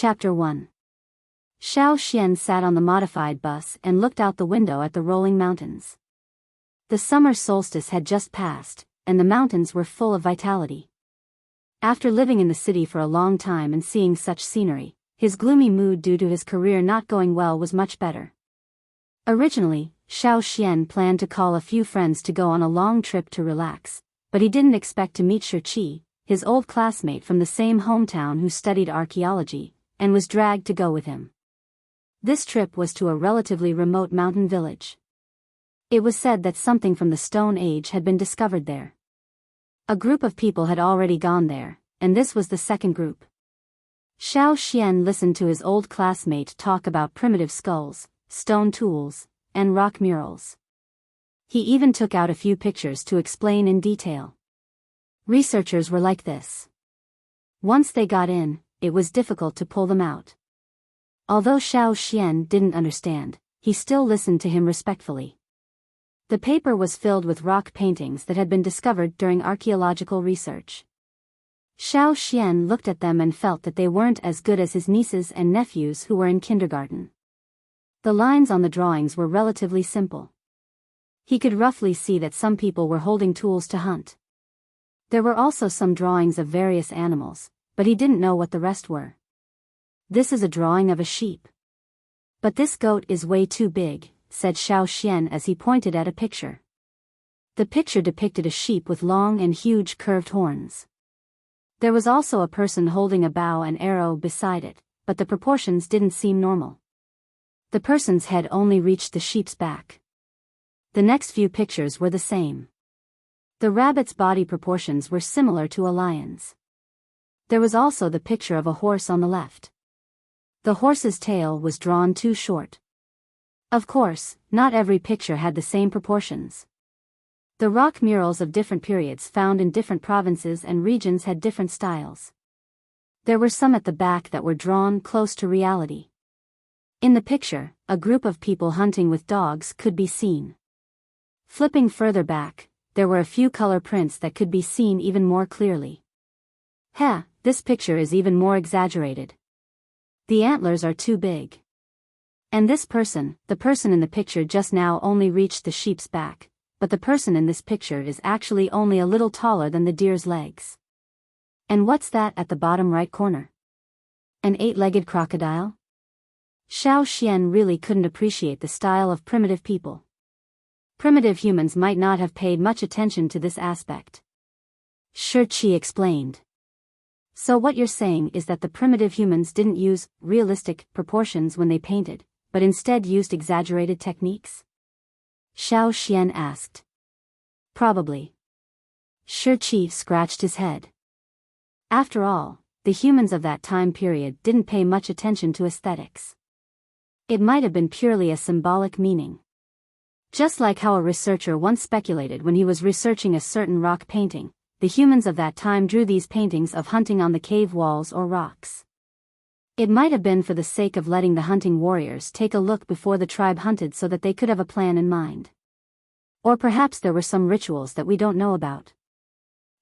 Chapter 1. Xiao Xian sat on the modified bus and looked out the window at the rolling mountains. The summer solstice had just passed, and the mountains were full of vitality. After living in the city for a long time and seeing such scenery, his gloomy mood due to his career not going well was much better. Originally, Xiao Xian planned to call a few friends to go on a long trip to relax, but he didn't expect to meet Shi, his old classmate from the same hometown who studied archaeology, and was dragged to go with him. This trip was to a relatively remote mountain village. It was said that something from the Stone Age had been discovered there. A group of people had already gone there, and this was the second group. Xiao Xian listened to his old classmate talk about primitive skulls, stone tools, and rock murals. He even took out a few pictures to explain in detail. Researchers were like this. Once they got in, it was difficult to pull them out. Although Xiao Xian didn't understand, he still listened to him respectfully. The paper was filled with rock paintings that had been discovered during archaeological research. Xiao Xian looked at them and felt that they weren't as good as his nieces and nephews who were in kindergarten. The lines on the drawings were relatively simple. He could roughly see that some people were holding tools to hunt. There were also some drawings of various animals, but he didn't know what the rest were. This is a drawing of a sheep. But this goat is way too big, said Xiao Xian as he pointed at a picture. The picture depicted a sheep with long and huge curved horns. There was also a person holding a bow and arrow beside it, but the proportions didn't seem normal. The person's head only reached the sheep's back. The next few pictures were the same. The rabbit's body proportions were similar to a lion's. There was also the picture of a horse on the left. The horse's tail was drawn too short. Of course, not every picture had the same proportions. The rock murals of different periods found in different provinces and regions had different styles. There were some at the back that were drawn close to reality. In the picture, a group of people hunting with dogs could be seen. Flipping further back, there were a few color prints that could be seen even more clearly. This picture is even more exaggerated. The antlers are too big. And this person, the person in the picture just now only reached the sheep's back, but the person in this picture is actually only a little taller than the deer's legs. And what's that at the bottom right corner? An 8-legged crocodile? Xiao Xian really couldn't appreciate the style of primitive people. Primitive humans might not have paid much attention to this aspect. Shi explained. So what you're saying is that the primitive humans didn't use realistic proportions when they painted, but instead used exaggerated techniques? Xiao Xian asked. Probably. Shi scratched his head. After all, the humans of that time period didn't pay much attention to aesthetics. It might have been purely a symbolic meaning. Just like how a researcher once speculated when he was researching a certain rock painting, the humans of that time drew these paintings of hunting on the cave walls or rocks. It might have been for the sake of letting the hunting warriors take a look before the tribe hunted so that they could have a plan in mind. Or perhaps there were some rituals that we don't know about.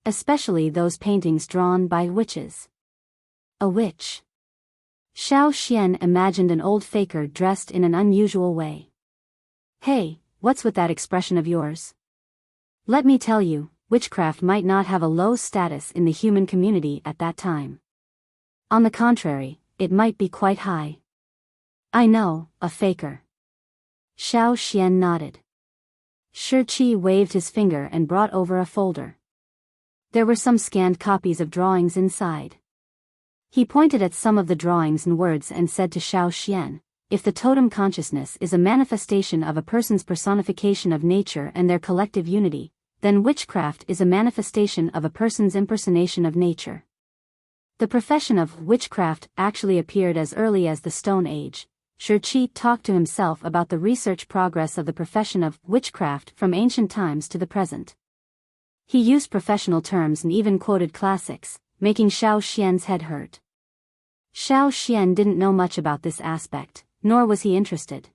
Especially those paintings drawn by witches. A witch. Xiao Xian imagined an old faker dressed in an unusual way. Hey, what's with that expression of yours? Let me tell you, witchcraft might not have a low status in the human community at that time. On the contrary, it might be quite high. I know, a faker. Xiao Xian nodded. Shi waved his finger and brought over a folder. There were some scanned copies of drawings inside. He pointed at some of the drawings and words and said to Xiao Xian, if the totem consciousness is a manifestation of a person's personification of nature and their collective unity, then witchcraft is a manifestation of a person's impersonation of nature. The profession of witchcraft actually appeared as early as the Stone Age. Shi talked to himself about the research progress of the profession of witchcraft from ancient times to the present. He used professional terms and even quoted classics, making Xiao Xian's head hurt. Xiao Xian didn't know much about this aspect, nor was he interested.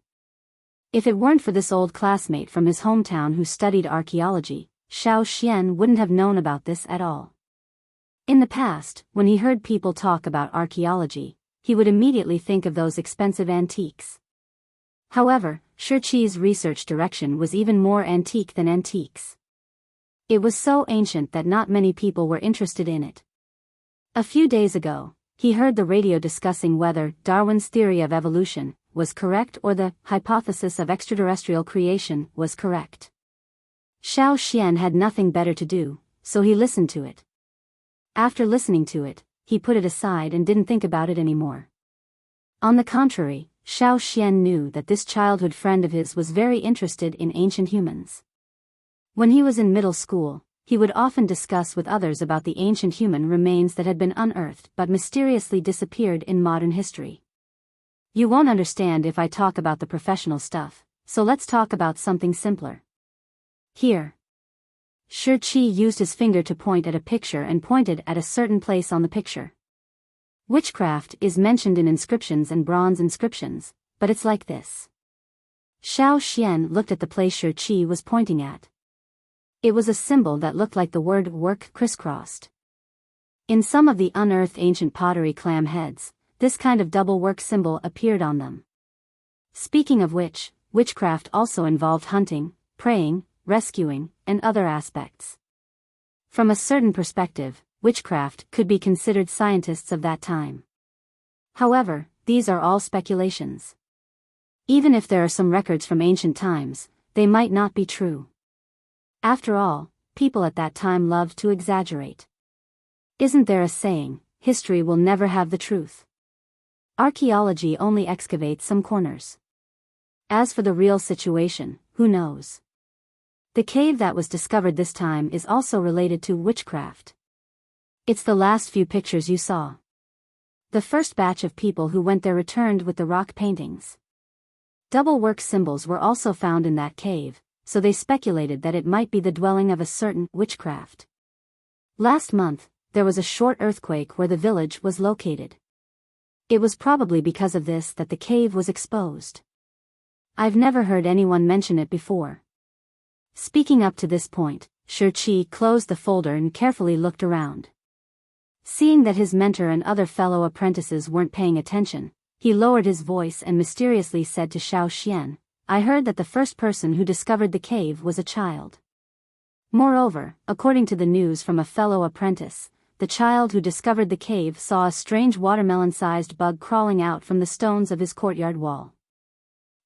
If it weren't for this old classmate from his hometown who studied archaeology, Xiao Xian wouldn't have known about this at all. In the past, when he heard people talk about archaeology, he would immediately think of those expensive antiques. However, Shiqi's research direction was even more antique than antiques. It was so ancient that not many people were interested in it. A few days ago, he heard the radio discussing whether Darwin's theory of evolution was correct or the hypothesis of extraterrestrial creation was correct. Xiao Xian had nothing better to do, so he listened to it. After listening to it, he put it aside and didn't think about it anymore. On the contrary, Xiao Xian knew that this childhood friend of his was very interested in ancient humans. When he was in middle school, he would often discuss with others about the ancient human remains that had been unearthed but mysteriously disappeared in modern history. You won't understand if I talk about the professional stuff, so let's talk about something simpler. Here. Shiqi used his finger to point at a picture and pointed at a certain place on the picture. Witchcraft is mentioned in inscriptions and bronze inscriptions, but it's like this. Xiao Xian looked at the place Shiqi was pointing at. It was a symbol that looked like the word work crisscrossed. In some of the unearthed ancient pottery clam heads, this kind of double work symbol appeared on them. Speaking of which, witchcraft also involved hunting, praying, rescuing, and other aspects. From a certain perspective, witchcraft could be considered scientists of that time. However, these are all speculations. Even if there are some records from ancient times, they might not be true. After all, people at that time loved to exaggerate. Isn't there a saying, history will never have the truth? Archaeology only excavates some corners. As for the real situation, who knows? The cave that was discovered this time is also related to witchcraft. It's the last few pictures you saw. The first batch of people who went there returned with the rock paintings. Double work symbols were also found in that cave, so they speculated that it might be the dwelling of a certain witchcraft. Last month, there was a short earthquake where the village was located. It was probably because of this that the cave was exposed. I've never heard anyone mention it before. Speaking up to this point, Shiqi closed the folder and carefully looked around. Seeing that his mentor and other fellow apprentices weren't paying attention, he lowered his voice and mysteriously said to Xiao Xian, I heard that the first person who discovered the cave was a child. Moreover, according to the news from a fellow apprentice, the child who discovered the cave saw a strange watermelon-sized bug crawling out from the stones of his courtyard wall.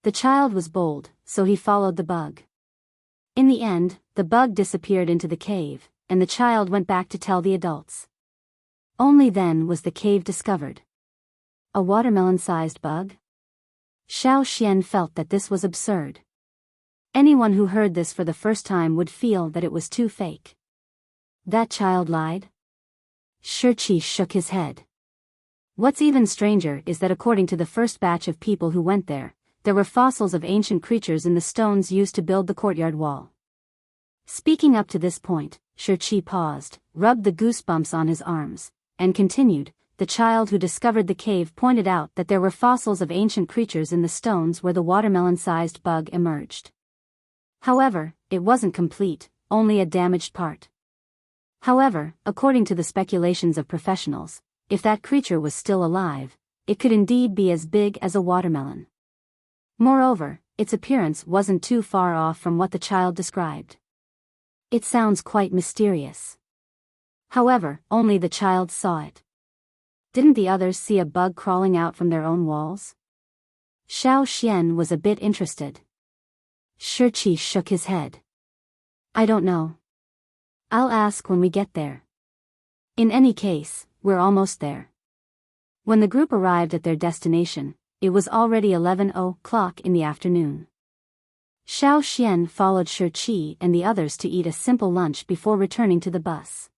The child was bold, so he followed the bug. In the end, the bug disappeared into the cave, and the child went back to tell the adults. Only then was the cave discovered. A watermelon-sized bug? Xiao Xian felt that this was absurd. Anyone who heard this for the first time would feel that it was too fake. That child lied? Shiqi shook his head. What's even stranger is that according to the first batch of people who went there were fossils of ancient creatures in the stones used to build the courtyard wall. Speaking up to this point, Shiqi paused, rubbed the goosebumps on his arms, and continued, the child who discovered the cave pointed out that there were fossils of ancient creatures in the stones where the watermelon-sized bug emerged. However, it wasn't complete, only a damaged part. However, according to the speculations of professionals, if that creature was still alive, it could indeed be as big as a watermelon. Moreover, its appearance wasn't too far off from what the child described. It sounds quite mysterious. However, only the child saw it. Didn't the others see a bug crawling out from their own walls? Xiao Xian was a bit interested. Shiqi shook his head. I don't know. I'll ask when we get there. In any case, we're almost there. When the group arrived at their destination, it was already 11:00 in the afternoon. Xiao Xian followed Shiqi and the others to eat a simple lunch before returning to the bus.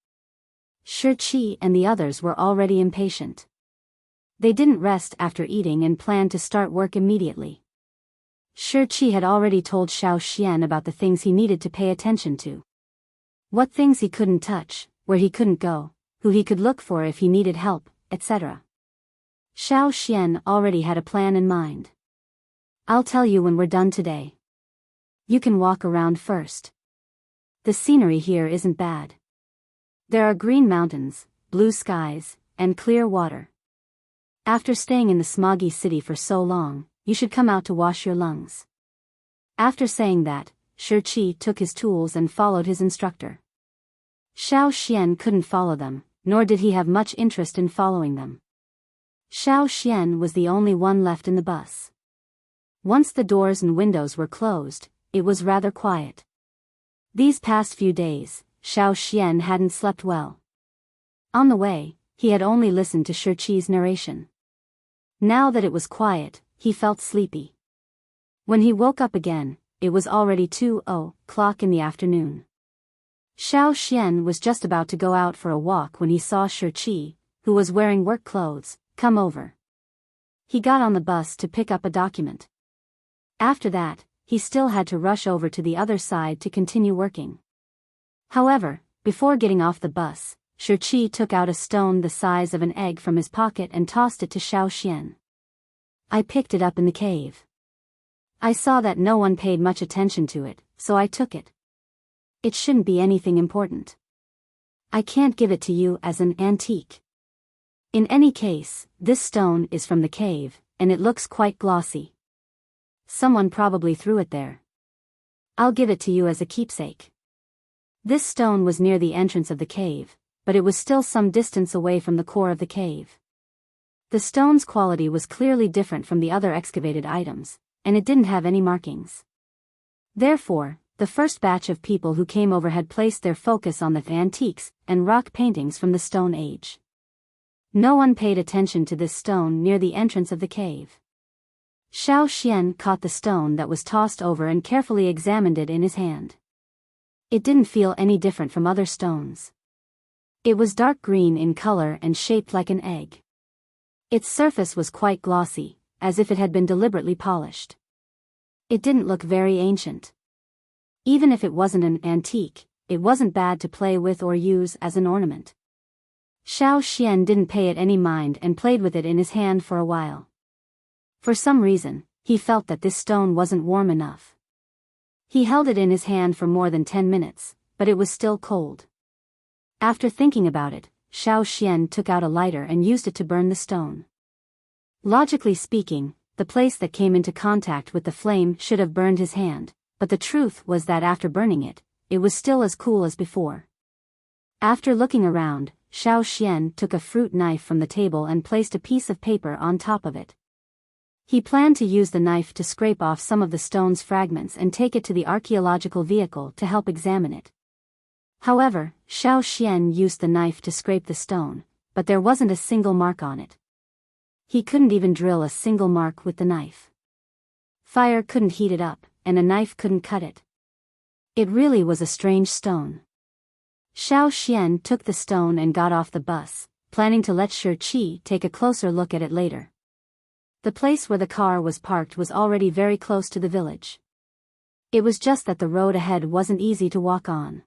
Shiqi and the others were already impatient. They didn't rest after eating and planned to start work immediately. Shiqi had already told Xiao Xian about the things he needed to pay attention to. What things he couldn't touch, where he couldn't go, who he could look for if he needed help, etc. Xiao Xian already had a plan in mind. I'll tell you when we're done today. You can walk around first. The scenery here isn't bad. There are green mountains, blue skies, and clear water. After staying in the smoggy city for so long, you should come out to wash your lungs. After saying that, Shi took his tools and followed his instructor. Xiao Xian couldn't follow them, nor did he have much interest in following them. Xiao Xian was the only one left in the bus. Once the doors and windows were closed, it was rather quiet. These past few days, Xiao Xian hadn't slept well. On the way, he had only listened to Shi's narration. Now that it was quiet, he felt sleepy. When he woke up again, it was already 2:00 in the afternoon. Xiao Xian was just about to go out for a walk when he saw Shi, who was wearing work clothes, come over. He got on the bus to pick up a document. After that, he still had to rush over to the other side to continue working. However, before getting off the bus, Shi took out a stone the size of an egg from his pocket and tossed it to Xiao Xian. I picked it up in the cave. I saw that no one paid much attention to it, so I took it. It shouldn't be anything important. I can't give it to you as an antique. In any case, this stone is from the cave, and it looks quite glossy. Someone probably threw it there. I'll give it to you as a keepsake. This stone was near the entrance of the cave, but it was still some distance away from the core of the cave. The stone's quality was clearly different from the other excavated items, and it didn't have any markings. Therefore, the first batch of people who came over had placed their focus on the antiques and rock paintings from the Stone Age. No one paid attention to this stone near the entrance of the cave. Xiao Xian caught the stone that was tossed over and carefully examined it in his hand. It didn't feel any different from other stones. It was dark green in color and shaped like an egg. Its surface was quite glossy, as if it had been deliberately polished. It didn't look very ancient. Even if it wasn't an antique, it wasn't bad to play with or use as an ornament. Xiao Xian didn't pay it any mind and played with it in his hand for a while. For some reason, he felt that this stone wasn't warm enough. He held it in his hand for more than 10 minutes, but it was still cold. After thinking about it, Xiao Xian took out a lighter and used it to burn the stone. Logically speaking, the place that came into contact with the flame should have burned his hand, but the truth was that after burning it, it was still as cool as before. After looking around, Xiao Xian took a fruit knife from the table and placed a piece of paper on top of it. He planned to use the knife to scrape off some of the stone's fragments and take it to the archaeological vehicle to help examine it. However, Xiao Xian used the knife to scrape the stone, but there wasn't a single mark on it. He couldn't even drill a single mark with the knife. Fire couldn't heat it up, and a knife couldn't cut it. It really was a strange stone. Xiao Xian took the stone and got off the bus, planning to let Shi take a closer look at it later. The place where the car was parked was already very close to the village. It was just that the road ahead wasn't easy to walk on.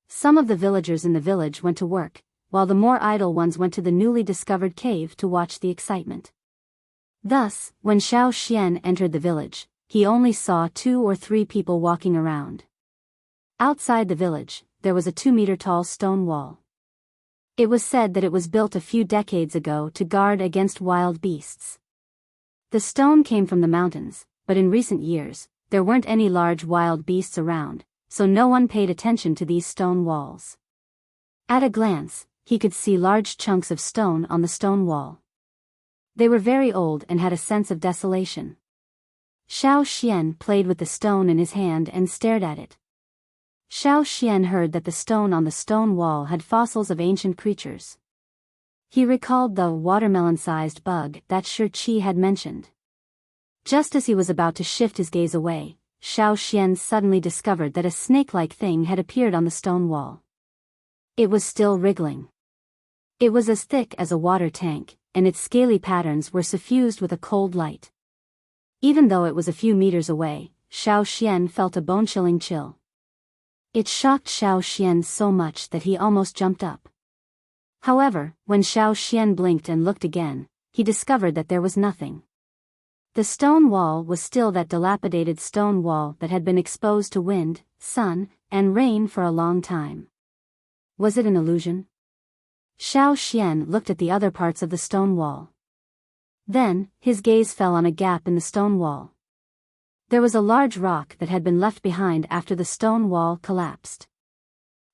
Some of the villagers in the village went to work, while the more idle ones went to the newly discovered cave to watch the excitement. Thus, when Xiao Xian entered the village, he only saw 2 or 3 people walking around. Outside the village, there was a 2-meter-tall stone wall. It was said that it was built a few decades ago to guard against wild beasts. The stone came from the mountains, but in recent years, there weren't any large wild beasts around, so no one paid attention to these stone walls. At a glance, he could see large chunks of stone on the stone wall. They were very old and had a sense of desolation. Xiao Xian played with the stone in his hand and stared at it. Xiao Xian heard that the stone on the stone wall had fossils of ancient creatures. He recalled the watermelon-sized bug that Shi had mentioned. Just as he was about to shift his gaze away, Xiao Xian suddenly discovered that a snake-like thing had appeared on the stone wall. It was still wriggling. It was as thick as a water tank, and its scaly patterns were suffused with a cold light. Even though it was a few meters away, Xiao Xian felt a bone-chilling chill. It shocked Xiao Xian so much that he almost jumped up. However, when Xiao Xian blinked and looked again, he discovered that there was nothing. The stone wall was still that dilapidated stone wall that had been exposed to wind, sun, and rain for a long time. Was it an illusion? Xiao Xian looked at the other parts of the stone wall. Then, his gaze fell on a gap in the stone wall. There was a large rock that had been left behind after the stone wall collapsed.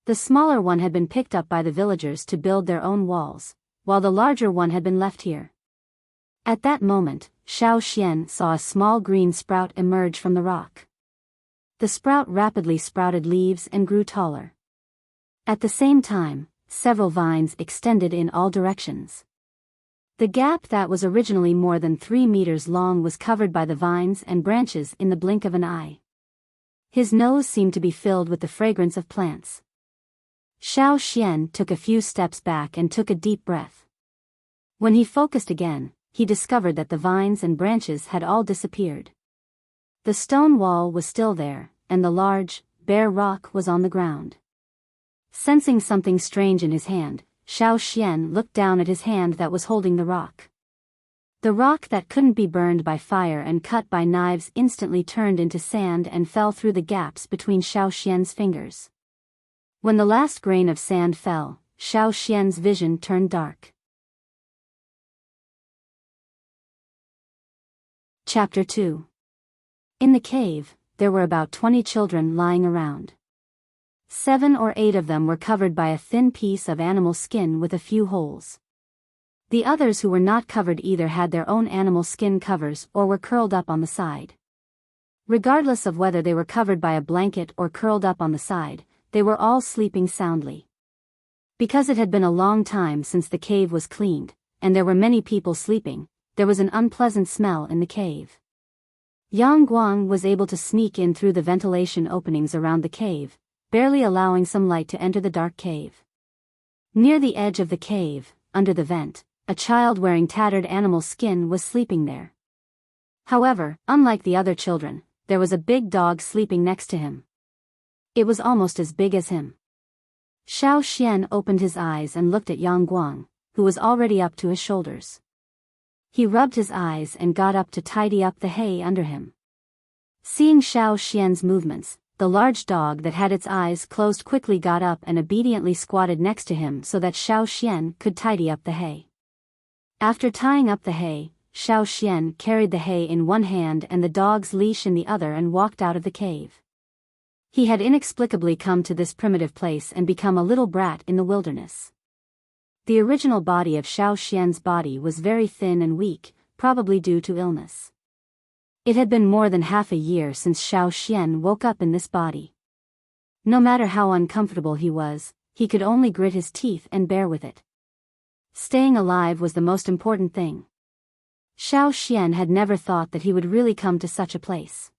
The smaller one had been picked up by the villagers to build their own walls, while the larger one had been left here. At that moment, Xiao Xian saw a small green sprout emerge from the rock. The sprout rapidly sprouted leaves and grew taller. At the same time, several vines extended in all directions. The gap that was originally more than 3 meters long was covered by the vines and branches in the blink of an eye. His nose seemed to be filled with the fragrance of plants. Xiao Xian took a few steps back and took a deep breath. When he focused again, he discovered that the vines and branches had all disappeared. The stone wall was still there, and the large, bare rock was on the ground. Sensing something strange in his hand, Xiao Xian looked down at his hand that was holding the rock. The rock that couldn't be burned by fire and cut by knives instantly turned into sand and fell through the gaps between Xiao Xian's fingers. When the last grain of sand fell, Xiao Xian's vision turned dark. Chapter 2. In the cave, there were about 20 children lying around. 7 or 8 of them were covered by a thin piece of animal skin with a few holes. The others who were not covered either had their own animal skin covers or were curled up on the side. Regardless of whether they were covered by a blanket or curled up on the side, they were all sleeping soundly. Because it had been a long time since the cave was cleaned, and there were many people sleeping, there was an unpleasant smell in the cave. Yang Guang was able to sneak in through the ventilation openings around the cave, barely allowing some light to enter the dark cave. Near the edge of the cave, under the vent, a child wearing tattered animal skin was sleeping there. However, unlike the other children, there was a big dog sleeping next to him. It was almost as big as him. Xiao Xian opened his eyes and looked at Yang Guang, who was already up to his shoulders. He rubbed his eyes and got up to tidy up the hay under him. Seeing Xiao Xian's movements, the large dog that had its eyes closed quickly got up and obediently squatted next to him so that Xiao Xian could tidy up the hay. After tying up the hay, Xiao Xian carried the hay in one hand and the dog's leash in the other and walked out of the cave. He had inexplicably come to this primitive place and become a little brat in the wilderness. The original body of Xiao Xian's body was very thin and weak, probably due to illness. It had been more than half a year since Xiao Xian woke up in this body. No matter how uncomfortable he was, he could only grit his teeth and bear with it. Staying alive was the most important thing. Xiao Xian had never thought that he would really come to such a place.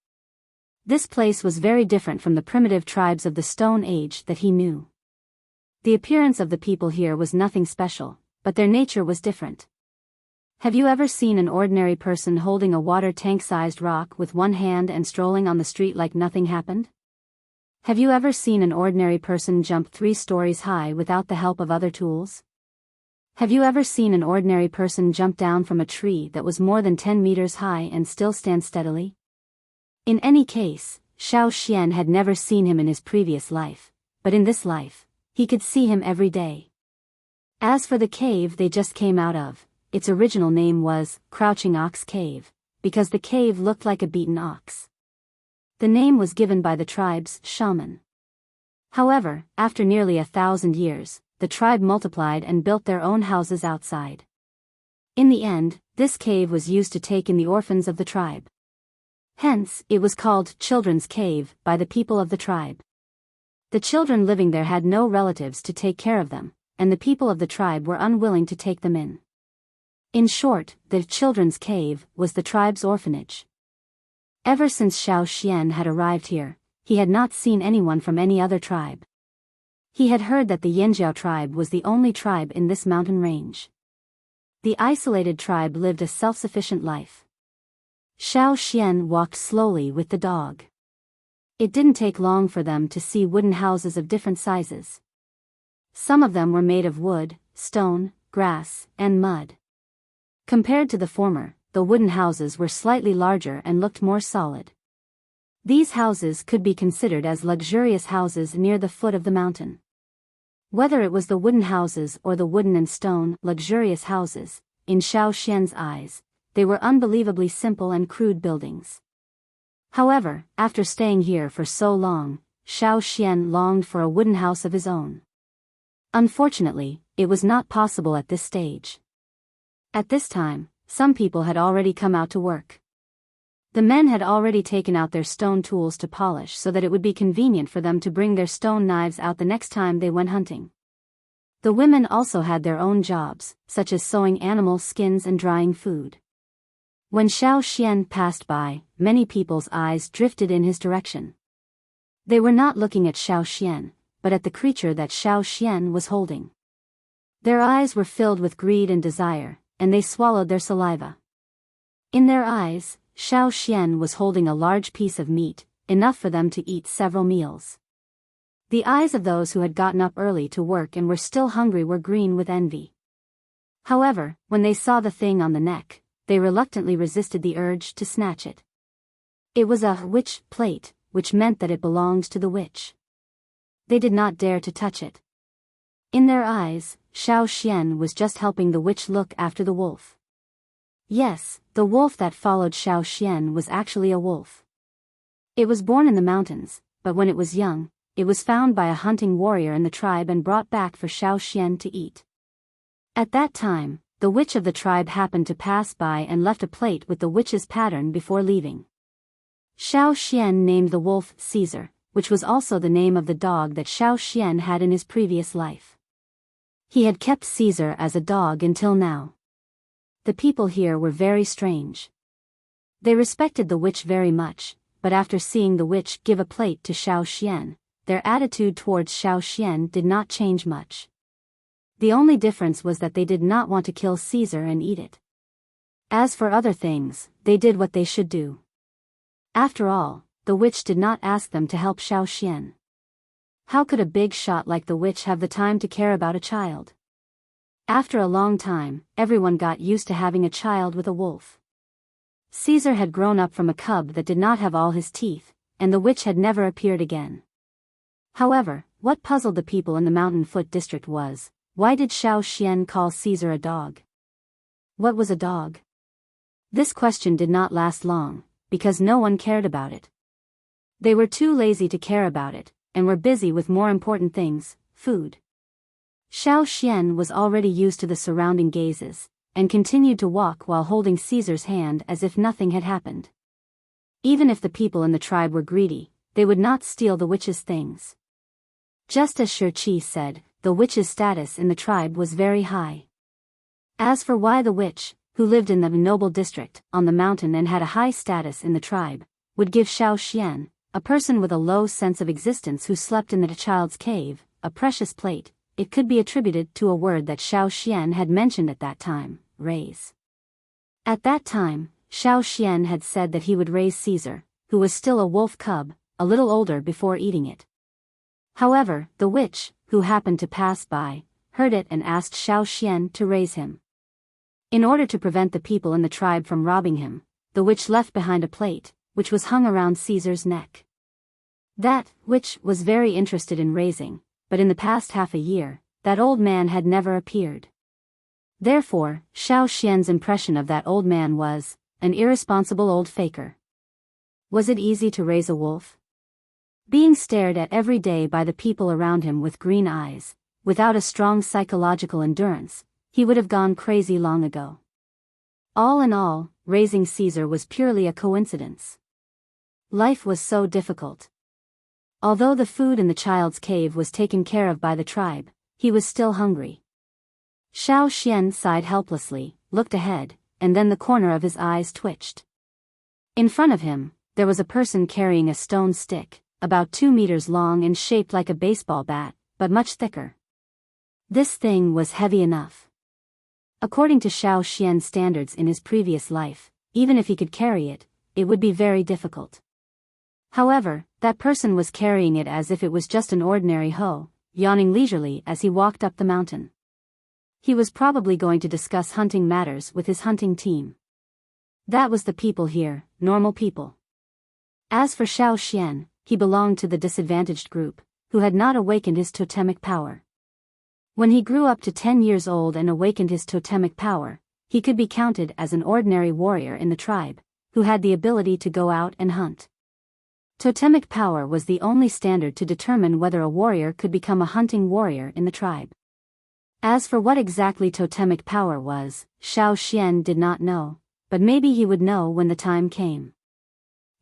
This place was very different from the primitive tribes of the Stone Age that he knew. The appearance of the people here was nothing special, but their nature was different. Have you ever seen an ordinary person holding a water tank-sized rock with one hand and strolling on the street like nothing happened? Have you ever seen an ordinary person jump 3 stories high without the help of other tools? Have you ever seen an ordinary person jump down from a tree that was more than 10 meters high and still stand steadily? In any case, Xiao Xian had never seen him in his previous life, but in this life, he could see him every day. As for the cave they just came out of, its original name was Crouching Ox Cave, because the cave looked like a beaten ox. The name was given by the tribe's shaman. However, after nearly 1,000 years, the tribe multiplied and built their own houses outside. In the end, this cave was used to take in the orphans of the tribe. Hence, it was called Children's Cave by the people of the tribe. The children living there had no relatives to take care of them, and the people of the tribe were unwilling to take them in. In short, the Children's Cave was the tribe's orphanage. Ever since Xiao Xian had arrived here, he had not seen anyone from any other tribe. He had heard that the Yanjiao tribe was the only tribe in this mountain range. The isolated tribe lived a self-sufficient life. Xiao Xian walked slowly with the dog. It didn't take long for them to see wooden houses of different sizes. Some of them were made of wood, stone, grass, and mud. Compared to the former, the wooden houses were slightly larger and looked more solid. These houses could be considered as luxurious houses near the foot of the mountain. Whether it was the wooden houses or the wooden and stone luxurious houses, in Xiao Xian's eyes, they were unbelievably simple and crude buildings. However, after staying here for so long, Xiao Xian longed for a wooden house of his own. Unfortunately, it was not possible at this stage. At this time, some people had already come out to work. The men had already taken out their stone tools to polish so that it would be convenient for them to bring their stone knives out the next time they went hunting. The women also had their own jobs, such as sewing animal skins and drying food. When Xiao Xian passed by, many people's eyes drifted in his direction. They were not looking at Xiao Xian, but at the creature that Xiao Xian was holding. Their eyes were filled with greed and desire, and they swallowed their saliva. In their eyes, Xiao Xian was holding a large piece of meat, enough for them to eat several meals. The eyes of those who had gotten up early to work and were still hungry were green with envy. However, when they saw the thing on the neck, they reluctantly resisted the urge to snatch it. It was a witch plate, which meant that it belonged to the witch. They did not dare to touch it. In their eyes, Xiao Xian was just helping the witch look after the wolf. Yes, the wolf that followed Xiao Xian was actually a wolf. It was born in the mountains, but when it was young, it was found by a hunting warrior in the tribe and brought back for Xiao Xian to eat. At that time, the witch of the tribe happened to pass by and left a plate with the witch's pattern before leaving. Xiao Xian named the wolf Caesar, which was also the name of the dog that Xiao Xian had in his previous life. He had kept Caesar as a dog until now. The people here were very strange. They respected the witch very much, but after seeing the witch give a plate to Xiao Xian, their attitude towards Xiao Xian did not change much. The only difference was that they did not want to kill Caesar and eat it. As for other things, they did what they should do. After all, the witch did not ask them to help Xiao Xian. How could a big shot like the witch have the time to care about a child? After a long time, everyone got used to having a child with a wolf. Caesar had grown up from a cub that did not have all his teeth, and the witch had never appeared again. However, what puzzled the people in the Mountain Foot district was, why did Xiao Xian call Caesar a dog? What was a dog? This question did not last long, because no one cared about it. They were too lazy to care about it, and were busy with more important things, food. Xiao Xian was already used to the surrounding gazes, and continued to walk while holding Caesar's hand as if nothing had happened. Even if the people in the tribe were greedy, they would not steal the witch's things. Just as Shi Qi said, the witch's status in the tribe was very high. As for why the witch, who lived in the noble district, on the mountain and had a high status in the tribe, would give Xiao Xian, a person with a low sense of existence who slept in the child's cave, a precious plate, it could be attributed to a word that Xiao Xian had mentioned at that time, raise. At that time, Xiao Xian had said that he would raise Caesar, who was still a wolf cub, a little older before eating it. However, the witch, who happened to pass by, heard it and asked Xiao Xian to raise him. In order to prevent the people in the tribe from robbing him, the witch left behind a plate, which was hung around Caesar's neck. That witch was very interested in raising, but in the past half a year, that old man had never appeared. Therefore, Xiao Xian's impression of that old man was, an irresponsible old faker. Was it easy to raise a wolf? Being stared at every day by the people around him with green eyes, without a strong psychological endurance, he would have gone crazy long ago. All in all, raising Caesar was purely a coincidence. Life was so difficult. Although the food in the child's cave was taken care of by the tribe, he was still hungry. Xiao Xian sighed helplessly, looked ahead, and then the corner of his eyes twitched. In front of him, there was a person carrying a stone stick, about 2 meters long and shaped like a baseball bat, but much thicker. This thing was heavy enough. According to Xiao Xian's standards in his previous life, even if he could carry it, it would be very difficult. However, that person was carrying it as if it was just an ordinary hoe, yawning leisurely as he walked up the mountain. He was probably going to discuss hunting matters with his hunting team. That was the people here, normal people. As for Xiao Xian, he belonged to the disadvantaged group, who had not awakened his totemic power. When he grew up to 10 years old and awakened his totemic power, he could be counted as an ordinary warrior in the tribe, who had the ability to go out and hunt. Totemic power was the only standard to determine whether a warrior could become a hunting warrior in the tribe. As for what exactly totemic power was, Xiao Xian did not know, but maybe he would know when the time came.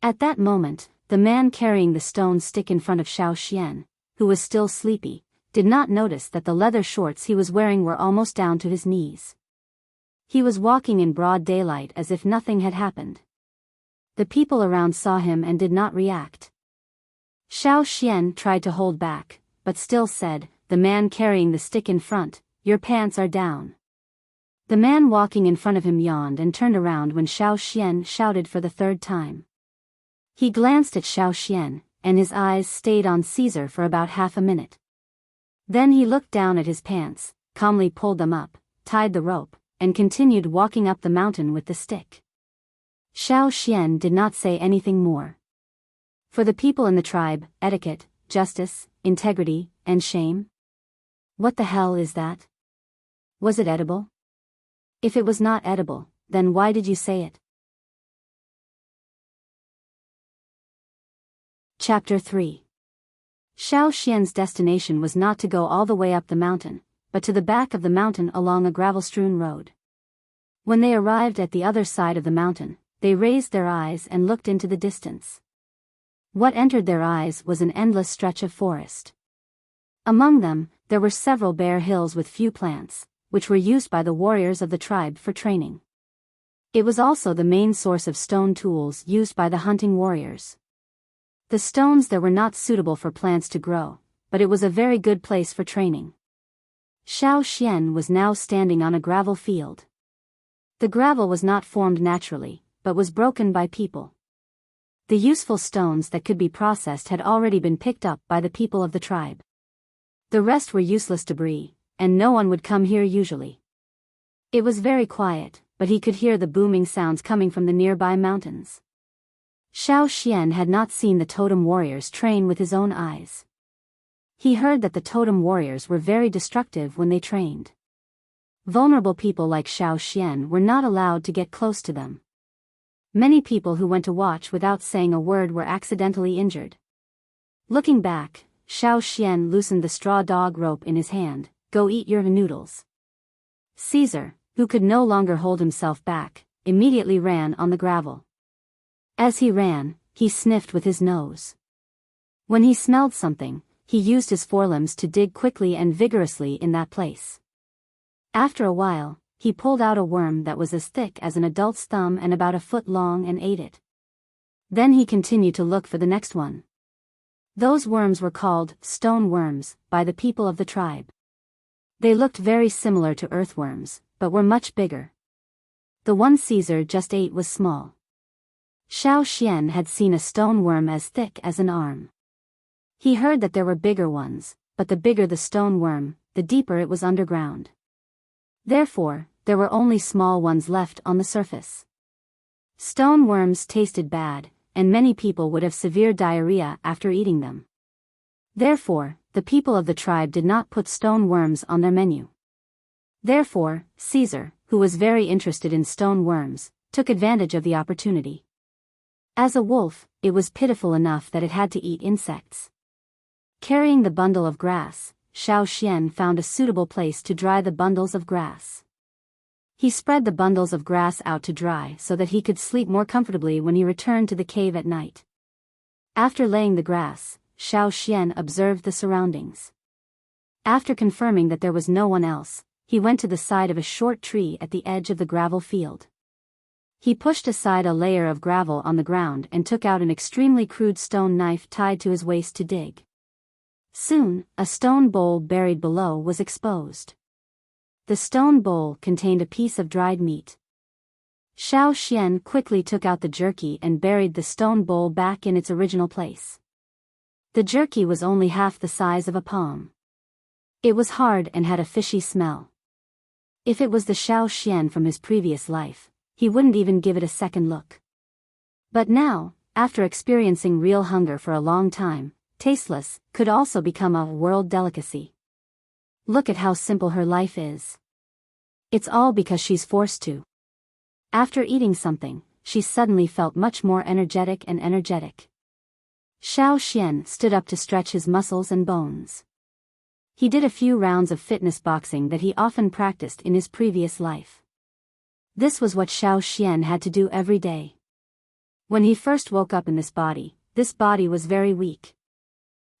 At that moment, the man carrying the stone stick in front of Xiao Xian, who was still sleepy, did not notice that the leather shorts he was wearing were almost down to his knees. He was walking in broad daylight as if nothing had happened. The people around saw him and did not react. Xiao Xian tried to hold back, but still said, "The man carrying the stick in front, your pants are down." The man walking in front of him yawned and turned around when Xiao Xian shouted for the third time. He glanced at Xiao Xian, and his eyes stayed on Caesar for about half a minute. Then he looked down at his pants, calmly pulled them up, tied the rope, and continued walking up the mountain with the stick. Xiao Xian did not say anything more. For the people in the tribe, etiquette, justice, integrity, and shame? What the hell is that? Was it edible? If it was not edible, then why did you say it? Chapter 3. Xiao Xian's destination was not to go all the way up the mountain, but to the back of the mountain along a gravel-strewn road. When they arrived at the other side of the mountain, they raised their eyes and looked into the distance. What entered their eyes was an endless stretch of forest. Among them, there were several bare hills with few plants, which were used by the warriors of the tribe for training. It was also the main source of stone tools used by the hunting warriors. The stones there were not suitable for plants to grow, but it was a very good place for training. Xiao Xian was now standing on a gravel field. The gravel was not formed naturally, but was broken by people. The useful stones that could be processed had already been picked up by the people of the tribe. The rest were useless debris, and no one would come here usually. It was very quiet, but he could hear the booming sounds coming from the nearby mountains. Xiao Xian had not seen the totem warriors train with his own eyes. He heard that the totem warriors were very destructive when they trained. Vulnerable people like Xiao Xian were not allowed to get close to them. Many people who went to watch without saying a word were accidentally injured. Looking back, Xiao Xian loosened the straw dog rope in his hand. "Go eat your noodles." Caesar, who could no longer hold himself back, immediately ran on the gravel. As he ran, he sniffed with his nose. When he smelled something, he used his forelimbs to dig quickly and vigorously in that place. After a while, he pulled out a worm that was as thick as an adult's thumb and about a foot long and ate it. Then he continued to look for the next one. Those worms were called stone worms by the people of the tribe. They looked very similar to earthworms, but were much bigger. The one Caesar just ate was small. Xiao Xian had seen a stone worm as thick as an arm. He heard that there were bigger ones, but the bigger the stone worm, the deeper it was underground. Therefore, there were only small ones left on the surface. Stone worms tasted bad, and many people would have severe diarrhea after eating them. Therefore, the people of the tribe did not put stone worms on their menu. Therefore, Caesar, who was very interested in stone worms, took advantage of the opportunity. As a wolf, it was pitiful enough that it had to eat insects. Carrying the bundle of grass, Xiao Xian found a suitable place to dry the bundles of grass. He spread the bundles of grass out to dry so that he could sleep more comfortably when he returned to the cave at night. After laying the grass, Xiao Xian observed the surroundings. After confirming that there was no one else, he went to the side of a short tree at the edge of the gravel field. He pushed aside a layer of gravel on the ground and took out an extremely crude stone knife tied to his waist to dig. Soon, a stone bowl buried below was exposed. The stone bowl contained a piece of dried meat. Xiao Xian quickly took out the jerky and buried the stone bowl back in its original place. The jerky was only half the size of a palm. It was hard and had a fishy smell. If it was the Xiao Xian from his previous life, he wouldn't even give it a second look. But now, after experiencing real hunger for a long time, tasteless could also become a world delicacy. Look at how simple her life is. It's all because she's forced to. After eating something, she suddenly felt much more energetic. Xiao Xian stood up to stretch his muscles and bones. He did a few rounds of fitness boxing that he often practiced in his previous life. This was what Xiao Xian had to do every day. When he first woke up in this body was very weak.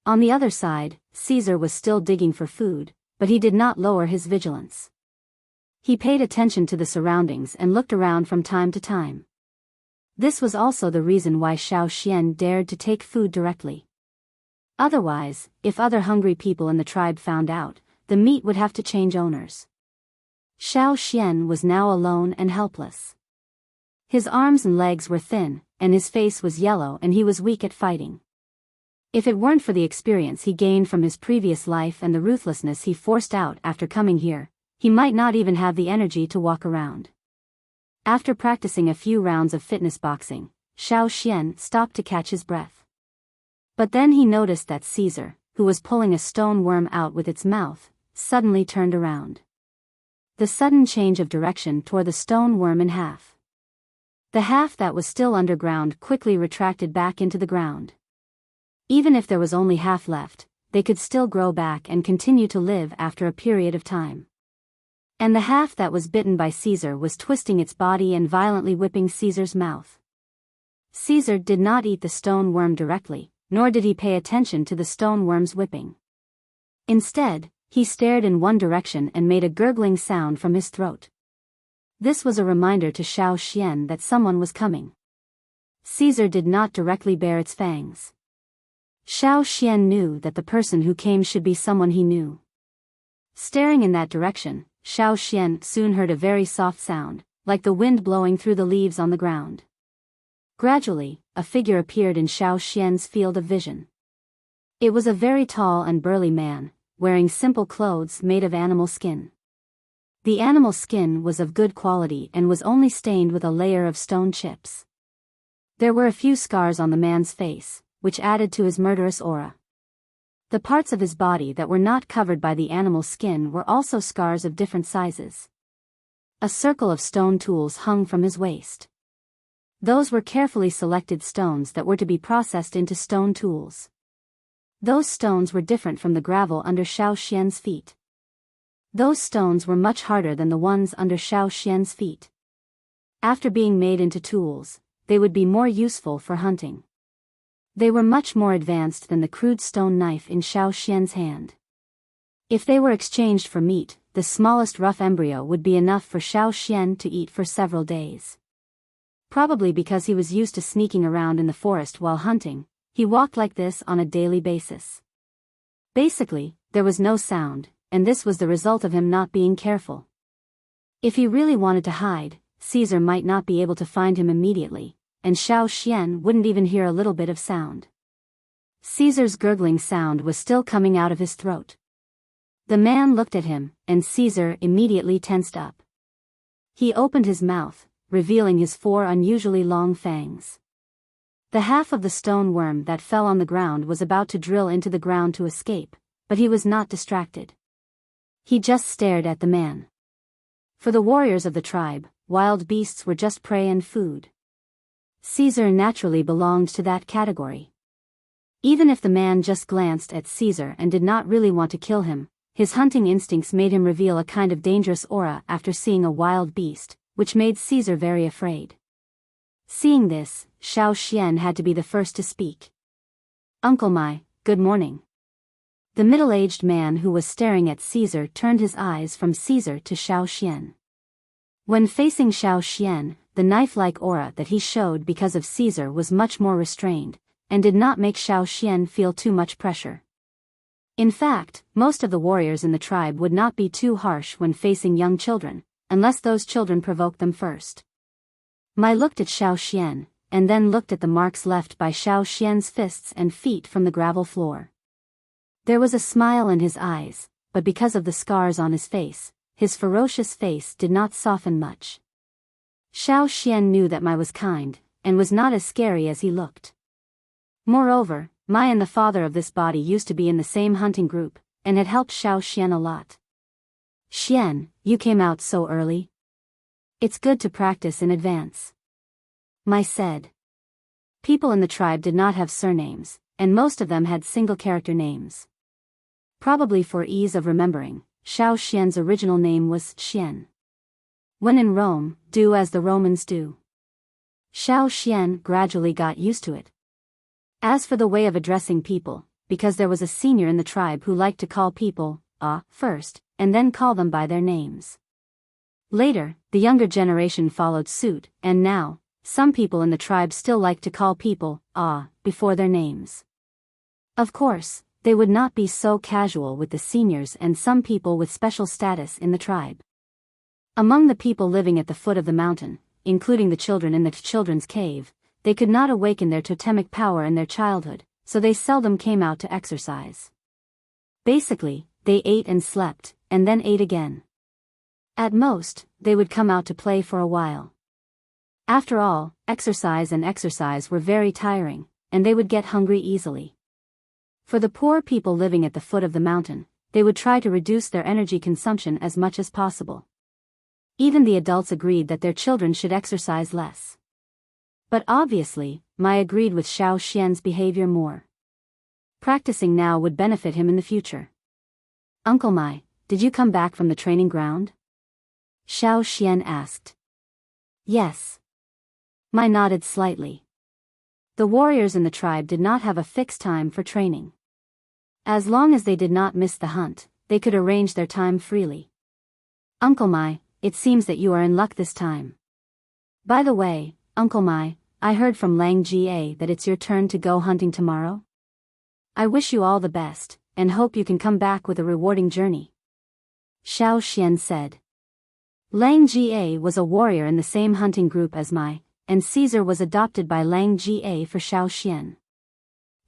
On the other side, Caesar was still digging for food, but he did not lower his vigilance. He paid attention to the surroundings and looked around from time to time. This was also the reason why Xiao Xian dared to take food directly. Otherwise, if other hungry people in the tribe found out, the meat would have to change owners. Xiao Xian was now alone and helpless. His arms and legs were thin, and his face was yellow, and he was weak at fighting. If it weren't for the experience he gained from his previous life and the ruthlessness he forced out after coming here, he might not even have the energy to walk around. After practicing a few rounds of fitness boxing, Xiao Xian stopped to catch his breath. But then he noticed that Caesar, who was pulling a stone worm out with its mouth, suddenly turned around. The sudden change of direction tore the stone worm in half. The half that was still underground quickly retracted back into the ground. Even if there was only half left, they could still grow back and continue to live after a period of time. And the half that was bitten by Caesar was twisting its body and violently whipping Caesar's mouth. Caesar did not eat the stone worm directly, nor did he pay attention to the stone worm's whipping. Instead, he stared in one direction and made a gurgling sound from his throat. This was a reminder to Xiao Xian that someone was coming. Caesar did not directly bare its fangs. Xiao Xian knew that the person who came should be someone he knew. Staring in that direction, Xiao Xian soon heard a very soft sound, like the wind blowing through the leaves on the ground. Gradually, a figure appeared in Xiao Xian's field of vision. It was a very tall and burly man, wearing simple clothes made of animal skin. The animal skin was of good quality and was only stained with a layer of stone chips. There were a few scars on the man's face, which added to his murderous aura. The parts of his body that were not covered by the animal skin were also scars of different sizes. A circle of stone tools hung from his waist. Those were carefully selected stones that were to be processed into stone tools. Those stones were different from the gravel under Xiao Xian's feet. Those stones were much harder than the ones under Xiao Xian's feet. After being made into tools, they would be more useful for hunting. They were much more advanced than the crude stone knife in Xiao Xian's hand. If they were exchanged for meat, the smallest rough embryo would be enough for Xiao Xian to eat for several days. Probably because he was used to sneaking around in the forest while hunting, he walked like this on a daily basis. Basically, there was no sound, and this was the result of him not being careful. If he really wanted to hide, Caesar might not be able to find him immediately, and Xiao Xian wouldn't even hear a little bit of sound. Caesar's gurgling sound was still coming out of his throat. The man looked at him, and Caesar immediately tensed up. He opened his mouth, revealing his 4 unusually long fangs. The half of the stone worm that fell on the ground was about to drill into the ground to escape, but he was not distracted. He just stared at the man. For the warriors of the tribe, wild beasts were just prey and food. Caesar naturally belonged to that category. Even if the man just glanced at Caesar and did not really want to kill him, his hunting instincts made him reveal a kind of dangerous aura after seeing a wild beast, which made Caesar very afraid. Seeing this, Xiao Xian had to be the first to speak. "Uncle Mai, good morning." The middle-aged man who was staring at Caesar turned his eyes from Caesar to Xiao Xian. When facing Xiao Xian, the knife-like aura that he showed because of Caesar was much more restrained, and did not make Xiao Xian feel too much pressure. In fact, most of the warriors in the tribe would not be too harsh when facing young children, unless those children provoked them first. Mai looked at Xiao Xian, and then looked at the marks left by Xiao Xian's fists and feet from the gravel floor. There was a smile in his eyes, but because of the scars on his face, his ferocious face did not soften much. Xiao Xian knew that Mai was kind, and was not as scary as he looked. Moreover, Mai and the father of this body used to be in the same hunting group, and had helped Xiao Xian a lot. Xian, you came out so early. It's good to practice in advance. Mai said. People in the tribe did not have surnames, and most of them had single-character names. Probably for ease of remembering, Xiao Xian's original name was Xian. When in Rome, do as the Romans do. Xiao Xian gradually got used to it. As for the way of addressing people, because there was a senior in the tribe who liked to call people, first, and then call them by their names. Later, the younger generation followed suit, and now, some people in the tribe still like to call people, before their names. Of course, they would not be so casual with the seniors and some people with special status in the tribe. Among the people living at the foot of the mountain, including the children in the children's cave, they could not awaken their totemic power in their childhood, so they seldom came out to exercise. Basically, they ate and slept, and then ate again. At most, they would come out to play for a while. After all, exercise were very tiring, and they would get hungry easily. For the poor people living at the foot of the mountain, they would try to reduce their energy consumption as much as possible. Even the adults agreed that their children should exercise less. But obviously, Mai agreed with Xiao Xian's behavior more. Practicing now would benefit him in the future. Uncle Mai, did you come back from the training ground? Xiao Xian asked. Yes. Mai nodded slightly. The warriors in the tribe did not have a fixed time for training. As long as they did not miss the hunt, they could arrange their time freely. Uncle Mai, it seems that you are in luck this time. By the way, Uncle Mai, I heard from Lang Jie that it's your turn to go hunting tomorrow. I wish you all the best, and hope you can come back with a rewarding journey. Xiao Xian said. Lang Jie was a warrior in the same hunting group as Mai, and Caesar was adopted by Lang Jie for Xiao Xian.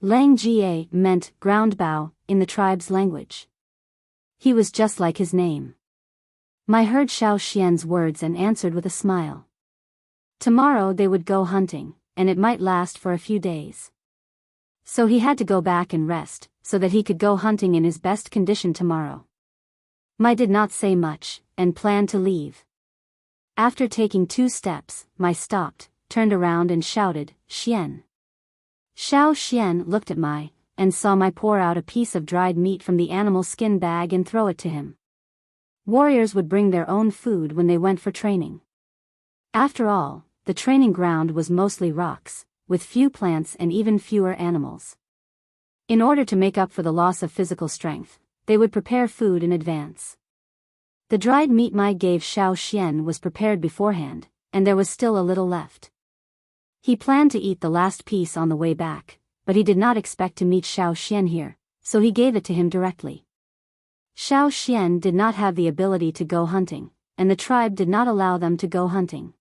Lang Jie meant ground bow in the tribe's language. He was just like his name. Mai heard Xiao Xian's words and answered with a smile. Tomorrow they would go hunting, and it might last for a few days. So he had to go back and rest, so that he could go hunting in his best condition tomorrow. Mai did not say much, and planned to leave. After taking 2 steps, Mai stopped, turned around and shouted, Xian. Xiao Xian looked at Mai, and saw Mai pour out a piece of dried meat from the animal skin bag and throw it to him. Warriors would bring their own food when they went for training. After all, the training ground was mostly rocks, with few plants and even fewer animals. In order to make up for the loss of physical strength, they would prepare food in advance. The dried meat Mai gave Xiao Xian was prepared beforehand, and there was still a little left. He planned to eat the last piece on the way back, but he did not expect to meet Xiao Xian here, so he gave it to him directly. Xiao Xian did not have the ability to go hunting, and the tribe did not allow them to go hunting.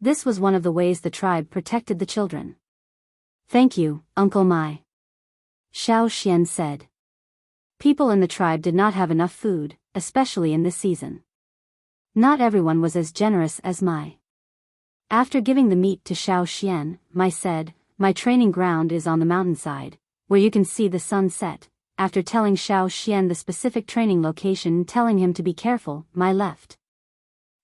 This was one of the ways the tribe protected the children. Thank you, Uncle Mai. Xiao Xian said. People in the tribe did not have enough food, especially in this season. Not everyone was as generous as Mai. After giving the meat to Xiao Xian, Mai said, My training ground is on the mountainside, where you can see the sun set. After telling Xiao Xian the specific training location and telling him to be careful, Mai left.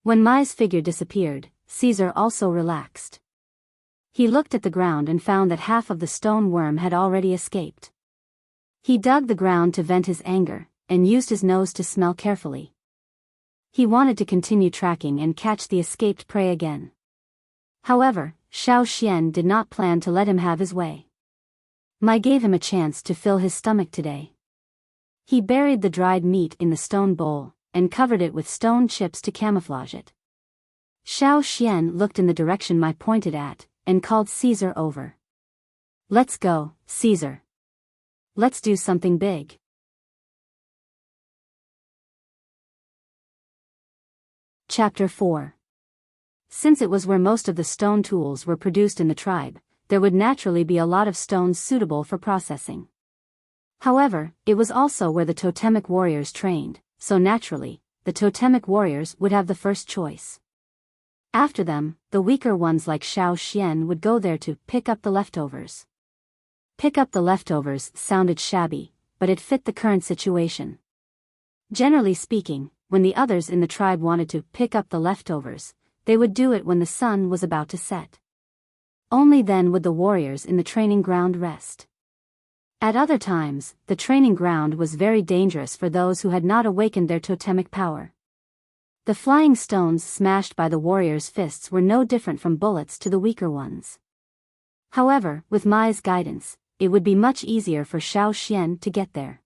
When Mai's figure disappeared, Caesar also relaxed. He looked at the ground and found that half of the stone worm had already escaped. He dug the ground to vent his anger, and used his nose to smell carefully. He wanted to continue tracking and catch the escaped prey again. However, Xiao Xian did not plan to let him have his way. Mai gave him a chance to fill his stomach today. He buried the dried meat in the stone bowl, and covered it with stone chips to camouflage it. Xiao Xian looked in the direction Mai pointed at, and called Caesar over. Let's go, Caesar. Let's do something big. Chapter 4. Since it was where most of the stone tools were produced in the tribe, there would naturally be a lot of stones suitable for processing. However, it was also where the totemic warriors trained, so naturally, the totemic warriors would have the first choice. After them, the weaker ones like Xiao Xian would go there to pick up the leftovers. Pick up the leftovers sounded shabby, but it fit the current situation. Generally speaking, when the others in the tribe wanted to pick up the leftovers, they would do it when the sun was about to set. Only then would the warriors in the training ground rest. At other times, the training ground was very dangerous for those who had not awakened their totemic power. The flying stones smashed by the warriors' fists were no different from bullets to the weaker ones. However, with Mai's guidance, it would be much easier for Xiao Xian to get there.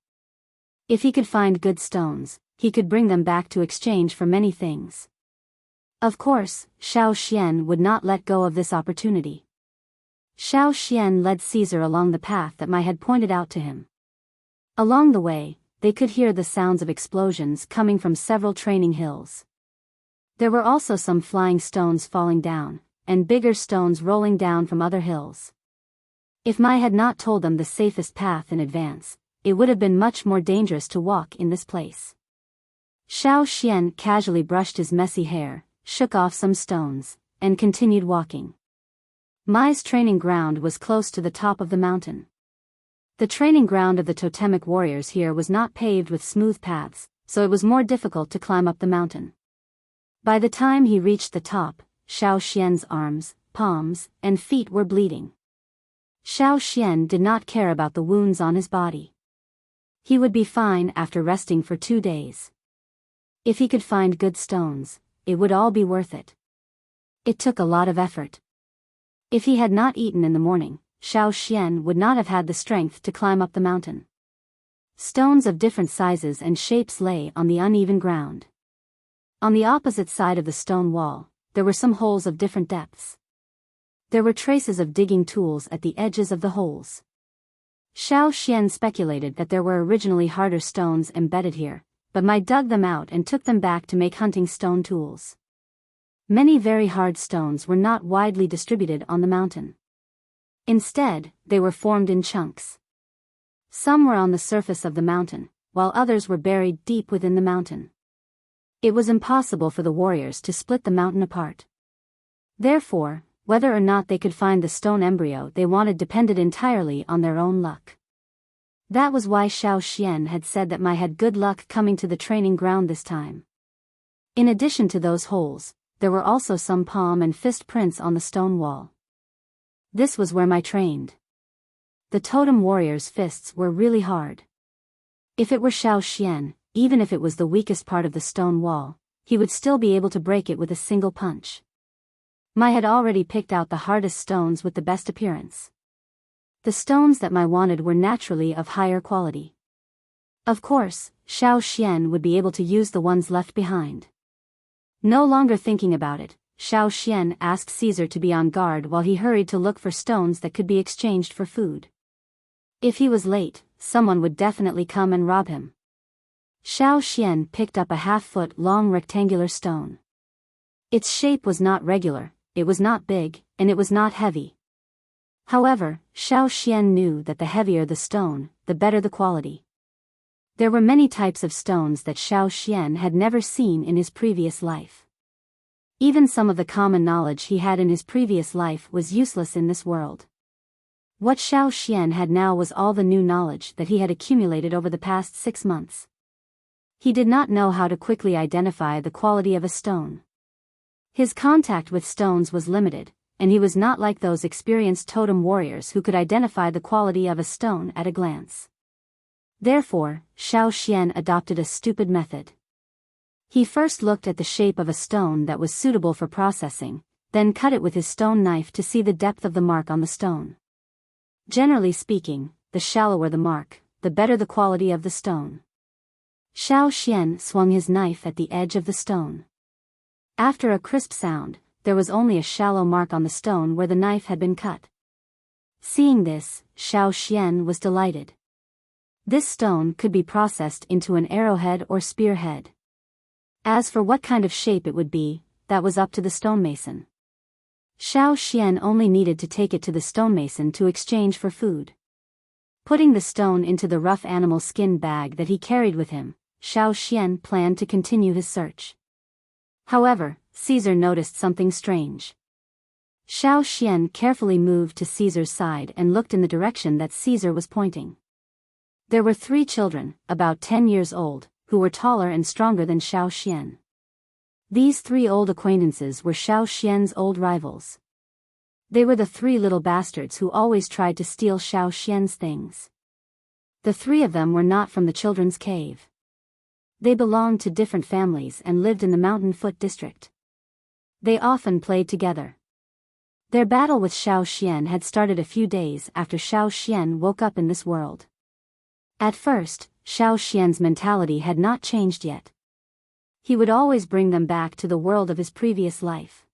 If he could find good stones, he could bring them back to exchange for many things. Of course, Xiao Xian would not let go of this opportunity. Xiao Xian led Caesar along the path that Mai had pointed out to him. Along the way, they could hear the sounds of explosions coming from several training hills. There were also some flying stones falling down, and bigger stones rolling down from other hills. If Mai had not told them the safest path in advance, it would have been much more dangerous to walk in this place. Xiao Xian casually brushed his messy hair, shook off some stones, and continued walking. Mai's training ground was close to the top of the mountain. The training ground of the totemic warriors here was not paved with smooth paths, so it was more difficult to climb up the mountain. By the time he reached the top, Xiao Xian's arms, palms, and feet were bleeding. Xiao Xian did not care about the wounds on his body. He would be fine after resting for 2 days. If he could find good stones, it would all be worth it. It took a lot of effort. If he had not eaten in the morning, Xiao Xian would not have had the strength to climb up the mountain. Stones of different sizes and shapes lay on the uneven ground. On the opposite side of the stone wall, there were some holes of different depths. There were traces of digging tools at the edges of the holes. Xiao Xian speculated that there were originally harder stones embedded here, but Mai dug them out and took them back to make hunting stone tools. Many very hard stones were not widely distributed on the mountain. Instead, they were formed in chunks. Some were on the surface of the mountain, while others were buried deep within the mountain. It was impossible for the warriors to split the mountain apart. Therefore, whether or not they could find the stone embryo they wanted depended entirely on their own luck. That was why Xiao Xian had said that Mai had good luck coming to the training ground this time. In addition to those holes, there were also some palm and fist prints on the stone wall. This was where Mai trained. The totem warrior's fists were really hard. If it were Xiao Xian, even if it was the weakest part of the stone wall, he would still be able to break it with a single punch. Mai had already picked out the hardest stones with the best appearance. The stones that Mai wanted were naturally of higher quality. Of course, Xiao Xian would be able to use the ones left behind. No longer thinking about it, Xiao Xian asked Caesar to be on guard while he hurried to look for stones that could be exchanged for food. If he was late, someone would definitely come and rob him. Xiao Xian picked up a half-foot-long rectangular stone. Its shape was not regular, it was not big, and it was not heavy. However, Xiao Xian knew that the heavier the stone, the better the quality. There were many types of stones that Xiao Xian had never seen in his previous life. Even some of the common knowledge he had in his previous life was useless in this world. What Xiao Xian had now was all the new knowledge that he had accumulated over the past 6 months. He did not know how to quickly identify the quality of a stone. His contact with stones was limited, and he was not like those experienced totem warriors who could identify the quality of a stone at a glance. Therefore, Xiao Xian adopted a stupid method. He first looked at the shape of a stone that was suitable for processing, then cut it with his stone knife to see the depth of the mark on the stone. Generally speaking, the shallower the mark, the better the quality of the stone. Xiao Xian swung his knife at the edge of the stone. After a crisp sound, there was only a shallow mark on the stone where the knife had been cut. Seeing this, Xiao Xian was delighted. This stone could be processed into an arrowhead or spearhead. As for what kind of shape it would be, that was up to the stonemason. Xiao Xian only needed to take it to the stonemason to exchange for food. Putting the stone into the rough animal skin bag that he carried with him, Xiao Xian planned to continue his search. However, Caesar noticed something strange. Xiao Xian carefully moved to Caesar's side and looked in the direction that Caesar was pointing. There were 3 children, about 10 years old, who were taller and stronger than Xiao Xian. These 3 old acquaintances were Xiao Xian's old rivals. They were the 3 little bastards who always tried to steal Xiao Xian's things. The 3 of them were not from the children's cave. They belonged to different families and lived in the mountain foot district. They often played together. Their battle with Xiao Xian had started a few days after Xiao Xian woke up in this world. At first, Xiao Xian's mentality had not changed yet. He would always bring them back to the world of his previous life.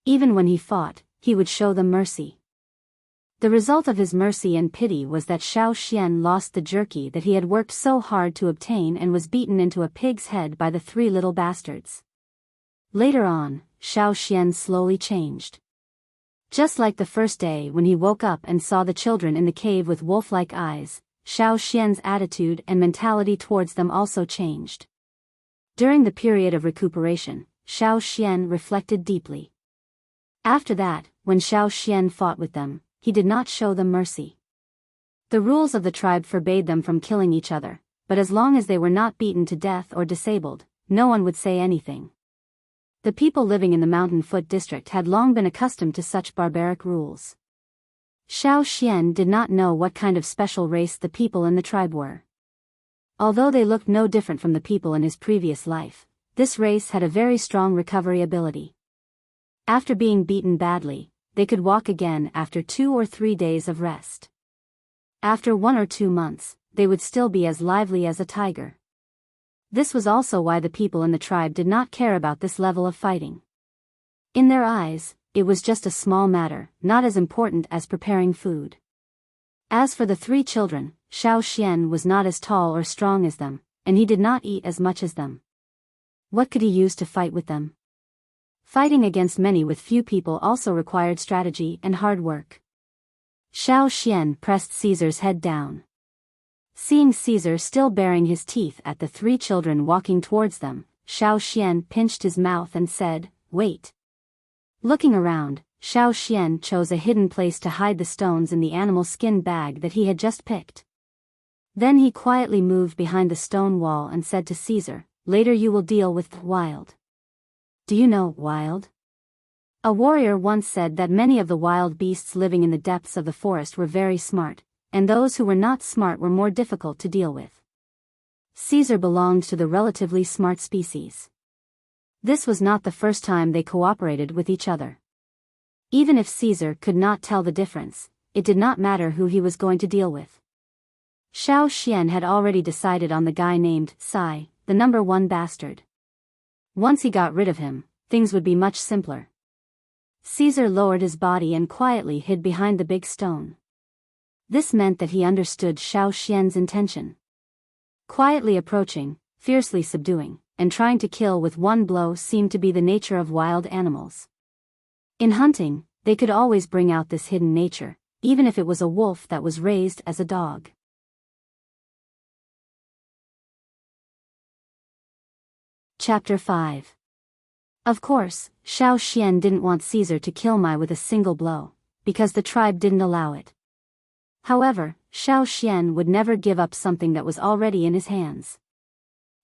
Even when he fought, he would show them mercy. The result of his mercy and pity was that Xiao Xian lost the jerky that he had worked so hard to obtain and was beaten into a pig's head by the 3 little bastards. Later on, Xiao Xian slowly changed. Just like the first day when he woke up and saw the children in the cave with wolf-like eyes, Xiao Xian's attitude and mentality towards them also changed. During the period of recuperation, Xiao Xian reflected deeply. After that, when Xiao Xian fought with them, he did not show them mercy. The rules of the tribe forbade them from killing each other, but as long as they were not beaten to death or disabled, no one would say anything. The people living in the mountain foot district had long been accustomed to such barbaric rules. Xiao Xian did not know what kind of special race the people in the tribe were. Although they looked no different from the people in his previous life, this race had a very strong recovery ability. After being beaten badly, they could walk again after 2 or 3 days of rest. After 1 or 2 months, they would still be as lively as a tiger. This was also why the people in the tribe did not care about this level of fighting. In their eyes, it was just a small matter, not as important as preparing food. As for the 3 children, Xiao Xian was not as tall or strong as them, and he did not eat as much as them. What could he use to fight with them? Fighting against many with few people also required strategy and hard work. Xiao Xian pressed Caesar's head down. Seeing Caesar still baring his teeth at the 3 children walking towards them, Xiao Xian pinched his mouth and said, "Wait." Looking around, Xiao Xian chose a hidden place to hide the stones in the animal skin bag that he had just picked. Then he quietly moved behind the stone wall and said to Caesar, "Later you will deal with wild." Do you know wild? A warrior once said that many of the wild beasts living in the depths of the forest were very smart, and those who were not smart were more difficult to deal with. Caesar belonged to the relatively smart species. This was not the first time they cooperated with each other. Even if Caesar could not tell the difference, it did not matter who he was going to deal with. Xiao Xian had already decided on the guy named Sai, the number 1 bastard. Once he got rid of him, things would be much simpler. Caesar lowered his body and quietly hid behind the big stone. This meant that he understood Xiao Xian's intention. Quietly approaching, fiercely subduing, and trying to kill with 1 blow seemed to be the nature of wild animals. In hunting, they could always bring out this hidden nature, even if it was a wolf that was raised as a dog. Chapter 5. Of course, Xiao Xian didn't want Caesar to kill Mai with a single blow, because the tribe didn't allow it. However, Xiao Xian would never give up something that was already in his hands.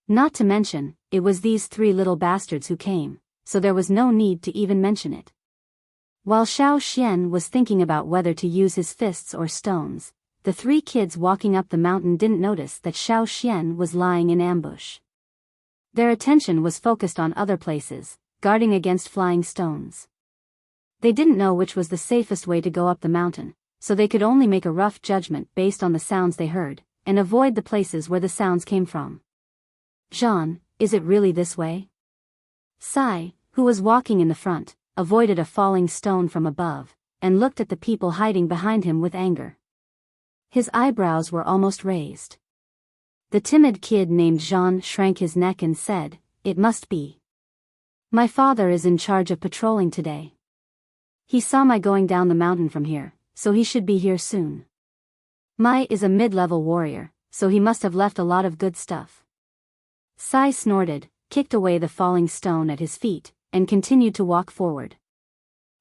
Not to mention, it was these 3 little bastards who came, so there was no need to even mention it. While Xiao Xian was thinking about whether to use his fists or stones, the 3 kids walking up the mountain didn't notice that Xiao Xian was lying in ambush. Their attention was focused on other places, guarding against flying stones. They didn't know which was the safest way to go up the mountain, so they could only make a rough judgment based on the sounds they heard, and avoid the places where the sounds came from. "Jean, is it really this way?" Sai, who was walking in the front, avoided a falling stone from above, and looked at the people hiding behind him with anger. His eyebrows were almost raised. The timid kid named Jean shrank his neck and said, "It must be. My father is in charge of patrolling today. He saw Mai going down the mountain from here, so he should be here soon. Mai is a mid-level warrior, so he must have left a lot of good stuff." Sai snorted, kicked away the falling stone at his feet, and continued to walk forward.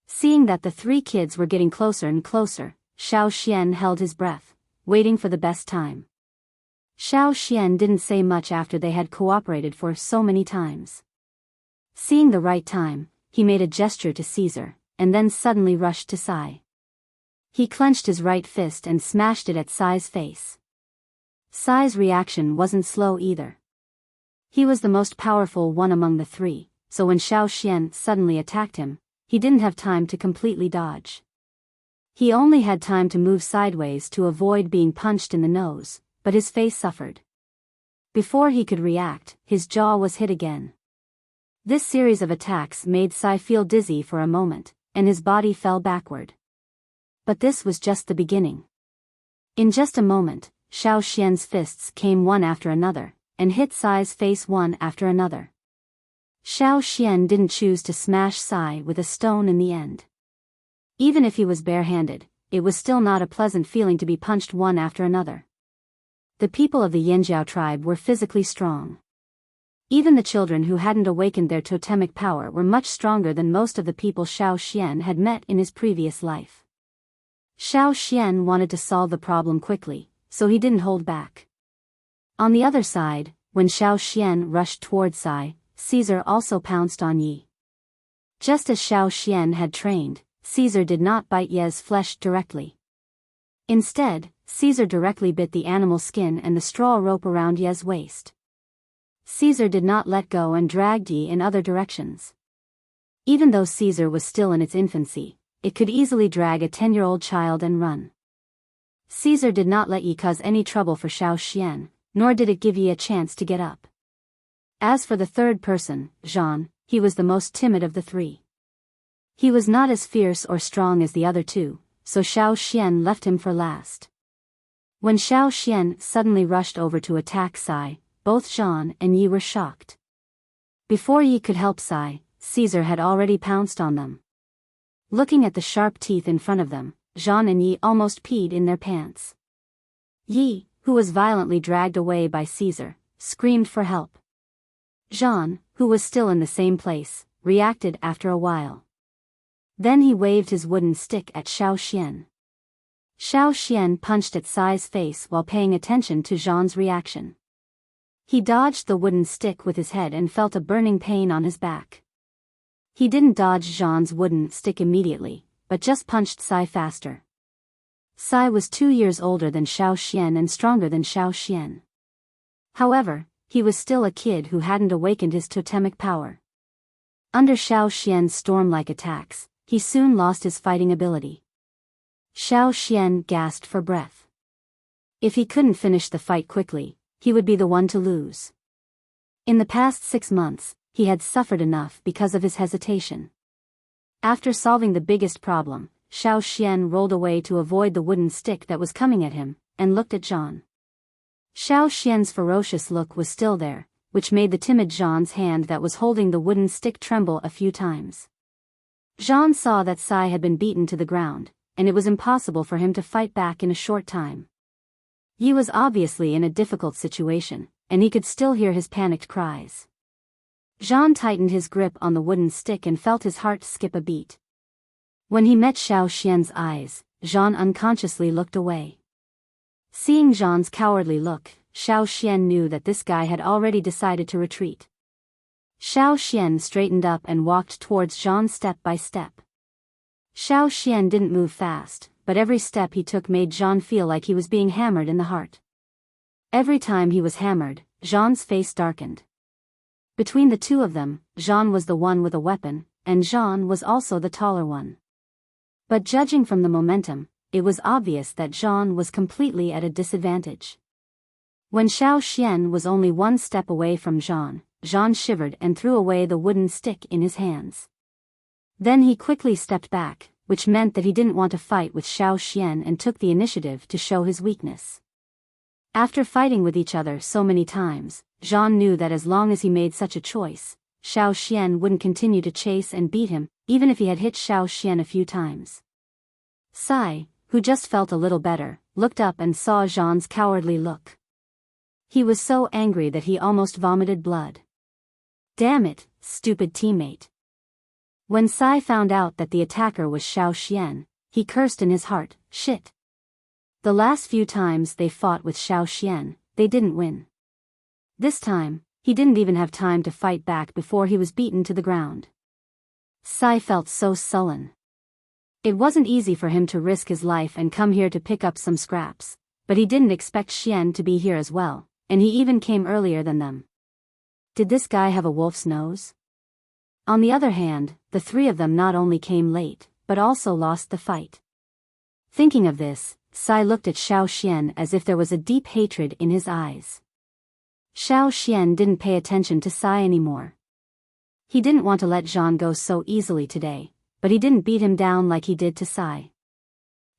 Seeing that the 3 kids were getting closer and closer, Xiao Xian held his breath, waiting for the best time. Xiao Xian didn't say much after they had cooperated for so many times. Seeing the right time, he made a gesture to Caesar, and then suddenly rushed to Sai. He clenched his right fist and smashed it at Sai's face. Sai's reaction wasn't slow either. He was the most powerful one among the three, so when Xiao Xian suddenly attacked him, he didn't have time to completely dodge. He only had time to move sideways to avoid being punched in the nose, but his face suffered. Before he could react, his jaw was hit again. This series of attacks made Sai feel dizzy for a moment, and his body fell backward. But this was just the beginning. In just a moment, Xiao Xian's fists came one after another, and hit Sai's face one after another. Xiao Xian didn't choose to smash Sai with a stone in the end. Even if he was barehanded, it was still not a pleasant feeling to be punched one after another. The people of the Yanjiao tribe were physically strong. Even the children who hadn't awakened their totemic power were much stronger than most of the people Xiao Xian had met in his previous life. Xiao Xian wanted to solve the problem quickly, so he didn't hold back. On the other side, when Xiao Xian rushed towards Sai, Caesar also pounced on Yi. Just as Xiao Xian had trained, Caesar did not bite Ye's flesh directly. Instead, Caesar directly bit the animal skin and the straw rope around Ye's waist. Caesar did not let go and dragged Yi in other directions. Even though Caesar was still in its infancy, it could easily drag a 10-year-old child and run. Caesar did not let Yi cause any trouble for Xiao Xian, nor did it give Yi a chance to get up. As for the third person, Zhan, he was the most timid of the three. He was not as fierce or strong as the other two, so Xiao Xian left him for last. When Xiao Xian suddenly rushed over to attack Sai, both Zhan and Yi were shocked. Before Yi could help Sai, Caesar had already pounced on them. Looking at the sharp teeth in front of them, Zhan and Yi almost peed in their pants. Yi, who was violently dragged away by Caesar, screamed for help. Zhan, who was still in the same place, reacted after a while. Then he waved his wooden stick at Xiao Xian. Xiao Xian punched at Sai's face while paying attention to Zhan's reaction. He dodged the wooden stick with his head and felt a burning pain on his back. He didn't dodge Zhan's wooden stick immediately, but just punched Sai faster. Sai was 2 years older than Xiao Xian and stronger than Xiao Xian. However, he was still a kid who hadn't awakened his totemic power. Under Xiao Xian's storm-like attacks, he soon lost his fighting ability. Xiao Xian gasped for breath. If he couldn't finish the fight quickly, he would be the one to lose. In the past 6 months, he had suffered enough because of his hesitation. After solving the biggest problem, Xiao Xian rolled away to avoid the wooden stick that was coming at him, and looked at Zhan. Xiao Xian's ferocious look was still there, which made the timid Zhan's hand that was holding the wooden stick tremble a few times. Zhan saw that Sai had been beaten to the ground, and it was impossible for him to fight back in a short time. Yi was obviously in a difficult situation, and he could still hear his panicked cries. Zhan tightened his grip on the wooden stick and felt his heart skip a beat. When he met Xiao Xian's eyes, Zhan unconsciously looked away. Seeing Zhan's cowardly look, Xiao Xian knew that this guy had already decided to retreat. Xiao Xian straightened up and walked towards Zhan step by step. Xiao Xian didn't move fast, but every step he took made Zhan feel like he was being hammered in the heart. Every time he was hammered, Zhan's face darkened. Between the two of them, Zhan was the one with a weapon, and Zhan was also the taller one. But judging from the momentum, it was obvious that Zhan was completely at a disadvantage. When Xiao Xian was only 1 step away from Zhan, Zhan shivered and threw away the wooden stick in his hands. Then he quickly stepped back, which meant that he didn't want to fight with Xiao Xian and took the initiative to show his weakness. After fighting with each other so many times, Zhan knew that as long as he made such a choice, Xiao Xian wouldn't continue to chase and beat him, even if he had hit Xiao Xian a few times. Sai, who just felt a little better, looked up and saw Zhan's cowardly look. He was so angry that he almost vomited blood. Damn it, stupid teammate. When Sai found out that the attacker was Xiao Xian, he cursed in his heart, shit. The last few times they fought with Xiao Xian, they didn't win. This time, he didn't even have time to fight back before he was beaten to the ground. Sai felt so sullen. It wasn't easy for him to risk his life and come here to pick up some scraps, but he didn't expect Xian to be here as well, and he even came earlier than them. Did this guy have a wolf's nose? On the other hand, the three of them not only came late, but also lost the fight. Thinking of this, Sai looked at Xiao Xian as if there was a deep hatred in his eyes. Xiao Xian didn't pay attention to Sai anymore. He didn't want to let Zhang go so easily today, but he didn't beat him down like he did to Sai.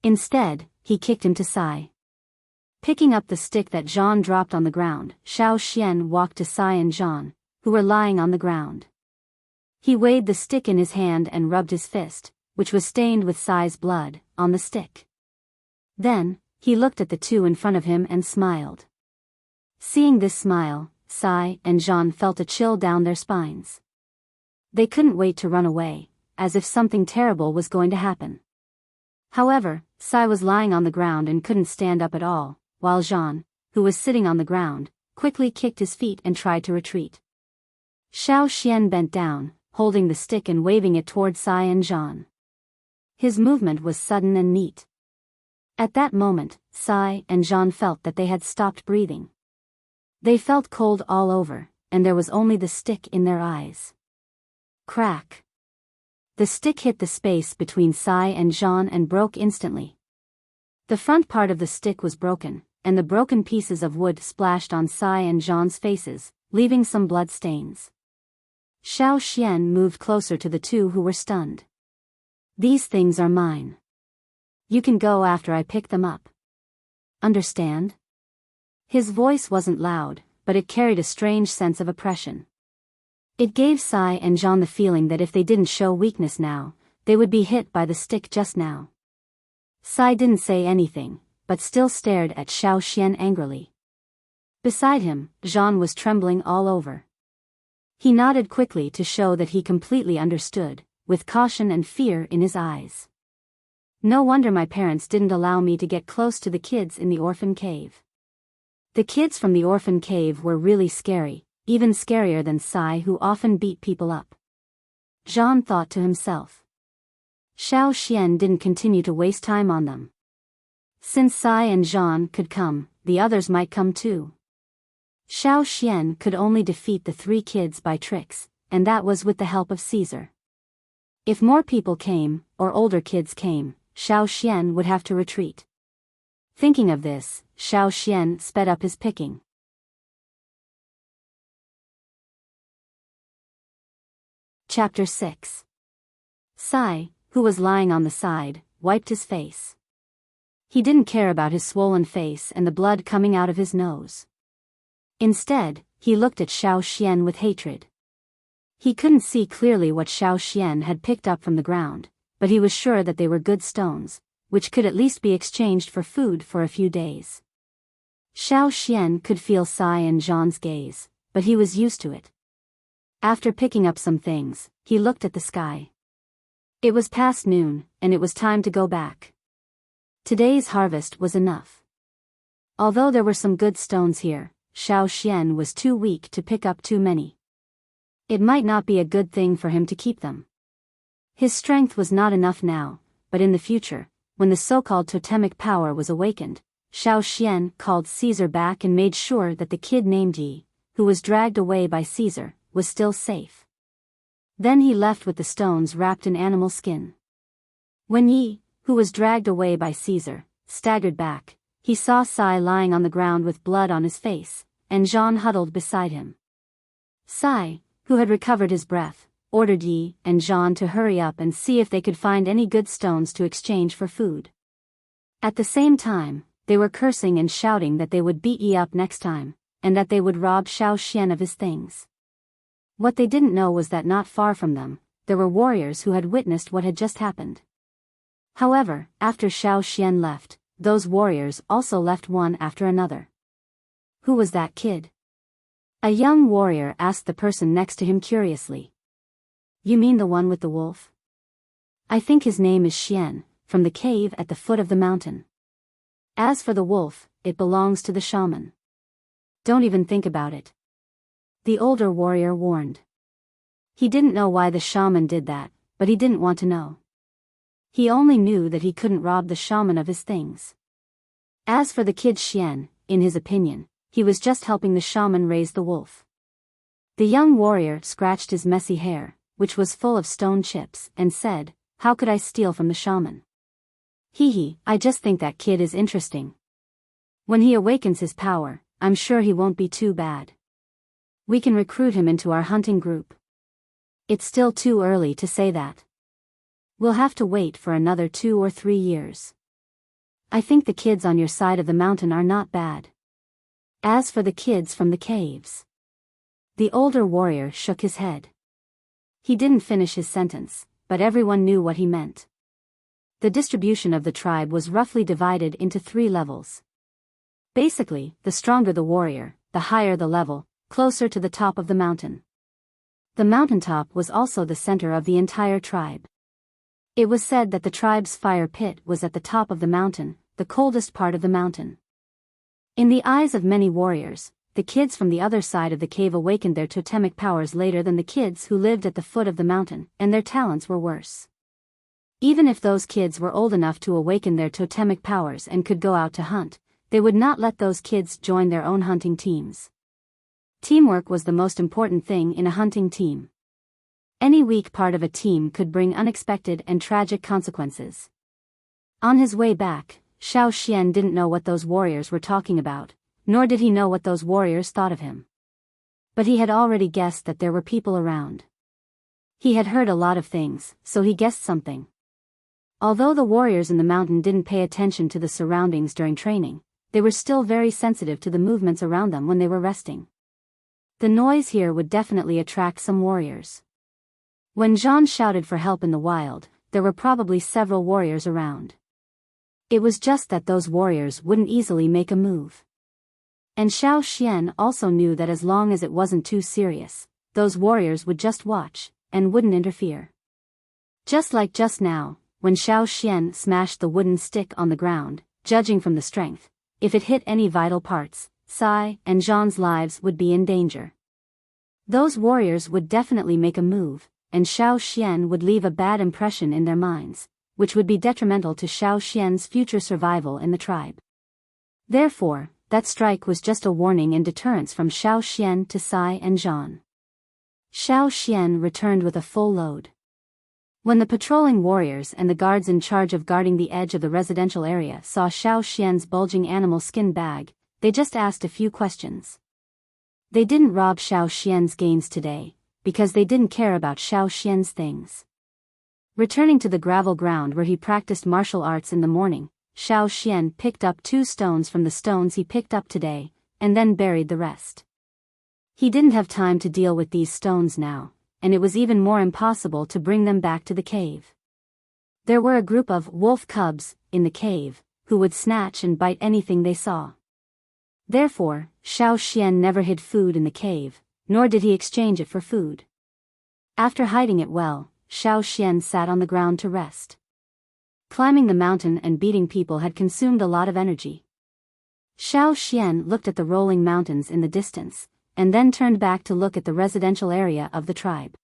Instead, he kicked him to Sai. Picking up the stick that Zhang dropped on the ground, Xiao Xian walked to Sai and Zhang, who were lying on the ground. He weighed the stick in his hand and rubbed his fist, which was stained with Sai's blood, on the stick. Then, he looked at the two in front of him and smiled. Seeing this smile, Sai and Zhang felt a chill down their spines. They couldn't wait to run away, as if something terrible was going to happen. However, Sai was lying on the ground and couldn't stand up at all, while Zhang, who was sitting on the ground, quickly kicked his feet and tried to retreat. Xiao Xian bent down, holding the stick and waving it toward Sai and Zhang. His movement was sudden and neat. At that moment, Sai and Zhang felt that they had stopped breathing. They felt cold all over, and there was only the stick in their eyes. Crack! The stick hit the space between Sai and Zhang and broke instantly. The front part of the stick was broken, and the broken pieces of wood splashed on Sai and Zhang's faces, leaving some blood stains. Xiao Xian moved closer to the two who were stunned. These things are mine. You can go after I pick them up. Understand? His voice wasn't loud, but it carried a strange sense of oppression. It gave Sai and Zhang the feeling that if they didn't show weakness now, they would be hit by the stick just now. Sai didn't say anything, but still stared at Xiao Xian angrily. Beside him, Zhang was trembling all over. He nodded quickly to show that he completely understood, with caution and fear in his eyes. No wonder my parents didn't allow me to get close to the kids in the orphan cave. The kids from the orphan cave were really scary, even scarier than Sai, who often beat people up. Zhang thought to himself. Xiao Xian didn't continue to waste time on them. Since Sai and Zhang could come, the others might come too. Xiao Xian could only defeat the three kids by tricks, and that was with the help of Caesar. If more people came, or older kids came, Xiao Xian would have to retreat. Thinking of this, Xiao Xian sped up his picking. Chapter 6. Sai, who was lying on the side, wiped his face. He didn't care about his swollen face and the blood coming out of his nose. Instead, he looked at Xiao Xian with hatred. He couldn't see clearly what Xiao Xian had picked up from the ground, but he was sure that they were good stones, which could at least be exchanged for food for a few days. Xiao Xian could feel Sai and Zhang's gaze, but he was used to it. After picking up some things, he looked at the sky. It was past noon, and it was time to go back. Today's harvest was enough. Although there were some good stones here, Xiao Xian was too weak to pick up too many. It might not be a good thing for him to keep them. His strength was not enough now, but in the future, when the so-called totemic power was awakened, Xiao Xian called Caesar back and made sure that the kid named Yi, who was dragged away by Caesar, was still safe. Then he left with the stones wrapped in animal skin. When Yi, who was dragged away by Caesar, staggered back, he saw Sai lying on the ground with blood on his face, and Zhang huddled beside him. Sai, who had recovered his breath, ordered Yi and Zhang to hurry up and see if they could find any good stones to exchange for food. At the same time, they were cursing and shouting that they would beat Yi up next time, and that they would rob Xiao Xian of his things. What they didn't know was that not far from them, there were warriors who had witnessed what had just happened. However, after Xiao Xian left, those warriors also left one after another. Who was that kid? A young warrior asked the person next to him curiously. You mean the one with the wolf? I think his name is Xian, from the cave at the foot of the mountain. As for the wolf, it belongs to the shaman. Don't even think about it. The older warrior warned. He didn't know why the shaman did that, but he didn't want to know. He only knew that he couldn't rob the shaman of his things. As for the kid Xian, in his opinion, he was just helping the shaman raise the wolf. The young warrior scratched his messy hair, which was full of stone chips, and said, "How could I steal from the shaman? Hee, I just think that kid is interesting. When he awakens his power, I'm sure he won't be too bad. We can recruit him into our hunting group." It's still too early to say that. We'll have to wait for another 2 or 3 years. I think the kids on your side of the mountain are not bad. As for the kids from the caves. The older warrior shook his head. He didn't finish his sentence, but everyone knew what he meant. The distribution of the tribe was roughly divided into 3 levels. Basically, the stronger the warrior, the higher the level, closer to the top of the mountain. The mountaintop was also the center of the entire tribe. It was said that the tribe's fire pit was at the top of the mountain, the coldest part of the mountain. In the eyes of many warriors, the kids from the other side of the cave awakened their totemic powers later than the kids who lived at the foot of the mountain, and their talents were worse. Even if those kids were old enough to awaken their totemic powers and could go out to hunt, they would not let those kids join their own hunting teams. Teamwork was the most important thing in a hunting team. Any weak part of a team could bring unexpected and tragic consequences. On his way back, Xiao Xian didn't know what those warriors were talking about, nor did he know what those warriors thought of him. But he had already guessed that there were people around. He had heard a lot of things, so he guessed something. Although the warriors in the mountain didn't pay attention to the surroundings during training, they were still very sensitive to the movements around them when they were resting. The noise here would definitely attract some warriors. When Jean shouted for help in the wild, there were probably several warriors around. It was just that those warriors wouldn't easily make a move. And Xiao Xian also knew that as long as it wasn't too serious, those warriors would just watch, and wouldn't interfere. Just like just now, when Xiao Xian smashed the wooden stick on the ground, judging from the strength, if it hit any vital parts, Sai and Jean's lives would be in danger. Those warriors would definitely make a move, and Xiao Xian would leave a bad impression in their minds, which would be detrimental to Xiao Xian's future survival in the tribe. Therefore, that strike was just a warning and deterrence from Xiao Xian to Sai and Jean. Xiao Xian returned with a full load. When the patrolling warriors and the guards in charge of guarding the edge of the residential area saw Xiao Xian's bulging animal skin bag, they just asked a few questions. They didn't rob Xiao Xian's gains today, because they didn't care about Xiao Xian's things. Returning to the gravel ground where he practiced martial arts in the morning, Xiao Xian picked up 2 stones from the stones he picked up today, and then buried the rest. He didn't have time to deal with these stones now, and it was even more impossible to bring them back to the cave. There were a group of wolf cubs in the cave, who would snatch and bite anything they saw. Therefore, Xiao Xian never hid food in the cave, nor did he exchange it for food. After hiding it well, Xiao Xian sat on the ground to rest. Climbing the mountain and beating people had consumed a lot of energy. Xiao Xian looked at the rolling mountains in the distance, and then turned back to look at the residential area of the tribe.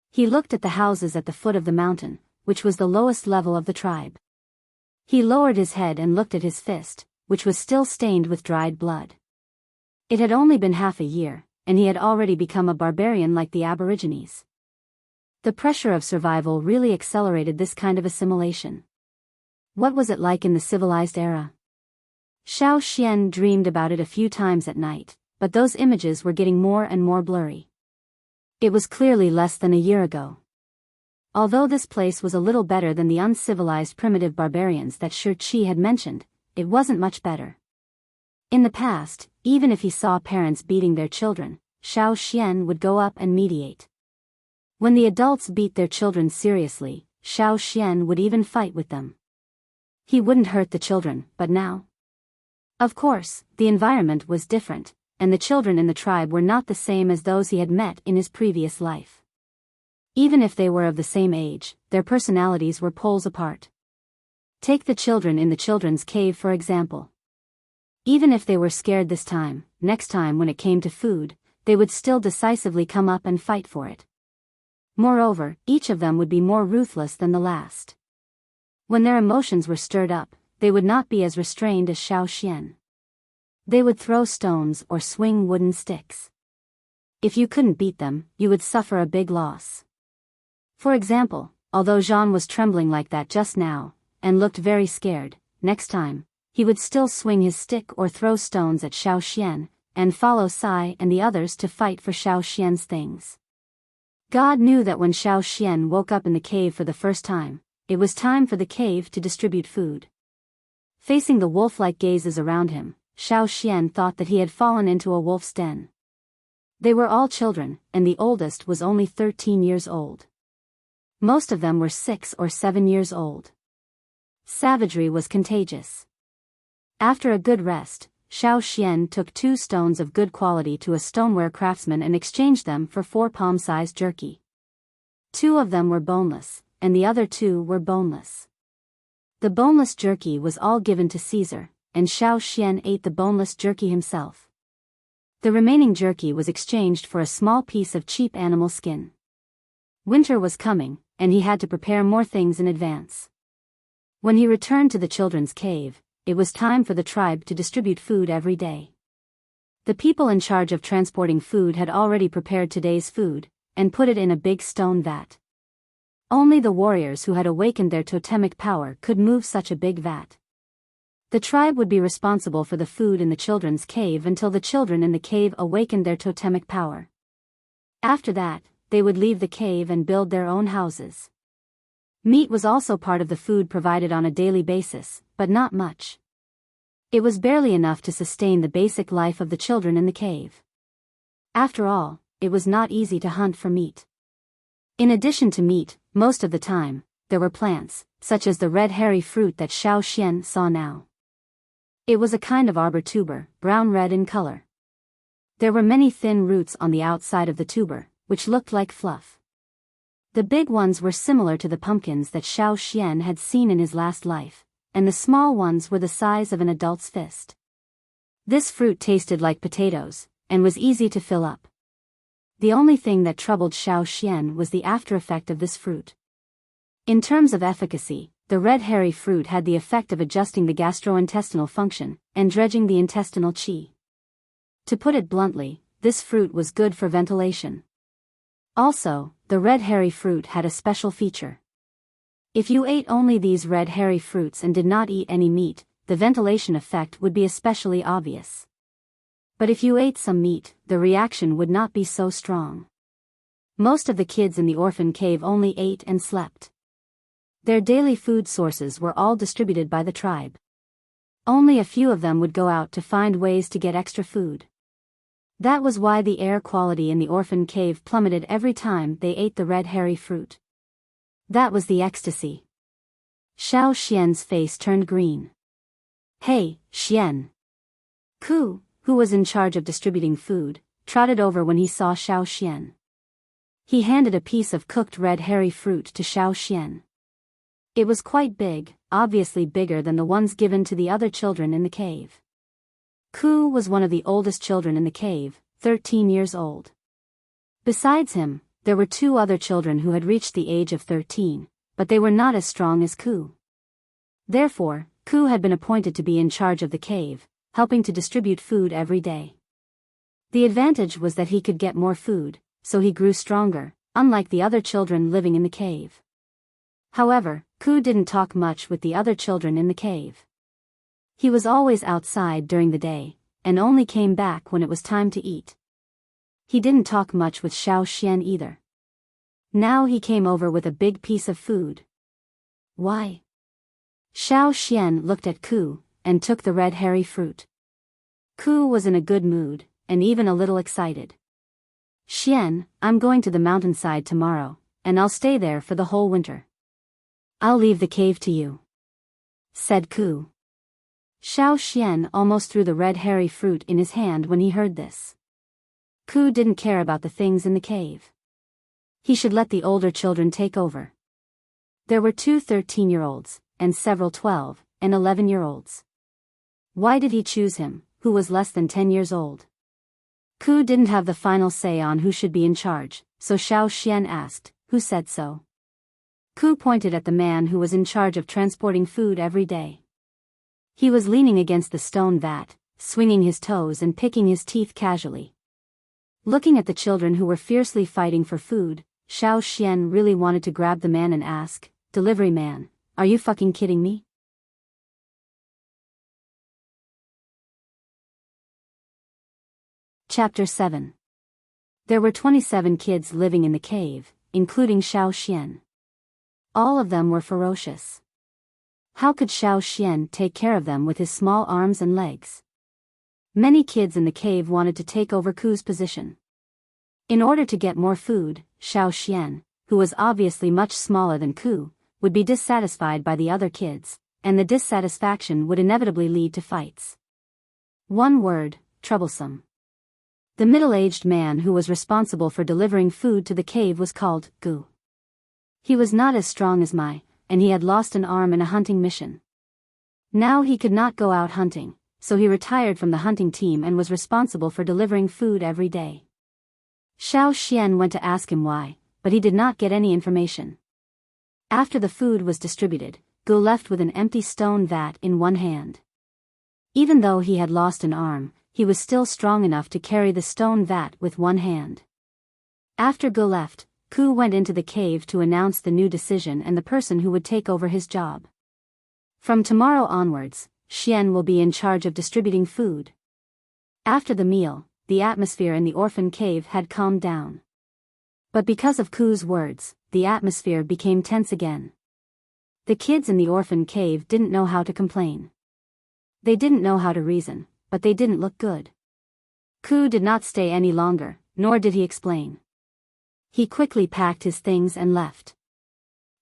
He looked at the houses at the foot of the mountain, which was the lowest level of the tribe. He lowered his head and looked at his fist, which was still stained with dried blood. It had only been half a year, and he had already become a barbarian like the Aborigines. The pressure of survival really accelerated this kind of assimilation. What was it like in the civilized era? Xiao Xian dreamed about it a few times at night, but those images were getting more and more blurry. It was clearly less than a year ago. Although this place was a little better than the uncivilized primitive barbarians that Shi Qi had mentioned, it wasn't much better. In the past, even if he saw parents beating their children, Xiao Xian would go up and mediate. When the adults beat their children seriously, Xiao Xian would even fight with them. He wouldn't hurt the children, but now? Of course, the environment was different, and the children in the tribe were not the same as those he had met in his previous life. Even if they were of the same age, their personalities were poles apart. Take the children in the children's cave for example. Even if they were scared this time, next time when it came to food, they would still decisively come up and fight for it. Moreover, each of them would be more ruthless than the last. When their emotions were stirred up, they would not be as restrained as Xiao. They would throw stones or swing wooden sticks. If you couldn't beat them, you would suffer a big loss. For example, although Jean was trembling like that just now, and looked very scared, next time, he would still swing his stick or throw stones at Xiao, and follow Sai and the others to fight for Xiao's things. God knew that when Xiao woke up in the cave for the first time, it was time for the cave to distribute food. Facing the wolf-like gazes around him, Xiao thought that he had fallen into a wolf's den. They were all children, and the oldest was only 13 years old. Most of them were 6 or 7 years old. Savagery was contagious. After a good rest, Xiao took 2 stones of good quality to a stoneware craftsman and exchanged them for 4 palm-sized jerky. 2 of them were boneless, and the other 2 were boneless. The boneless jerky was all given to Caesar, and Xiao ate the boneless jerky himself. The remaining jerky was exchanged for a small piece of cheap animal skin. Winter was coming, and he had to prepare more things in advance. When he returned to the children's cave, it was time for the tribe to distribute food every day. The people in charge of transporting food had already prepared today's food, and put it in a big stone vat. Only the warriors who had awakened their totemic power could move such a big vat. The tribe would be responsible for the food in the children's cave until the children in the cave awakened their totemic power. After that, they would leave the cave and build their own houses. Meat was also part of the food provided on a daily basis, but not much. It was barely enough to sustain the basic life of the children in the cave. After all, it was not easy to hunt for meat. In addition to meat, most of the time, there were plants, such as the red hairy fruit that Xiao saw now. It was a kind of arbor tuber, brown-red in color. There were many thin roots on the outside of the tuber, which looked like fluff. The big ones were similar to the pumpkins that Xiao had seen in his last life, and the small ones were the size of an adult's fist. This fruit tasted like potatoes, and was easy to fill up. The only thing that troubled Xiao was the after-effect of this fruit. In terms of efficacy, the red hairy fruit had the effect of adjusting the gastrointestinal function, and dredging the intestinal qi. To put it bluntly, this fruit was good for ventilation. Also, the red hairy fruit had a special feature. If you ate only these red hairy fruits and did not eat any meat, the ventilation effect would be especially obvious. But if you ate some meat, the reaction would not be so strong. Most of the kids in the orphan cave only ate and slept. Their daily food sources were all distributed by the tribe. Only a few of them would go out to find ways to get extra food. That was why the air quality in the orphan cave plummeted every time they ate the red hairy fruit. That was the ecstasy. Xiao's face turned green. Hey, Xian. Ku, who was in charge of distributing food, trotted over when he saw Xiao. He handed a piece of cooked red hairy fruit to Xiao. It was quite big, obviously bigger than the ones given to the other children in the cave. Ku was one of the oldest children in the cave, 13 years old. Besides him, there were 2 other children who had reached the age of 13, but they were not as strong as Ku. Therefore, Ku had been appointed to be in charge of the cave, helping to distribute food every day. The advantage was that he could get more food, so he grew stronger, unlike the other children living in the cave. However, Ku didn't talk much with the other children in the cave. He was always outside during the day, and only came back when it was time to eat. He didn't talk much with Xiao either. Now he came over with a big piece of food. Why? Xiao looked at Ku, and took the red hairy fruit. Ku was in a good mood, and even a little excited. Xian, I'm going to the mountainside tomorrow, and I'll stay there for the whole winter. I'll leave the cave to you, said Ku. Xiao almost threw the red hairy fruit in his hand when he heard this. Ku didn't care about the things in the cave. He should let the older children take over. There were 2 13-year-olds, and several 12 and 11-year-olds. Why did he choose him, who was less than 10 years old? Ku didn't have the final say on who should be in charge, so Xiao Xian asked, "Who said so?" Ku pointed at the man who was in charge of transporting food every day. He was leaning against the stone vat, swinging his toes and picking his teeth casually. Looking at the children who were fiercely fighting for food, Xiao Xian really wanted to grab the man and ask, "Delivery man, are you fucking kidding me?" Chapter 7. There were 27 kids living in the cave, including Xiao Xian. All of them were ferocious. How could Xiao Xian take care of them with his small arms and legs? Many kids in the cave wanted to take over Ku's position. In order to get more food, Xiao Xian, who was obviously much smaller than Ku, would be dissatisfied by the other kids, and the dissatisfaction would inevitably lead to fights. One word, troublesome. The middle-aged man who was responsible for delivering food to the cave was called Gu. He was not as strong as Mai, and he had lost an arm in a hunting mission. Now he could not go out hunting, so he retired from the hunting team and was responsible for delivering food every day. Xiao Xian went to ask him why, but he did not get any information. After the food was distributed, Gu left with an empty stone vat in one hand. Even though he had lost an arm, he was still strong enough to carry the stone vat with one hand. After Gu left, Ku went into the cave to announce the new decision and the person who would take over his job. From tomorrow onwards, Xian will be in charge of distributing food. After the meal, the atmosphere in the orphan cave had calmed down. But because of Ku's words, the atmosphere became tense again. The kids in the orphan cave didn't know how to complain. They didn't know how to reason, but they didn't look good. Ku did not stay any longer, nor did he explain. He quickly packed his things and left.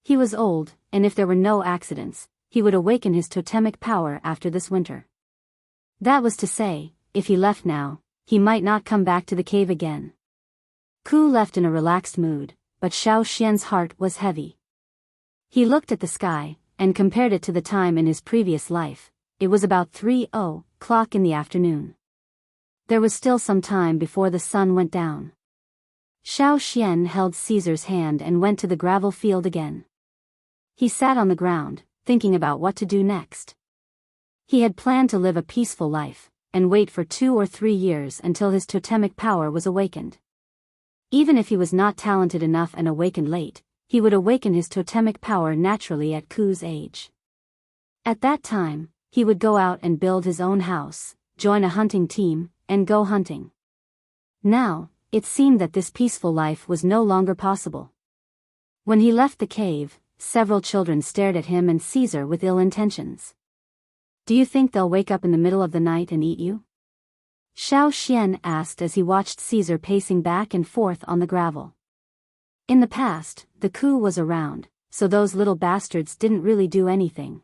He was old, and if there were no accidents, he would awaken his totemic power after this winter. That was to say, if he left now, he might not come back to the cave again. Ku left in a relaxed mood, but Xiao Xian's heart was heavy. He looked at the sky, and compared it to the time in his previous life. It was about 3:00 in the afternoon. There was still some time before the sun went down. Xiao Xian held Caesar's hand and went to the gravel field again. He sat on the ground, thinking about what to do next. He had planned to live a peaceful life, and wait for 2 or 3 years until his totemic power was awakened. Even if he was not talented enough and awakened late, he would awaken his totemic power naturally at Ku's age. At that time, he would go out and build his own house, join a hunting team, and go hunting. Now, it seemed that this peaceful life was no longer possible. When he left the cave, several children stared at him and Caesar with ill intentions. "Do you think they'll wake up in the middle of the night and eat you?" Xiao Xian asked as he watched Caesar pacing back and forth on the gravel. In the past, the Ku was around, so those little bastards didn't really do anything.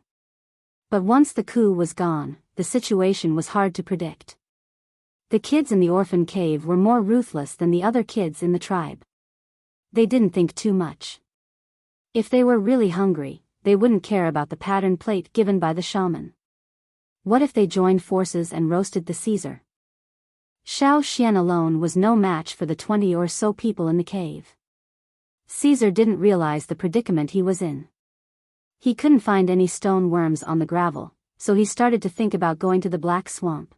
But once the Ku was gone, the situation was hard to predict. The kids in the orphan cave were more ruthless than the other kids in the tribe. They didn't think too much. If they were really hungry, they wouldn't care about the pattern plate given by the shaman. What if they joined forces and roasted the Caesar? Xiao Xian alone was no match for the 20 or so people in the cave. Caesar didn't realize the predicament he was in. He couldn't find any stone worms on the gravel, so he started to think about going to the Black Swamp.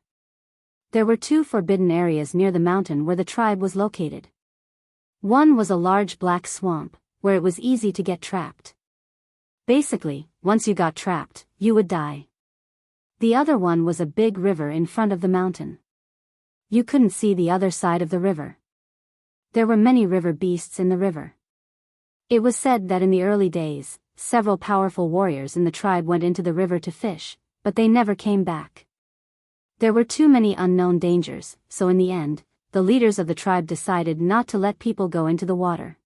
There were 2 forbidden areas near the mountain where the tribe was located. One was a large black swamp, where it was easy to get trapped. Basically, once you got trapped, you would die. The other one was a big river in front of the mountain. You couldn't see the other side of the river. There were many river beasts in the river. It was said that in the early days, several powerful warriors in the tribe went into the river to fish, but they never came back. There were too many unknown dangers, so in the end, the leaders of the tribe decided not to let people go into the water.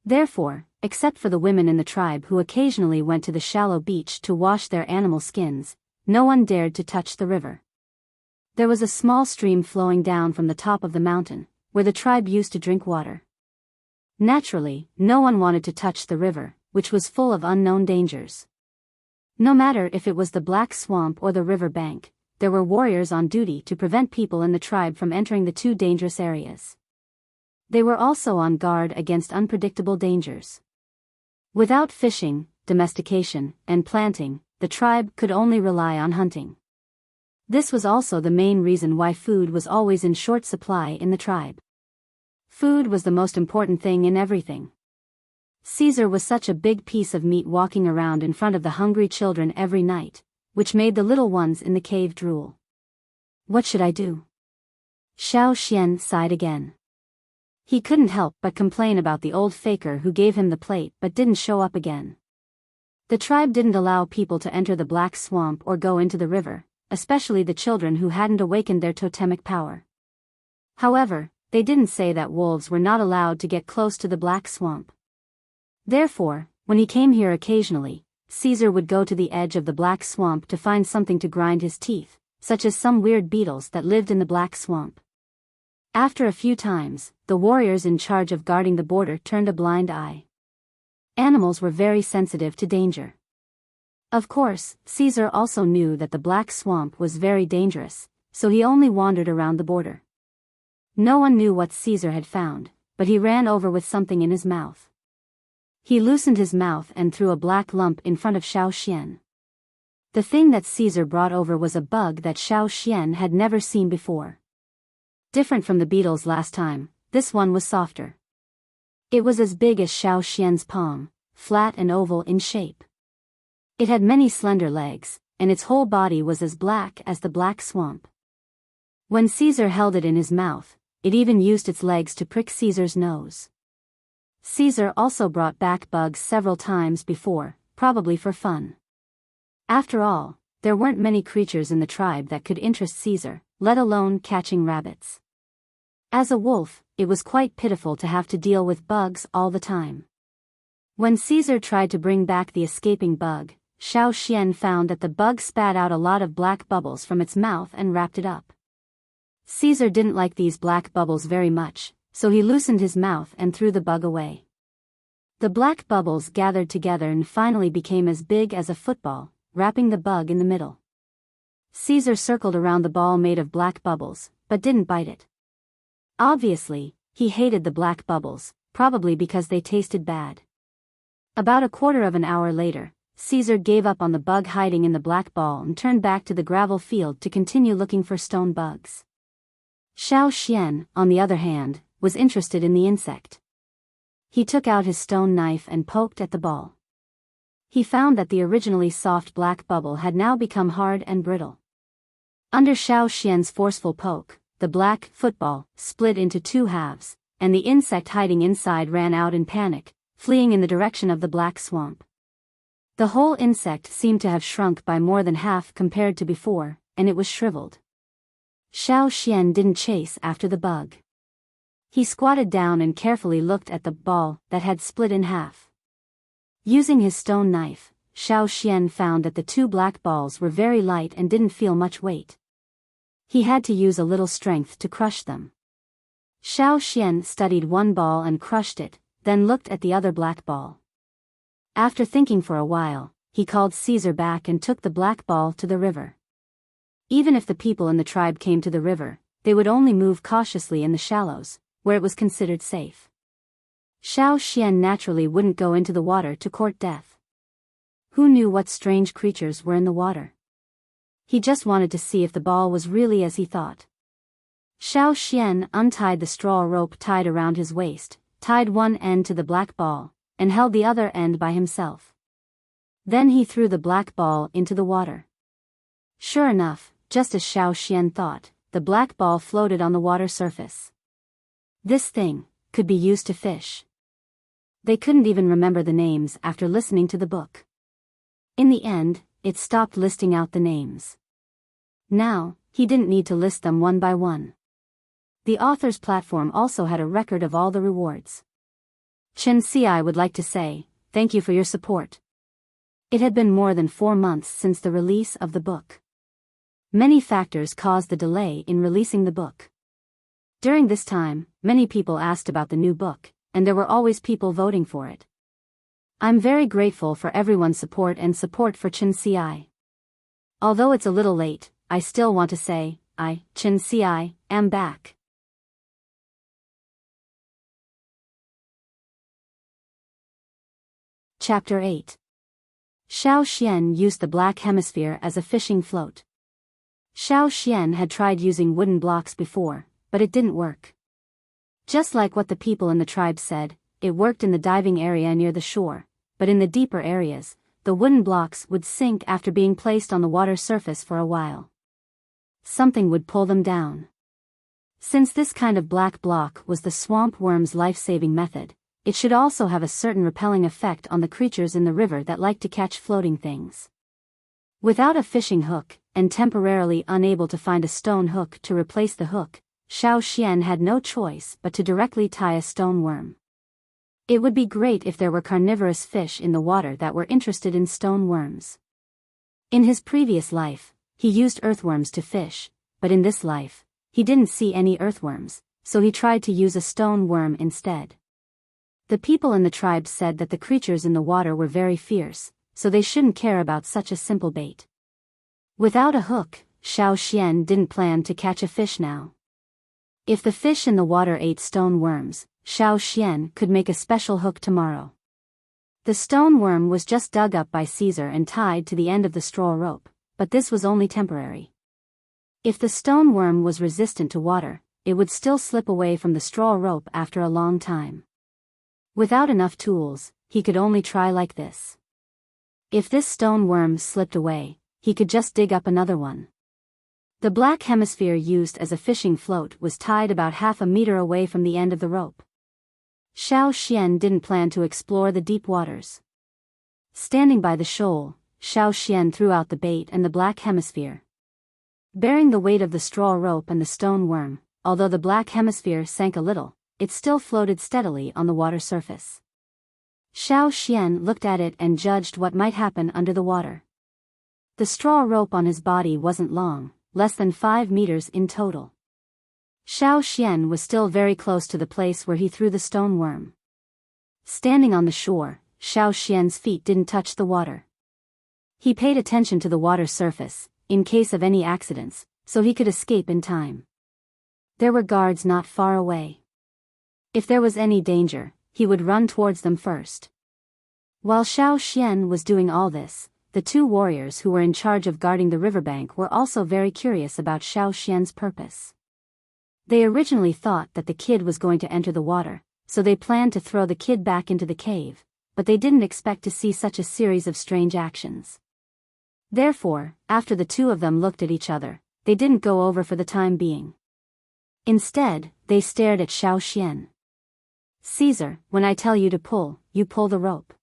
Therefore, except for the women in the tribe who occasionally went to the shallow beach to wash their animal skins, no one dared to touch the river. There was a small stream flowing down from the top of the mountain, where the tribe used to drink water. Naturally, no one wanted to touch the river, which was full of unknown dangers. No matter if it was the Black Swamp or the river bank, there were warriors on duty to prevent people in the tribe from entering the two dangerous areas. They were also on guard against unpredictable dangers. Without fishing, domestication, and planting, the tribe could only rely on hunting. This was also the main reason why food was always in short supply in the tribe. Food was the most important thing in everything. Caesar was such a big piece of meat walking around in front of the hungry children every night, which made the little ones in the cave drool. What should I do? Xiao Xian sighed again. He couldn't help but complain about the old faker who gave him the plate but didn't show up again. The tribe didn't allow people to enter the Black Swamp or go into the river, especially the children who hadn't awakened their totemic power. However, they didn't say that wolves were not allowed to get close to the Black Swamp. Therefore, when he came here occasionally, Caesar would go to the edge of the Black Swamp to find something to grind his teeth, such as some weird beetles that lived in the Black Swamp. After a few times, the warriors in charge of guarding the border turned a blind eye. Animals were very sensitive to danger. Of course, Caesar also knew that the Black Swamp was very dangerous, so he only wandered around the border. No one knew what Caesar had found, but he ran over with something in his mouth. He loosened his mouth and threw a black lump in front of Xiao Xian. The thing that Caesar brought over was a bug that Xiao Xian had never seen before. Different from the beetles last time, this one was softer. It was as big as Xiao Xian's palm, flat and oval in shape. It had many slender legs, and its whole body was as black as the Black Swamp. When Caesar held it in his mouth, it even used its legs to prick Caesar's nose. Caesar also brought back bugs several times before, probably for fun. After all, there weren't many creatures in the tribe that could interest Caesar, let alone catching rabbits. As a wolf, it was quite pitiful to have to deal with bugs all the time. When Caesar tried to bring back the escaping bug, Xiao Xian found that the bug spat out a lot of black bubbles from its mouth and wrapped it up. Caesar didn't like these black bubbles very much, so he loosened his mouth and threw the bug away. The black bubbles gathered together and finally became as big as a football, wrapping the bug in the middle. Caesar circled around the ball made of black bubbles, but didn't bite it. Obviously, he hated the black bubbles, probably because they tasted bad. About a quarter of an hour later, Caesar gave up on the bug hiding in the black ball and turned back to the gravel field to continue looking for stone bugs. Xiao Xian, on the other hand, was interested in the insect. He took out his stone knife and poked at the ball. He found that the originally soft black bubble had now become hard and brittle. Under Xiao Xian's forceful poke, the black football split into two halves, and the insect hiding inside ran out in panic, fleeing in the direction of the Black Swamp. The whole insect seemed to have shrunk by more than half compared to before, and it was shriveled. Xiao Xian didn't chase after the bug. He squatted down and carefully looked at the ball that had split in half. Using his stone knife, Xiao Xian found that the two black balls were very light and didn't feel much weight. He had to use a little strength to crush them. Xiao Xian studied one ball and crushed it, then looked at the other black ball. After thinking for a while, he called Caesar back and took the black ball to the river. Even if the people in the tribe came to the river, they would only move cautiously in the shallows, where it was considered safe. Xiao Xian naturally wouldn't go into the water to court death. Who knew what strange creatures were in the water? He just wanted to see if the ball was really as he thought. Xiao Xian untied the straw rope tied around his waist, tied one end to the black ball, and held the other end by himself. Then he threw the black ball into the water. Sure enough, just as Xiao Xian thought, the black ball floated on the water surface. This thing could be used to fish. They couldn't even remember the names after listening to the book. In the end, it stopped listing out the names. Now, he didn't need to list them one by one. The author's platform also had a record of all the rewards. Chen Ci would like to say, thank you for your support. It had been more than 4 months since the release of the book. Many factors caused the delay in releasing the book. During this time, many people asked about the new book, and there were always people voting for it. I'm very grateful for everyone's support and support for Chen Ci. Although it's a little late, I still want to say, I am back. Chapter 8. Xiao Xian used the black hemisphere as a fishing float. Xiao Xian had tried using wooden blocks before, but it didn't work. Just like what the people in the tribe said, it worked in the diving area near the shore, but in the deeper areas, the wooden blocks would sink after being placed on the water surface for a while. Something would pull them down. Since this kind of black block was the swamp worm's life-saving method, it should also have a certain repelling effect on the creatures in the river that like to catch floating things. Without a fishing hook, and temporarily unable to find a stone hook to replace the hook, Xiao Xian had no choice but to directly tie a stone worm. It would be great if there were carnivorous fish in the water that were interested in stone worms. In his previous life, he used earthworms to fish, but in this life, he didn't see any earthworms, so he tried to use a stone worm instead. The people in the tribe said that the creatures in the water were very fierce, so they shouldn't care about such a simple bait. Without a hook, Xiao Xian didn't plan to catch a fish now. If the fish in the water ate stone worms, Xiao Xian could make a special hook tomorrow. The stone worm was just dug up by Caesar and tied to the end of the straw rope, but this was only temporary. If the stone worm was resistant to water, it would still slip away from the straw rope after a long time. Without enough tools, he could only try like this. If this stone worm slipped away, he could just dig up another one. The black hemisphere used as a fishing float was tied about half a meter away from the end of the rope. Xiao Xian didn't plan to explore the deep waters. Standing by the shoal, Xiao Xian threw out the bait and the black hemisphere. Bearing the weight of the straw rope and the stone worm, although the black hemisphere sank a little, it still floated steadily on the water surface. Xiao Xian looked at it and judged what might happen under the water. The straw rope on his body wasn't long, less than 5 meters in total. Xiao Xian was still very close to the place where he threw the stone worm. Standing on the shore, Xiao Xian's feet didn't touch the water. He paid attention to the water surface, in case of any accidents, so he could escape in time. There were guards not far away. If there was any danger, he would run towards them first. While Xiao Xian was doing all this, the 2 warriors who were in charge of guarding the riverbank were also very curious about Xiao Xian's purpose. They originally thought that the kid was going to enter the water, so they planned to throw the kid back into the cave, but they didn't expect to see such a series of strange actions. Therefore, after the 2 of them looked at each other, they didn't go over for the time being. Instead, they stared at Xiao Xian. Caesar, when I tell you to pull, you pull the rope.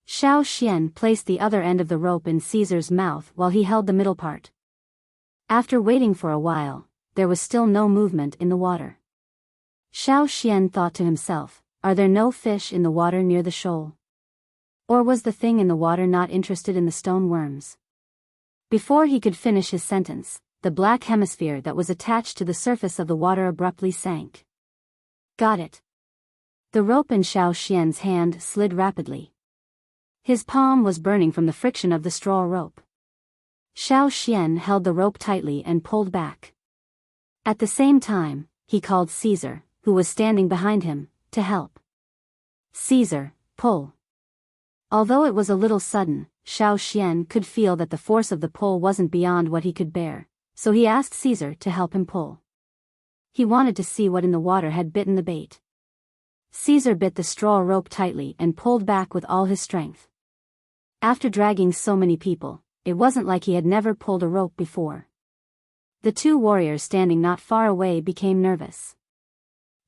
Xiao Xian placed the other end of the rope in Caesar's mouth while he held the middle part. After waiting for a while, there was still no movement in the water. Xiao Xian thought to himself, are there no fish in the water near the shoal? Or was the thing in the water not interested in the stone worms? Before he could finish his sentence, the black hemisphere that was attached to the surface of the water abruptly sank. Got it. The rope in Xiao Xian's hand slid rapidly. His palm was burning from the friction of the straw rope. Xiao Xian held the rope tightly and pulled back. At the same time, he called Caesar, who was standing behind him, to help. Caesar, pull. Although it was a little sudden, Xiao Xian could feel that the force of the pull wasn't beyond what he could bear, so he asked Caesar to help him pull. He wanted to see what in the water had bitten the bait. Caesar bit the straw rope tightly and pulled back with all his strength. After dragging so many people, it wasn't like he had never pulled a rope before. The 2 warriors standing not far away became nervous.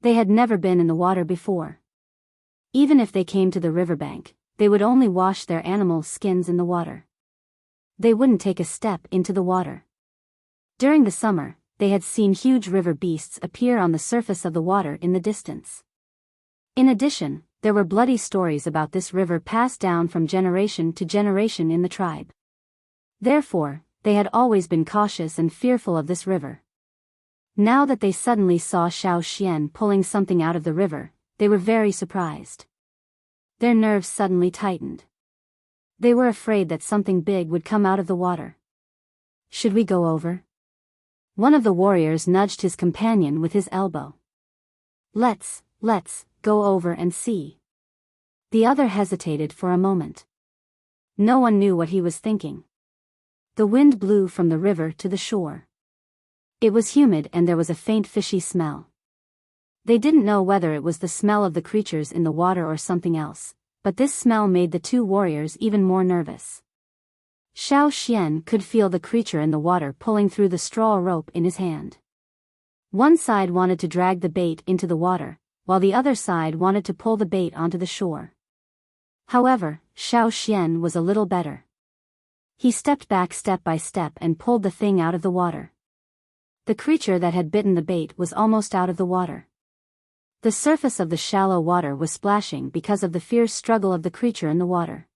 They had never been in the water before. Even if they came to the riverbank, they would only wash their animal skins in the water. They wouldn't take a step into the water. During the summer, they had seen huge river beasts appear on the surface of the water in the distance. In addition, there were bloody stories about this river passed down from generation to generation in the tribe. Therefore, they had always been cautious and fearful of this river. Now that they suddenly saw Xiao Xian pulling something out of the river, they were very surprised. Their nerves suddenly tightened. They were afraid that something big would come out of the water. Should we go over? One of the warriors nudged his companion with his elbow. Let's go over and see. The other hesitated for a moment. No one knew what he was thinking. The wind blew from the river to the shore. It was humid and there was a faint fishy smell. They didn't know whether it was the smell of the creatures in the water or something else, but this smell made the two warriors even more nervous. Xiao Xian could feel the creature in the water pulling through the straw rope in his hand. One side wanted to drag the bait into the water, while the other side wanted to pull the bait onto the shore. However, Xiao Xian was a little better. He stepped back step by step and pulled the thing out of the water. The creature that had bitten the bait was almost out of the water. The surface of the shallow water was splashing because of the fierce struggle of the creature in the water.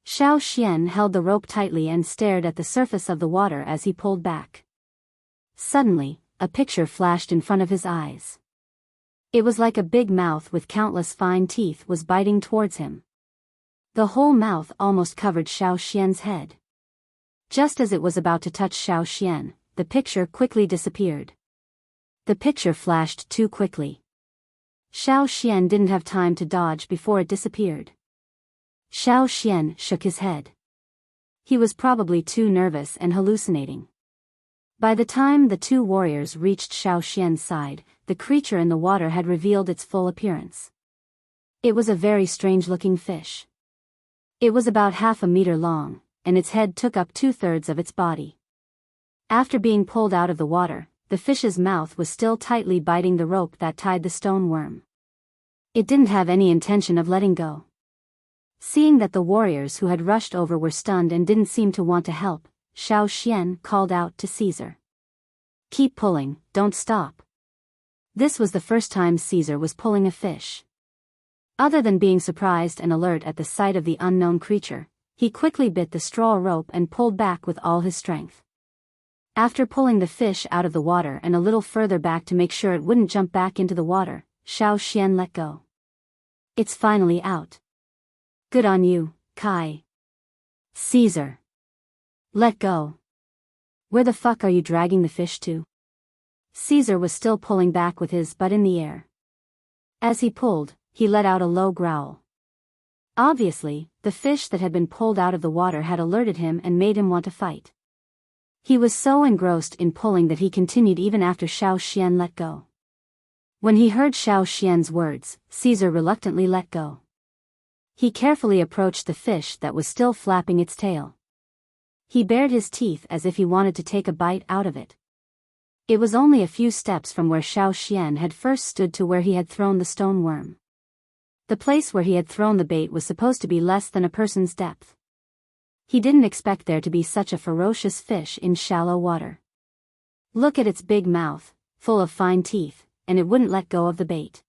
Xiao Xian held the rope tightly and stared at the surface of the water as he pulled back. Suddenly, a picture flashed in front of his eyes. It was like a big mouth with countless fine teeth was biting towards him. The whole mouth almost covered Xiao Xian's head. Just as it was about to touch Xiao Xian, the picture quickly disappeared. The picture flashed too quickly. Xiao Xian didn't have time to dodge before it disappeared. Xiao Xian shook his head. He was probably too nervous and hallucinating. By the time the two warriors reached Xiao Xian's side, the creature in the water had revealed its full appearance. It was a very strange-looking fish. It was about 1/2 meter long, and its head took up 2/3 of its body. After being pulled out of the water, the fish's mouth was still tightly biting the rope that tied the stone worm. It didn't have any intention of letting go. Seeing that the warriors who had rushed over were stunned and didn't seem to want to help, Xiao Xian called out to Caesar. Keep pulling, don't stop. This was the first time Caesar was pulling a fish. Other than being surprised and alert at the sight of the unknown creature, he quickly bit the straw rope and pulled back with all his strength. After pulling the fish out of the water and a little further back to make sure it wouldn't jump back into the water, Xiao Xian let go. It's finally out. Good on you, Kai. Caesar. Let go. Where the fuck are you dragging the fish to? Caesar was still pulling back with his butt in the air. As he pulled, he let out a low growl. Obviously, the fish that had been pulled out of the water had alerted him and made him want to fight. He was so engrossed in pulling that he continued even after Xiao Xian let go. When he heard Xiao Xian's words, Caesar reluctantly let go. He carefully approached the fish that was still flapping its tail. He bared his teeth as if he wanted to take a bite out of it. It was only a few steps from where Xiao Xian had first stood to where he had thrown the stone worm. The place where he had thrown the bait was supposed to be less than a person's depth. He didn't expect there to be such a ferocious fish in shallow water. Look at its big mouth, full of fine teeth, and it wouldn't let go of the bait.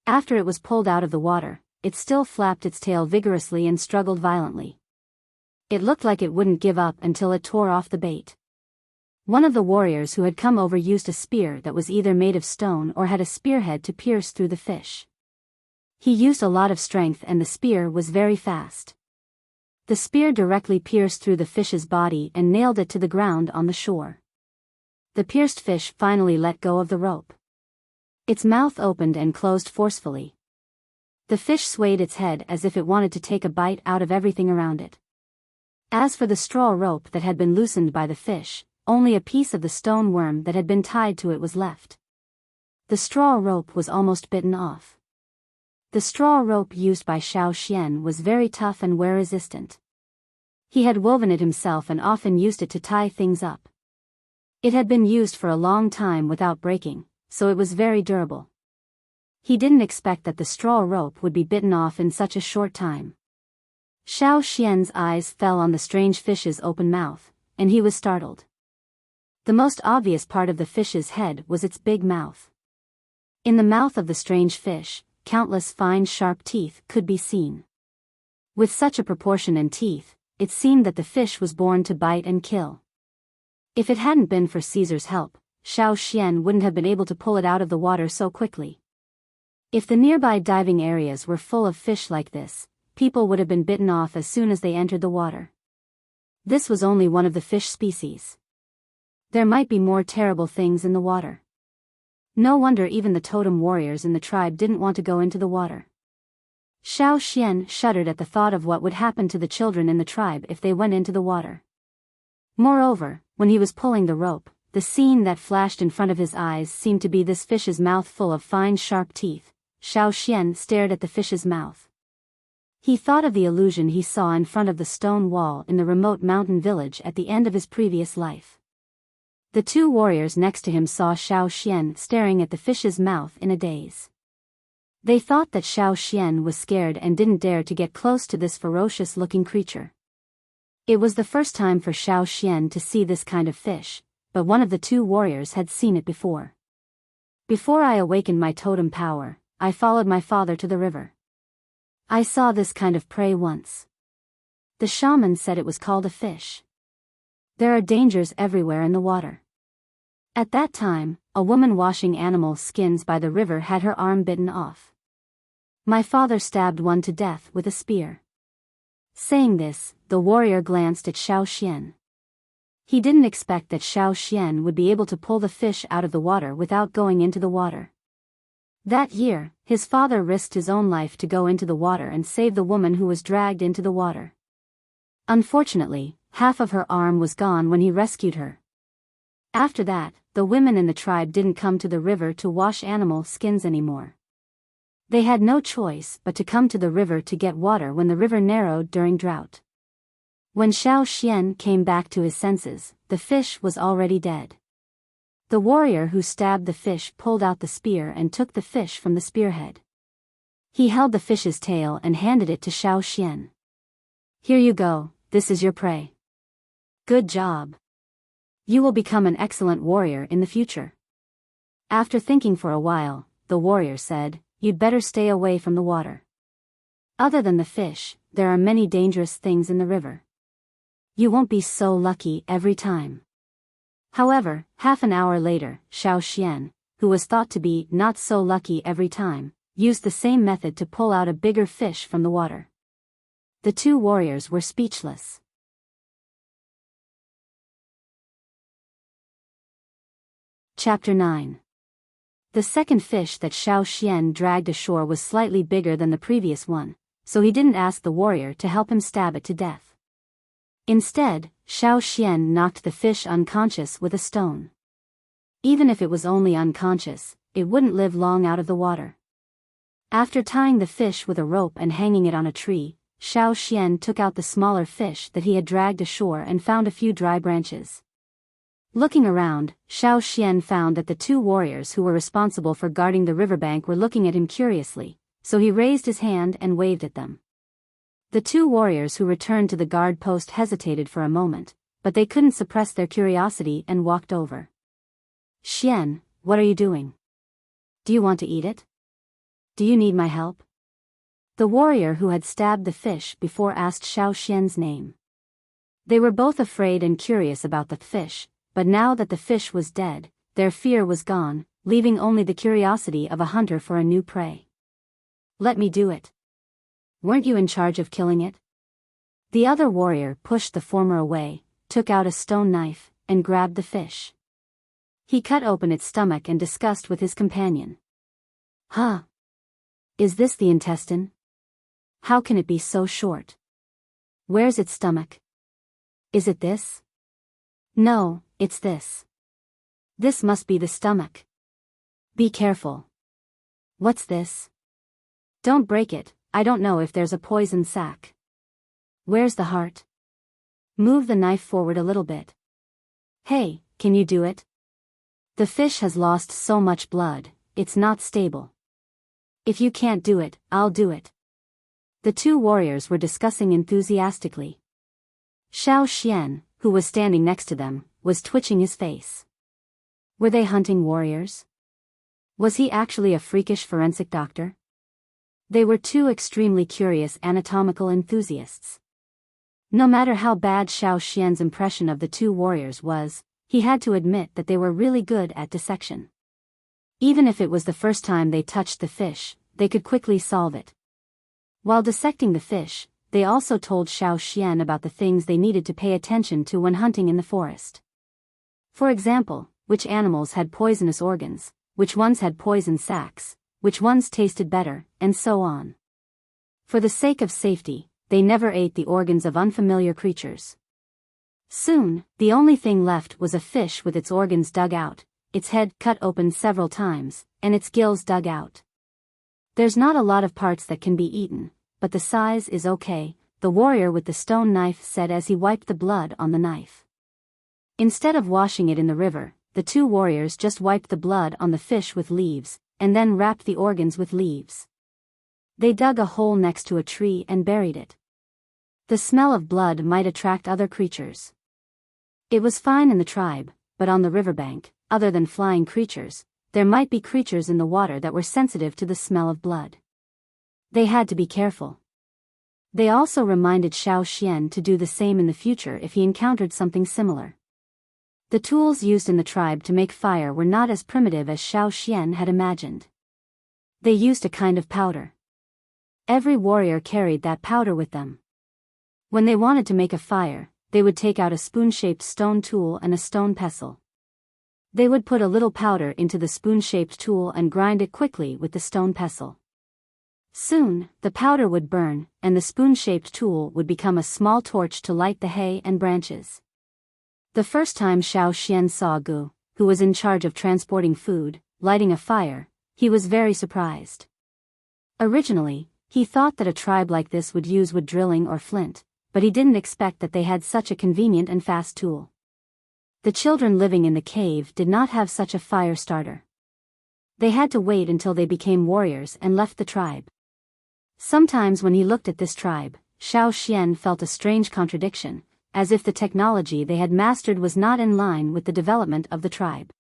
After it was pulled out of the water, it still flapped its tail vigorously and struggled violently. It looked like it wouldn't give up until it tore off the bait. One of the warriors who had come over used a spear that was either made of stone or had a spearhead to pierce through the fish. He used a lot of strength and the spear was very fast. The spear directly pierced through the fish's body and nailed it to the ground on the shore. The pierced fish finally let go of the rope. Its mouth opened and closed forcefully. The fish swayed its head as if it wanted to take a bite out of everything around it. As for the straw rope that had been loosened by the fish, only a piece of the stone worm that had been tied to it was left. The straw rope was almost bitten off. The straw rope used by Xiao Xian was very tough and wear-resistant. He had woven it himself and often used it to tie things up. It had been used for a long time without breaking, so it was very durable. He didn't expect that the straw rope would be bitten off in such a short time. Xiao Xian's eyes fell on the strange fish's open mouth, and he was startled. The most obvious part of the fish's head was its big mouth. In the mouth of the strange fish, countless fine sharp teeth could be seen. With such a proportion in teeth, it seemed that the fish was born to bite and kill. If it hadn't been for Caesar's help, Xiao Xian wouldn't have been able to pull it out of the water so quickly. If the nearby diving areas were full of fish like this, people would have been bitten off as soon as they entered the water. This was only one of the fish species. There might be more terrible things in the water. No wonder even the totem warriors in the tribe didn't want to go into the water. Xiao Xian shuddered at the thought of what would happen to the children in the tribe if they went into the water. Moreover, when he was pulling the rope, the scene that flashed in front of his eyes seemed to be this fish's mouth full of fine sharp teeth. Xiao Xian stared at the fish's mouth. He thought of the illusion he saw in front of the stone wall in the remote mountain village at the end of his previous life. The two warriors next to him saw Xiao Xian staring at the fish's mouth in a daze. They thought that Xiao Xian was scared and didn't dare to get close to this ferocious-looking creature. It was the first time for Xiao Xian to see this kind of fish, but one of the two warriors had seen it before. Before I awakened my totem power, I followed my father to the river. I saw this kind of prey once. The shaman said it was called a fish. There are dangers everywhere in the water. At that time, a woman washing animal skins by the river had her arm bitten off. My father stabbed one to death with a spear. Saying this, the warrior glanced at Xiao Xian. He didn't expect that Xiao Xian would be able to pull the fish out of the water without going into the water. That year, his father risked his own life to go into the water and save the woman who was dragged into the water. Unfortunately, half of her arm was gone when he rescued her. After that, the women in the tribe didn't come to the river to wash animal skins anymore. They had no choice but to come to the river to get water when the river narrowed during drought. When Xiao Xian came back to his senses, the fish was already dead. The warrior who stabbed the fish pulled out the spear and took the fish from the spearhead. He held the fish's tail and handed it to Xiao Xian. Here you go, this is your prey. Good job. You will become an excellent warrior in the future. After thinking for a while, the warrior said, You'd better stay away from the water. Other than the fish, there are many dangerous things in the river. You won't be so lucky every time. However, half an hour later, Xiao Xian, who was thought to be not so lucky every time, used the same method to pull out a bigger fish from the water. The two warriors were speechless. Chapter 9. The second fish that Xiao Xian dragged ashore was slightly bigger than the previous one, so he didn't ask the warrior to help him stab it to death. Instead, Xiao Xian knocked the fish unconscious with a stone. Even if it was only unconscious, it wouldn't live long out of the water. After tying the fish with a rope and hanging it on a tree, Xiao Xian took out the smaller fish that he had dragged ashore and found a few dry branches. Looking around, Xiao Xian found that the two warriors who were responsible for guarding the riverbank were looking at him curiously, so he raised his hand and waved at them. The two warriors who returned to the guard post hesitated for a moment, but they couldn't suppress their curiosity and walked over. Xian, what are you doing? Do you want to eat it? Do you need my help? The warrior who had stabbed the fish before asked Xiao Xian's name. They were both afraid and curious about the fish, but now that the fish was dead, their fear was gone, leaving only the curiosity of a hunter for a new prey. Let me do it. Weren't you in charge of killing it? The other warrior pushed the former away, took out a stone knife, and grabbed the fish. He cut open its stomach and discussed with his companion. Huh? Is this the intestine? How can it be so short? Where's its stomach? Is it this? No, it's this. This must be the stomach. Be careful. What's this? Don't break it, I don't know if there's a poison sac. Where's the heart? Move the knife forward a little bit. Hey, can you do it? The fish has lost so much blood, it's not stable. If you can't do it, I'll do it. The two warriors were discussing enthusiastically. Xiao Xian, who was standing next to them, was twitching his face. Were they hunting warriors? Was he actually a freakish forensic doctor? They were two extremely curious anatomical enthusiasts. No matter how bad Xiao Xian's impression of the two warriors was, he had to admit that they were really good at dissection. Even if it was the first time they touched the fish, they could quickly solve it. While dissecting the fish, they also told Xiao Xian about the things they needed to pay attention to when hunting in the forest. For example, which animals had poisonous organs, which ones had poison sacs, which ones tasted better, and so on. For the sake of safety, they never ate the organs of unfamiliar creatures. Soon, the only thing left was a fish with its organs dug out, its head cut open several times, and its gills dug out. There's not a lot of parts that can be eaten, but the size is okay, the warrior with the stone knife said as he wiped the blood on the knife. Instead of washing it in the river, the two warriors just wiped the blood on the fish with leaves, and then wrapped the organs with leaves. They dug a hole next to a tree and buried it. The smell of blood might attract other creatures. It was fine in the tribe, but on the riverbank, other than flying creatures, there might be creatures in the water that were sensitive to the smell of blood. They had to be careful. They also reminded Xiao Xian to do the same in the future if he encountered something similar. The tools used in the tribe to make fire were not as primitive as Xiao Xian had imagined. They used a kind of powder. Every warrior carried that powder with them. When they wanted to make a fire, they would take out a spoon-shaped stone tool and a stone pestle. They would put a little powder into the spoon-shaped tool and grind it quickly with the stone pestle. Soon, the powder would burn, and the spoon-shaped tool would become a small torch to light the hay and branches. The first time Xiao Xian saw Gu, who was in charge of transporting food, lighting a fire, he was very surprised. Originally, he thought that a tribe like this would use wood drilling or flint, but he didn't expect that they had such a convenient and fast tool. The children living in the cave did not have such a fire starter. They had to wait until they became warriors and left the tribe. Sometimes when he looked at this tribe, Xiao Xian felt a strange contradiction, as if the technology they had mastered was not in line with the development of the tribe.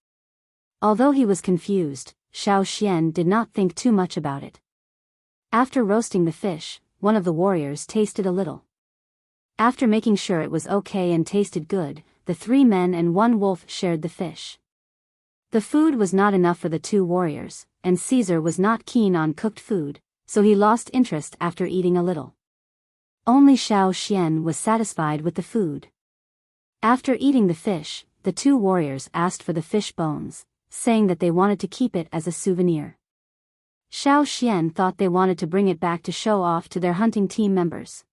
Although he was confused, Xiao Xian did not think too much about it. After roasting the fish, one of the warriors tasted a little. After making sure it was okay and tasted good, the 3 men and 1 wolf shared the fish. The food was not enough for the 2 warriors, and Caesar was not keen on cooked food, so he lost interest after eating a little. Only Xiao Xian was satisfied with the food. After eating the fish, the 2 warriors asked for the fish bones, saying that they wanted to keep it as a souvenir. Xiao Xian thought they wanted to bring it back to show off to their hunting team members.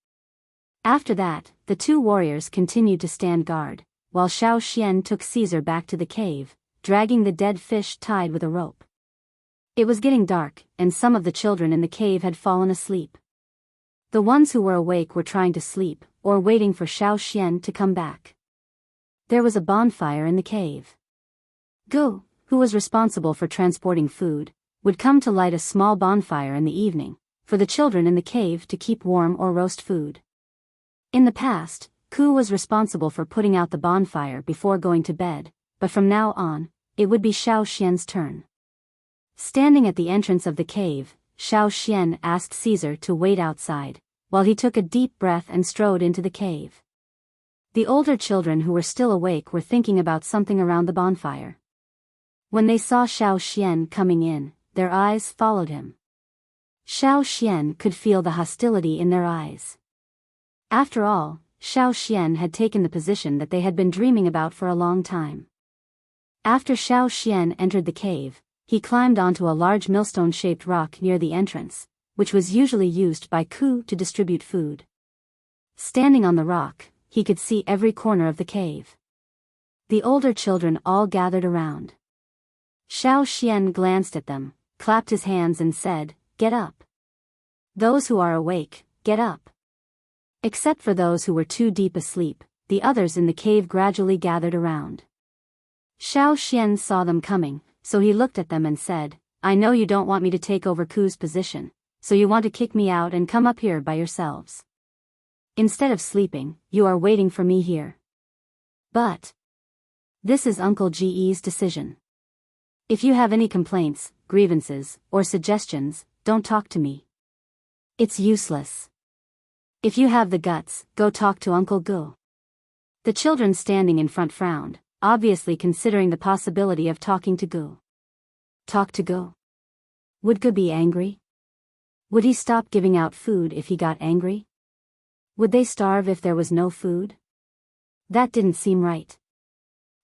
After that, the 2 warriors continued to stand guard, while Xiao Xian took Caesar back to the cave, dragging the dead fish tied with a rope. It was getting dark, and some of the children in the cave had fallen asleep. The ones who were awake were trying to sleep, or waiting for Xiao Xian to come back. There was a bonfire in the cave. Gu, who was responsible for transporting food, would come to light a small bonfire in the evening, for the children in the cave to keep warm or roast food. In the past, Ku was responsible for putting out the bonfire before going to bed, but from now on, it would be Xiao Xian's turn. Standing at the entrance of the cave, Xiao Xian asked Caesar to wait outside, while he took a deep breath and strode into the cave. The older children who were still awake were thinking about something around the bonfire. When they saw Xiao Xian coming in, their eyes followed him. Xiao Xian could feel the hostility in their eyes. After all, Xiao Xian had taken the position that they had been dreaming about for a long time. After Xiao Xian entered the cave, he climbed onto a large millstone-shaped rock near the entrance, which was usually used by Ku to distribute food. Standing on the rock, he could see every corner of the cave. The older children all gathered around. Xiao Xian glanced at them, clapped his hands and said, "Get up. Those who are awake, get up." Except for those who were too deep asleep, the others in the cave gradually gathered around. Xiao Xian saw them coming, so he looked at them and said, "I know you don't want me to take over Ku's position, so you want to kick me out and come up here by yourselves. Instead of sleeping, you are waiting for me here. But this is Uncle Ge's decision. If you have any complaints, grievances, or suggestions, don't talk to me. It's useless. If you have the guts, go talk to Uncle Gu." The children standing in front frowned, obviously considering the possibility of talking to Gu. Talk to Gu? Would Gu be angry? Would he stop giving out food if he got angry? Would they starve if there was no food? That didn't seem right.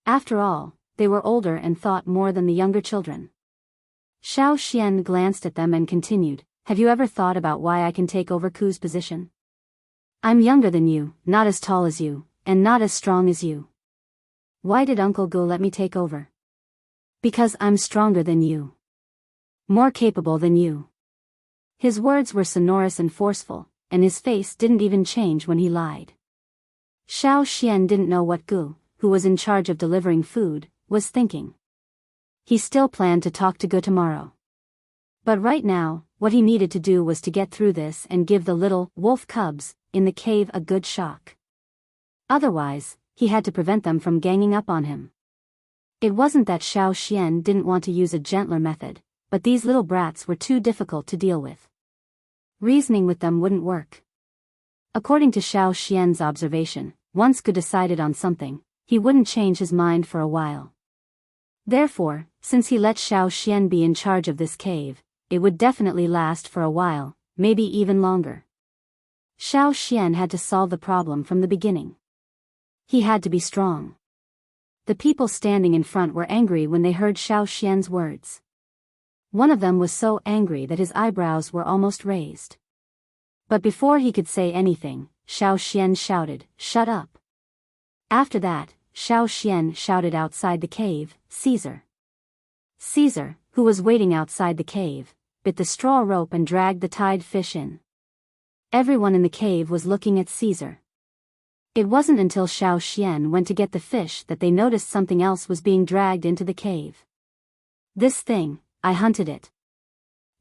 After all, they were older and thought more than the younger children. Xiao Xian glanced at them and continued, "Have you ever thought about why I can take over Ku's position? I'm younger than you, not as tall as you, and not as strong as you. Why did Uncle Gu let me take over? Because I'm stronger than you. More capable than you." His words were sonorous and forceful, and his face didn't even change when he lied. Xiao Xian didn't know what Gu, who was in charge of delivering food, was thinking. He still planned to talk to Gu tomorrow. But right now, what he needed to do was to get through this and give the little wolf cubs in the cave a good shock. Otherwise, he had to prevent them from ganging up on him. It wasn't that Xiao Xian didn't want to use a gentler method, but these little brats were too difficult to deal with. Reasoning with them wouldn't work. According to Xiao Xian's observation, once Gu decided on something, he wouldn't change his mind for a while. Therefore, since he let Xiao Xian be in charge of this cave, it would definitely last for a while, maybe even longer. Xiao Xian had to solve the problem from the beginning. He had to be strong. The people standing in front were angry when they heard Xiao Xian's words. One of them was so angry that his eyebrows were almost raised. But before he could say anything, Xiao Xian shouted, "Shut up." After that, Xiao Xian shouted outside the cave, "Caesar." Caesar, who was waiting outside the cave, bit the straw rope and dragged the tied fish in. Everyone in the cave was looking at Caesar. It wasn't until Xiao Xian went to get the fish that they noticed something else was being dragged into the cave. "This thing, I hunted it."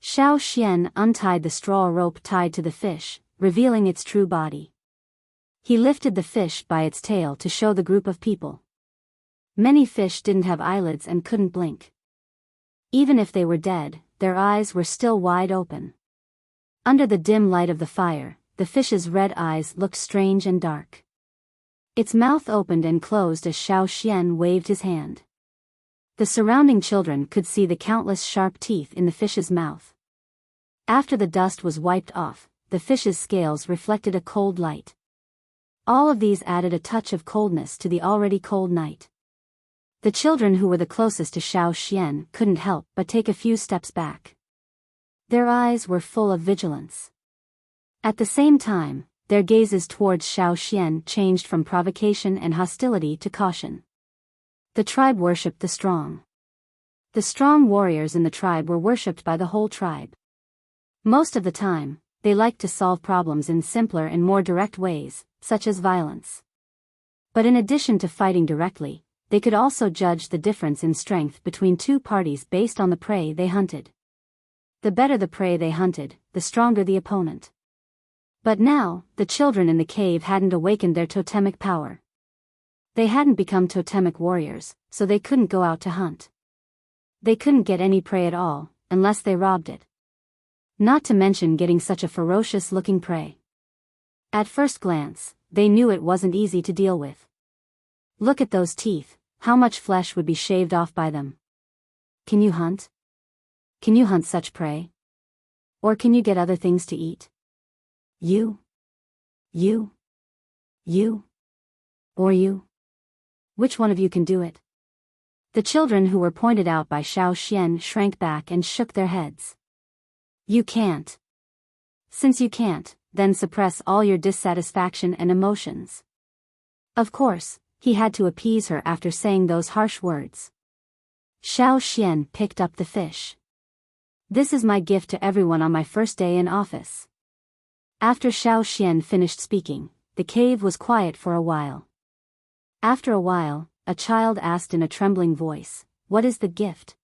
Xiao Xian untied the straw rope tied to the fish, revealing its true body. He lifted the fish by its tail to show the group of people. Many fish didn't have eyelids and couldn't blink. Even if they were dead, their eyes were still wide open. Under the dim light of the fire, the fish's red eyes looked strange and dark. Its mouth opened and closed as Xiao Xian waved his hand. The surrounding children could see the countless sharp teeth in the fish's mouth. After the dust was wiped off, the fish's scales reflected a cold light. All of these added a touch of coldness to the already cold night. The children who were the closest to Xiao Xian couldn't help but take a few steps back. Their eyes were full of vigilance. At the same time, their gazes towards Xiao Xian changed from provocation and hostility to caution. The tribe worshipped the strong. The strong warriors in the tribe were worshipped by the whole tribe. Most of the time, they liked to solve problems in simpler and more direct ways, such as violence. But in addition to fighting directly, they could also judge the difference in strength between two parties based on the prey they hunted. The better the prey they hunted, the stronger the opponent. But now, the children in the cave hadn't awakened their totemic power. They hadn't become totemic warriors, so they couldn't go out to hunt. They couldn't get any prey at all, unless they robbed it. Not to mention getting such a ferocious-looking prey. At first glance, they knew it wasn't easy to deal with. Look at those teeth, how much flesh would be shaved off by them. Can you hunt? Can you hunt such prey? Or can you get other things to eat? You? Or you? Which one of you can do it? The children who were pointed out by Xiao Xian shrank back and shook their heads. You can't. Since you can't, then suppress all your dissatisfaction and emotions. Of course, he had to appease her after saying those harsh words. Xiao Xian picked up the fish. This is my gift to everyone on my first day in office. After Xiao Xian finished speaking, the cave was quiet for a while. After a while, a child asked in a trembling voice, "What is the gift?"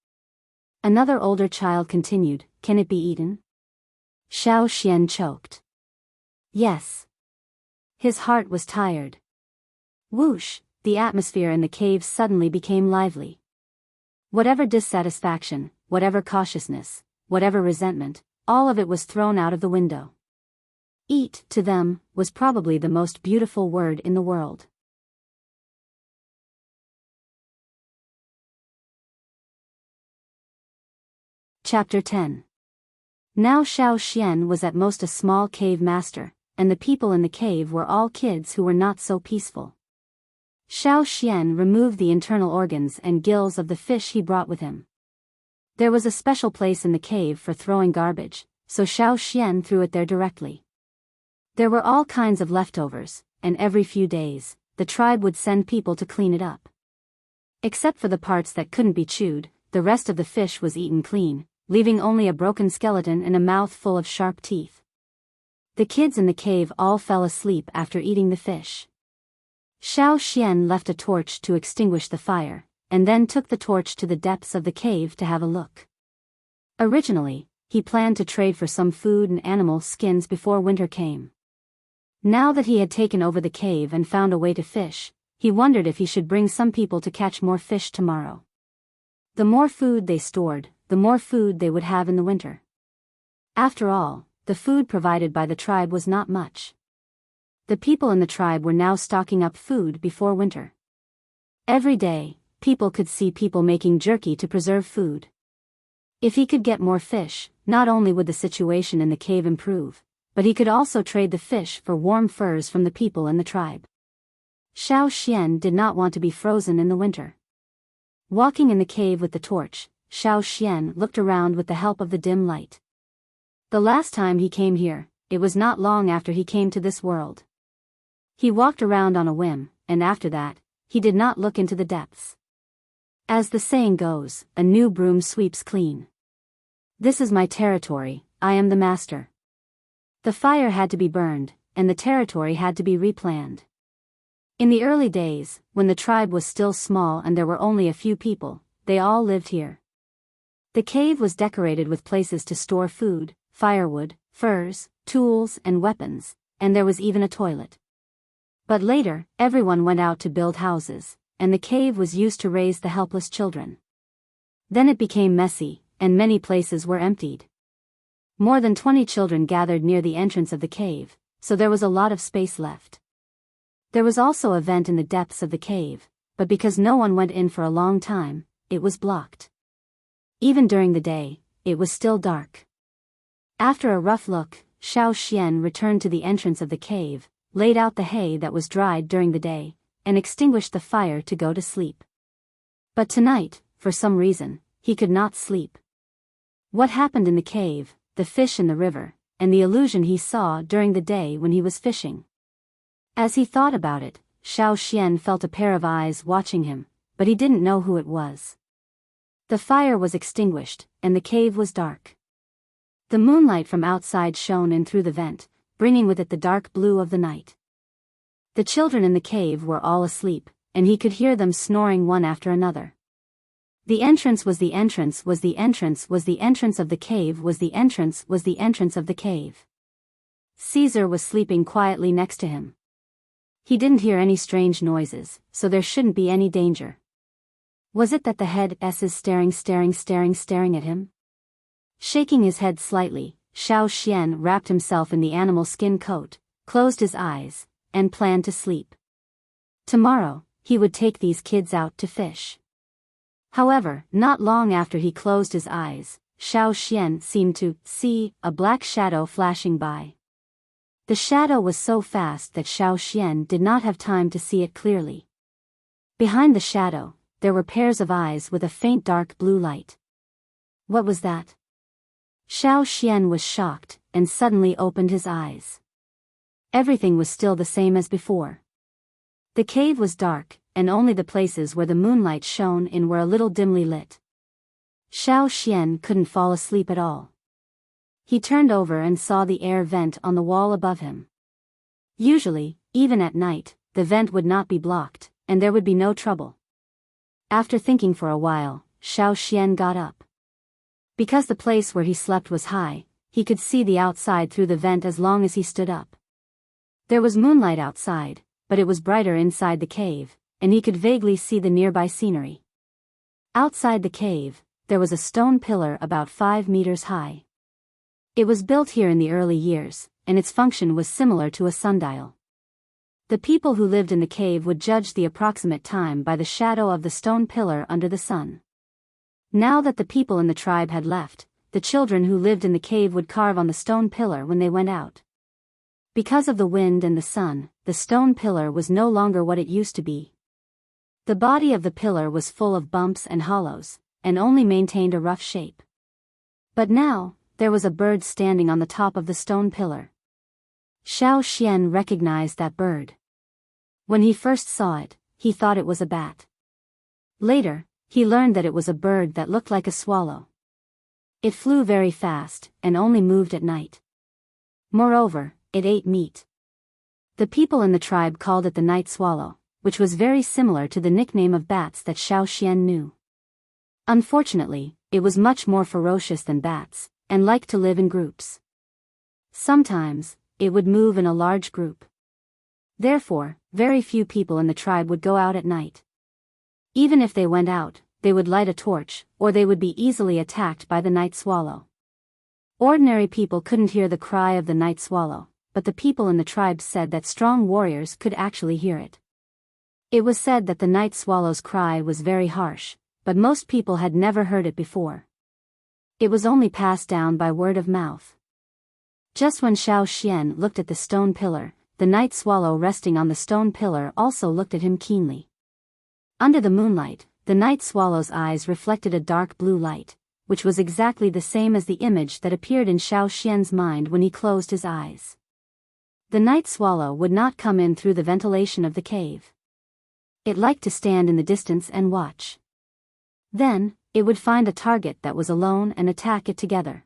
Another older child continued, "Can it be eaten?" Xiao Xian choked. Yes. His heart was tired. Whoosh, the atmosphere in the cave suddenly became lively. Whatever dissatisfaction, whatever cautiousness, whatever resentment, all of it was thrown out of the window. Eat, to them, was probably the most beautiful word in the world. Chapter 10. Now Xiao Xian was at most a small cave master, and the people in the cave were all kids who were not so peaceful. Xiao Xian removed the internal organs and gills of the fish he brought with him. There was a special place in the cave for throwing garbage, so Xiao Xian threw it there directly. There were all kinds of leftovers, and every few days, the tribe would send people to clean it up. Except for the parts that couldn't be chewed, the rest of the fish was eaten clean, leaving only a broken skeleton and a mouth full of sharp teeth. The kids in the cave all fell asleep after eating the fish. Xiao Xian left a torch to extinguish the fire, and then took the torch to the depths of the cave to have a look. Originally, he planned to trade for some food and animal skins before winter came. Now that he had taken over the cave and found a way to fish, he wondered if he should bring some people to catch more fish tomorrow. The more food they stored, the more food they would have in the winter. After all, the food provided by the tribe was not much. The people in the tribe were now stocking up food before winter. Every day, people could see people making jerky to preserve food. If he could get more fish, not only would the situation in the cave improve, but he could also trade the fish for warm furs from the people in the tribe. Xiao Xian did not want to be frozen in the winter. Walking in the cave with the torch, Xiao Xian looked around with the help of the dim light. The last time he came here, it was not long after he came to this world. He walked around on a whim, and after that, he did not look into the depths. As the saying goes, a new broom sweeps clean. This is my territory, I am the master. The fire had to be burned, and the territory had to be replanned. In the early days, when the tribe was still small and there were only a few people, they all lived here. The cave was decorated with places to store food, firewood, furs, tools, and weapons, and there was even a toilet. But later, everyone went out to build houses, and the cave was used to raise the helpless children. Then it became messy, and many places were emptied. More than 20 children gathered near the entrance of the cave, so there was a lot of space left. There was also a vent in the depths of the cave, but because no one went in for a long time, it was blocked. Even during the day, it was still dark. After a rough look, Xiao Xian returned to the entrance of the cave, laid out the hay that was dried during the day, and extinguished the fire to go to sleep. But tonight, for some reason, he could not sleep. What happened in the cave, the fish in the river, and the illusion he saw during the day when he was fishing? As he thought about it, Xiao Xian felt a pair of eyes watching him, but he didn't know who it was. The fire was extinguished, and the cave was dark. The moonlight from outside shone in through the vent, bringing with it the dark blue of the night. The children in the cave were all asleep, and he could hear them snoring one after another. The entrance was the entrance was the entrance was the entrance of the cave was the entrance was the entrance of the cave. Caesar was sleeping quietly next to him. He didn't hear any strange noises, so there shouldn't be any danger. Was it that the head is staring at him? Shaking his head slightly, Xiao Xian wrapped himself in the animal skin coat, closed his eyes, and planned to sleep. Tomorrow, he would take these kids out to fish. However, not long after he closed his eyes, Xiao Xian seemed to see a black shadow flashing by. The shadow was so fast that Xiao Xian did not have time to see it clearly. Behind the shadow, there were pairs of eyes with a faint dark blue light. What was that? Xiao Xian was shocked, and suddenly opened his eyes. Everything was still the same as before. The cave was dark, and only the places where the moonlight shone in were a little dimly lit. Xiao Xian couldn't fall asleep at all. He turned over and saw the air vent on the wall above him. Usually, even at night, the vent would not be blocked, and there would be no trouble. After thinking for a while, Xiao Xian got up. Because the place where he slept was high, he could see the outside through the vent as long as he stood up. There was moonlight outside, but it was brighter inside the cave, and he could vaguely see the nearby scenery. Outside the cave, there was a stone pillar about 5 meters high. It was built here in the early years, and its function was similar to a sundial. The people who lived in the cave would judge the approximate time by the shadow of the stone pillar under the sun. Now that the people in the tribe had left, the children who lived in the cave would carve on the stone pillar when they went out. Because of the wind and the sun, the stone pillar was no longer what it used to be. The body of the pillar was full of bumps and hollows, and only maintained a rough shape. But now, there was a bird standing on the top of the stone pillar. Xiao Xian recognized that bird. When he first saw it, he thought it was a bat. Later, he learned that it was a bird that looked like a swallow. It flew very fast, and only moved at night. Moreover, it ate meat. The people in the tribe called it the night swallow, which was very similar to the nickname of bats that Xiao Xian knew. Unfortunately, it was much more ferocious than bats, and liked to live in groups. Sometimes, it would move in a large group. Therefore, very few people in the tribe would go out at night. Even if they went out, they would light a torch, or they would be easily attacked by the night swallow. Ordinary people couldn't hear the cry of the night swallow, but the people in the tribe said that strong warriors could actually hear it. It was said that the night swallow's cry was very harsh, but most people had never heard it before. It was only passed down by word of mouth. Just when Xiao Xian looked at the stone pillar, the night swallow resting on the stone pillar also looked at him keenly. Under the moonlight, the night swallow's eyes reflected a dark blue light, which was exactly the same as the image that appeared in Xiao Xian's mind when he closed his eyes. The night swallow would not come in through the ventilation of the cave. It liked to stand in the distance and watch. Then, it would find a target that was alone and attack it together.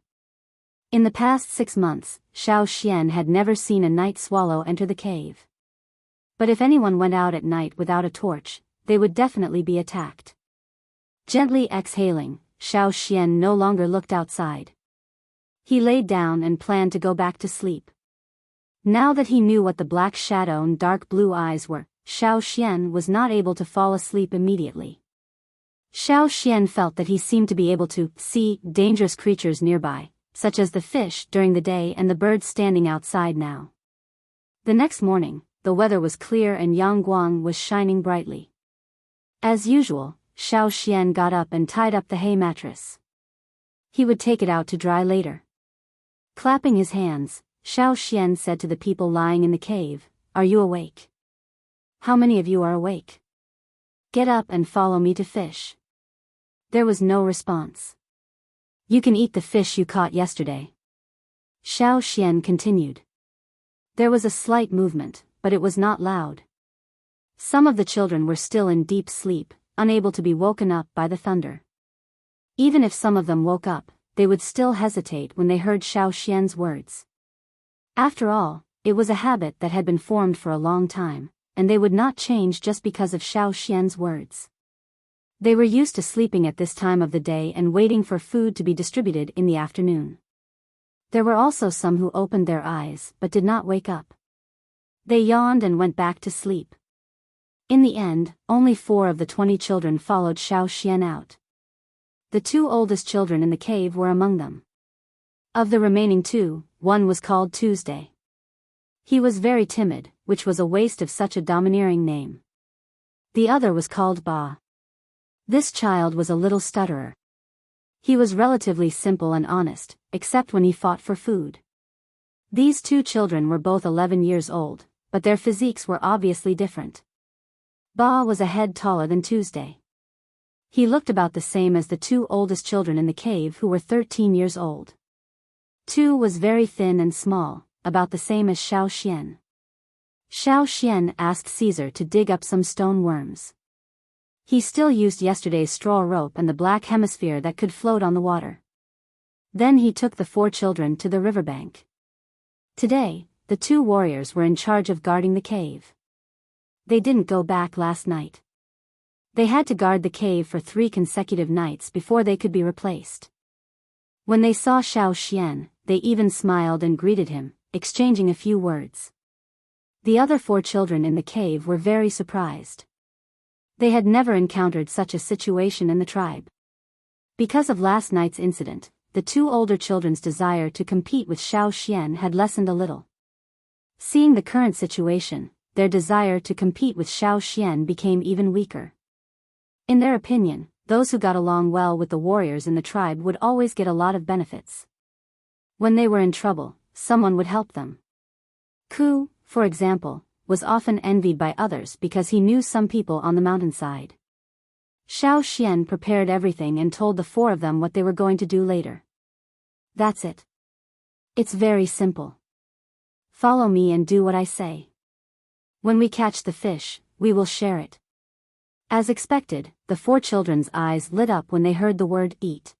In the past 6 months, Xiao Xian had never seen a night swallow enter the cave. But if anyone went out at night without a torch, they would definitely be attacked. Gently exhaling, Xiao Xian no longer looked outside. He laid down and planned to go back to sleep. Now that he knew what the black shadow and dark blue eyes were, Xiao Xian was not able to fall asleep immediately. Xiao Xian felt that he seemed to be able to see dangerous creatures nearby, such as the fish during the day and the birds standing outside now. The next morning, the weather was clear and Yangguang was shining brightly. As usual, Xiao Xian got up and tied up the hay mattress. He would take it out to dry later. Clapping his hands, Xiao Xian said to the people lying in the cave, "Are you awake? How many of you are awake? Get up and follow me to fish." There was no response. "You can eat the fish you caught yesterday," Xiao Xian continued. There was a slight movement, but it was not loud. Some of the children were still in deep sleep, unable to be woken up by the thunder. Even if some of them woke up, they would still hesitate when they heard Xiao Xian's words. After all, it was a habit that had been formed for a long time, and they would not change just because of Xiao Xian's words. They were used to sleeping at this time of the day and waiting for food to be distributed in the afternoon. There were also some who opened their eyes but did not wake up. They yawned and went back to sleep. In the end, only 4 of the 20 children followed Xiao Xian out. The 2 oldest children in the cave were among them. Of the remaining 2, one was called Tuesday. He was very timid, which was a waste of such a domineering name. The other was called Ba. This child was a little stutterer. He was relatively simple and honest, except when he fought for food. These 2 children were both 11 years old, but their physiques were obviously different. Ba was a head taller than Tuesday. He looked about the same as the 2 oldest children in the cave who were 13 years old. Tu was very thin and small, about the same as Xiao Xian. Xiao Xian asked Caesar to dig up some stone worms. He still used yesterday's straw rope and the black hemisphere that could float on the water. Then he took the 4 children to the riverbank. Today, the 2 warriors were in charge of guarding the cave. They didn't go back last night. They had to guard the cave for 3 consecutive nights before they could be replaced. When they saw Xiao Xian, they even smiled and greeted him, exchanging a few words. The other 4 children in the cave were very surprised. They had never encountered such a situation in the tribe. Because of last night's incident, the 2 older children's desire to compete with Xiao Xian had lessened a little. Seeing the current situation, their desire to compete with Xiao Xian became even weaker. In their opinion, those who got along well with the warriors in the tribe would always get a lot of benefits. When they were in trouble, someone would help them. Ku, for example, was often envied by others because he knew some people on the mountainside. Xiao Xian prepared everything and told the four of them what they were going to do later. That's it. It's very simple. Follow me and do what I say. When we catch the fish, we will share it. As expected, the four children's eyes lit up when they heard the word eat.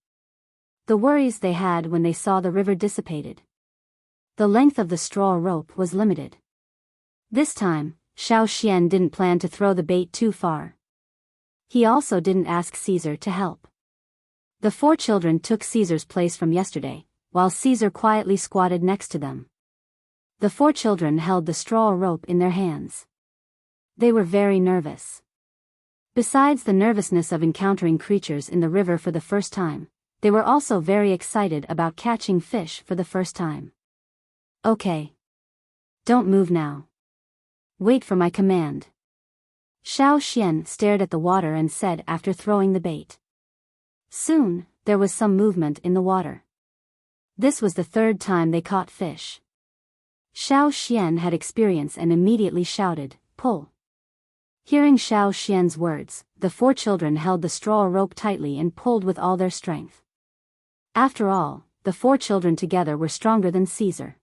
The worries they had when they saw the river dissipated. The length of the straw rope was limited. This time, Xiao Xian didn't plan to throw the bait too far. He also didn't ask Caesar to help. The four children took Caesar's place from yesterday, while Caesar quietly squatted next to them. The four children held the straw rope in their hands. They were very nervous. Besides the nervousness of encountering creatures in the river for the first time, they were also very excited about catching fish for the first time. Okay. Don't move now. Wait for my command. Xiao Xian stared at the water and said after throwing the bait. Soon, there was some movement in the water. This was the third time they caught fish. Xiao Xian had experience and immediately shouted, "Pull." Hearing Xiao Xian's words, the four children held the straw rope tightly and pulled with all their strength. After all, the four children together were stronger than Caesar.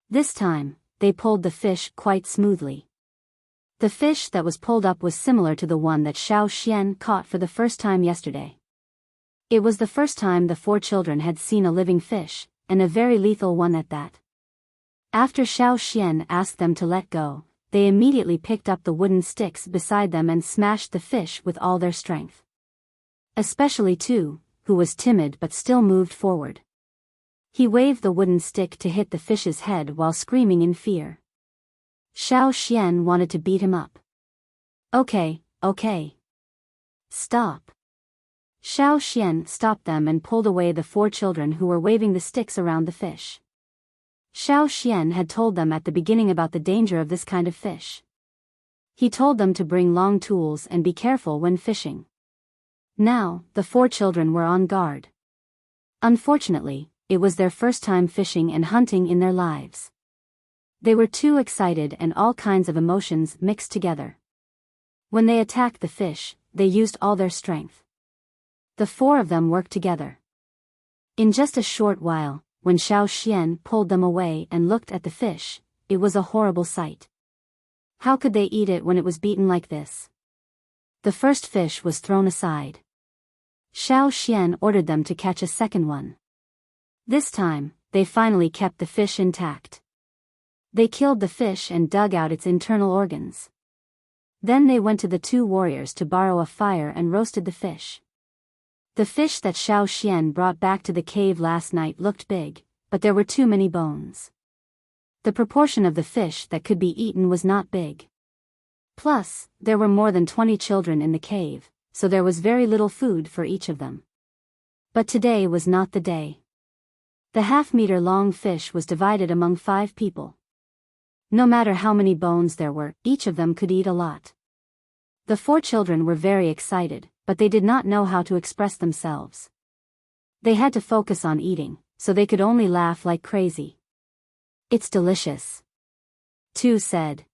This time, they pulled the fish quite smoothly. The fish that was pulled up was similar to the one that Xiao Xian caught for the first time yesterday. It was the first time the four children had seen a living fish, and a very lethal one at that. After Xiao Xian asked them to let go, they immediately picked up the wooden sticks beside them and smashed the fish with all their strength. Especially Tu, who was timid but still moved forward. He waved the wooden stick to hit the fish's head while screaming in fear. Xiao Xian wanted to beat him up. Okay. Stop. Xiao Xian stopped them and pulled away the four children who were waving the sticks around the fish. Xiao Xian had told them at the beginning about the danger of this kind of fish. He told them to bring long tools and be careful when fishing. Now, the four children were on guard. Unfortunately, it was their first time fishing and hunting in their lives. They were too excited and all kinds of emotions mixed together. When they attacked the fish, they used all their strength. The four of them worked together. In just a short while, when Xiao Xian pulled them away and looked at the fish, it was a horrible sight. How could they eat it when it was beaten like this? The first fish was thrown aside. Xiao Xian ordered them to catch a second one. This time, they finally kept the fish intact. They killed the fish and dug out its internal organs. Then they went to the two warriors to borrow a fire and roasted the fish. The fish that Xiao Xian brought back to the cave last night looked big, but there were too many bones. The proportion of the fish that could be eaten was not big. Plus, there were more than 20 children in the cave, so there was very little food for each of them. But today was not the day. The half-meter-long fish was divided among 5 people. No matter how many bones there were, each of them could eat a lot. The 4 children were very excited, but they did not know how to express themselves. They had to focus on eating, so they could only laugh like crazy. "It's delicious," Tu said.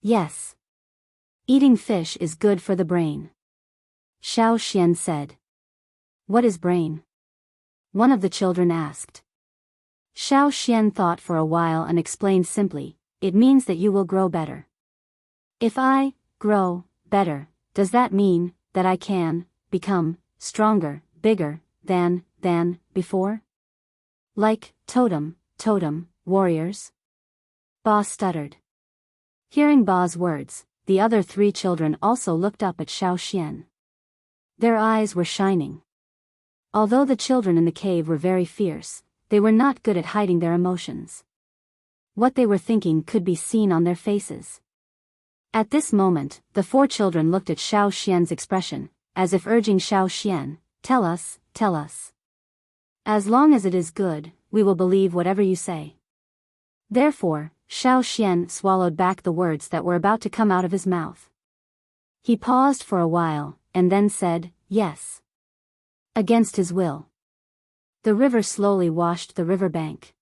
"Yes. Eating fish is good for the brain," Xiao Xian said. "What is brain?" one of the children asked. Xiao Xian thought for a while and explained simply, "It means that you will grow better." "If I grow better, does that mean that I can become stronger, bigger than before? Like totem warriors?" Ba stuttered. Hearing Ba's words, the other 3 children also looked up at Xiao Xian. Their eyes were shining. Although the children in the cave were very fierce, they were not good at hiding their emotions. What they were thinking could be seen on their faces. At this moment, the 4 children looked at Xiao Xian's expression, as if urging Xiao Xian, tell us. As long as it is good, we will believe whatever you say." Therefore, Xiao Xian swallowed back the words that were about to come out of his mouth. He paused for a while, and then said, "Yes." Against his will. The river slowly washed the river bank.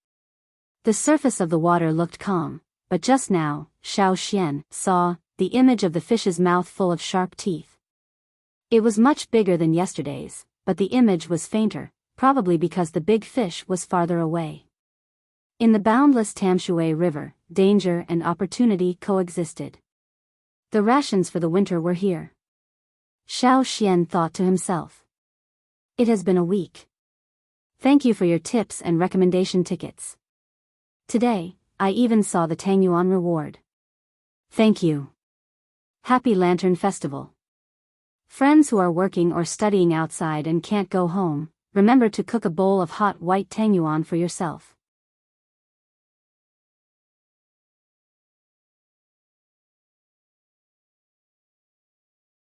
The surface of the water looked calm, but just now, Xiao Xian saw the image of the fish's mouth full of sharp teeth. It was much bigger than yesterday's, but the image was fainter, probably because the big fish was farther away. In the boundless Tamshui River, danger and opportunity coexisted. The rations for the winter were here. Xiao Xian thought to himself. It has been a week. Thank you for your tips and recommendation tickets. Today, I even saw the Tangyuan reward. Thank you. Happy Lantern Festival. Friends who are working or studying outside and can't go home, remember to cook a bowl of hot white Tangyuan for yourself.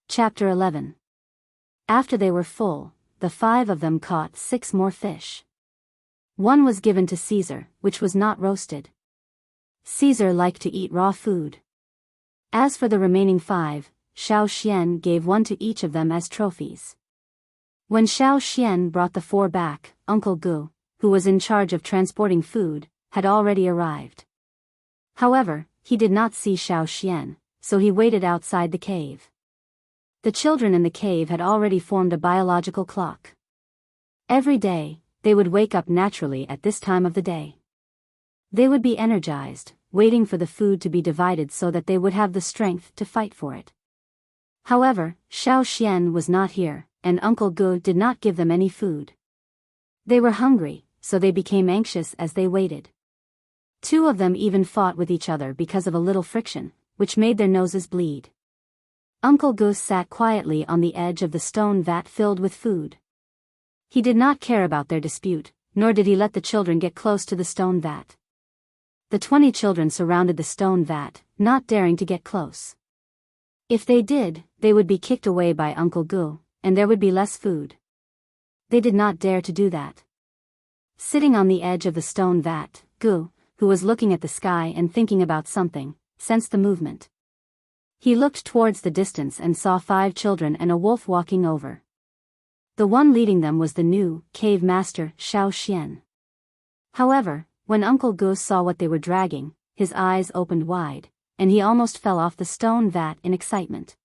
Chapter 11. After they were full, the 5 of them caught 6 more fish. One was given to Caesar, which was not roasted. Caesar liked to eat raw food. As for the remaining 5, Xiao Xian gave one to each of them as trophies. When Xiao Xian brought the 4 back, Uncle Gu, who was in charge of transporting food, had already arrived. However, he did not see Xiao Xian, so he waited outside the cave. The children in the cave had already formed a biological clock. Every day, they would wake up naturally at this time of the day. They would be energized, waiting for the food to be divided so that they would have the strength to fight for it. However, Xiao Xian was not here, and Uncle Gu did not give them any food. They were hungry, so they became anxious as they waited. 2 of them even fought with each other because of a little friction, which made their noses bleed. Uncle Gu sat quietly on the edge of the stone vat filled with food. He did not care about their dispute, nor did he let the children get close to the stone vat. The 20 children surrounded the stone vat, not daring to get close. If they did, they would be kicked away by Uncle Gu, and there would be less food. They did not dare to do that. Sitting on the edge of the stone vat, Gu, who was looking at the sky and thinking about something, sensed the movement. He looked towards the distance and saw 5 children and a wolf walking over. The one leading them was the new cave master, Xiao Xian. However, when Uncle Gu saw what they were dragging, his eyes opened wide, and he almost fell off the stone vat in excitement.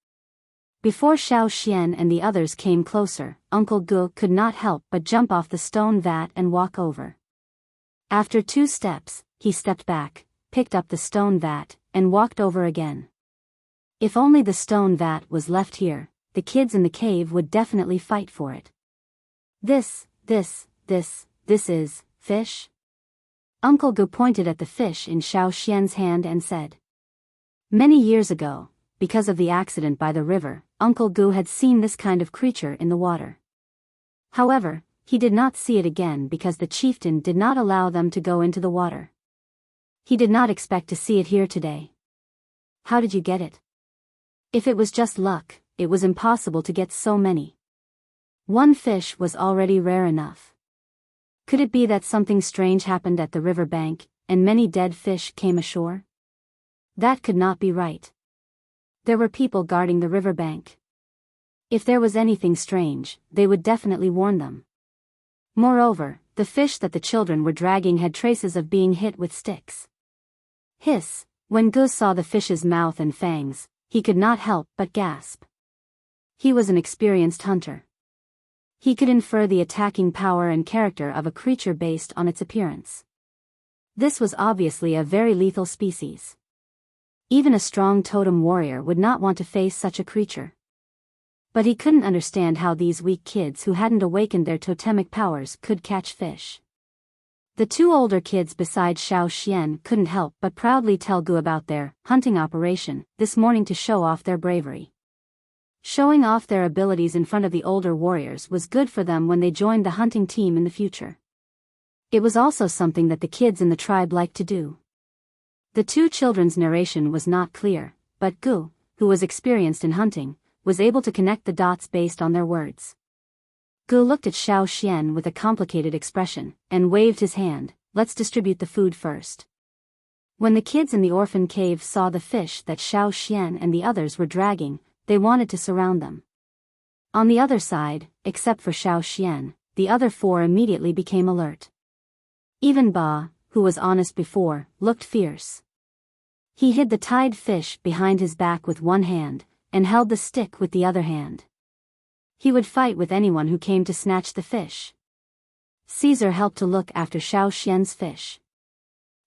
Before Xiao Xian and the others came closer, Uncle Gu could not help but jump off the stone vat and walk over. After 2 steps, he stepped back, picked up the stone vat, and walked over again. If only the stone vat was left here, the kids in the cave would definitely fight for it. This is fish? Uncle Gu pointed at the fish in Xiao Xian's hand and said. Many years ago, because of the accident by the river, Uncle Gu had seen this kind of creature in the water. However, he did not see it again because the chieftain did not allow them to go into the water. He did not expect to see it here today. How did you get it? If it was just luck, it was impossible to get so many. 1 fish was already rare enough. Could it be that something strange happened at the river bank, and many dead fish came ashore? That could not be right. There were people guarding the river bank. If there was anything strange, they would definitely warn them. Moreover, the fish that the children were dragging had traces of being hit with sticks. Hiss! When Gu saw the fish's mouth and fangs, he could not help but gasp. He was an experienced hunter. He could infer the attacking power and character of a creature based on its appearance. This was obviously a very lethal species. Even a strong totem warrior would not want to face such a creature. But he couldn't understand how these weak kids who hadn't awakened their totemic powers could catch fish. The 2 older kids besides Xiao Xian couldn't help but proudly tell Gu about their hunting operation this morning to show off their bravery. Showing off their abilities in front of the older warriors was good for them when they joined the hunting team in the future. It was also something that the kids in the tribe liked to do. The 2 children's narration was not clear, but Gu, who was experienced in hunting, was able to connect the dots based on their words. Gu looked at Xiao Xian with a complicated expression, and waved his hand. Let's distribute the food first. When the kids in the orphan cave saw the fish that Xiao Xian and the others were dragging, they wanted to surround them. On the other side, except for Xiao Xian, the other 4 immediately became alert. Even Ba, who was honest before, looked fierce. He hid the tied fish behind his back with one hand, and held the stick with the other hand. He would fight with anyone who came to snatch the fish. Caesar helped to look after Xiaoxian's fish.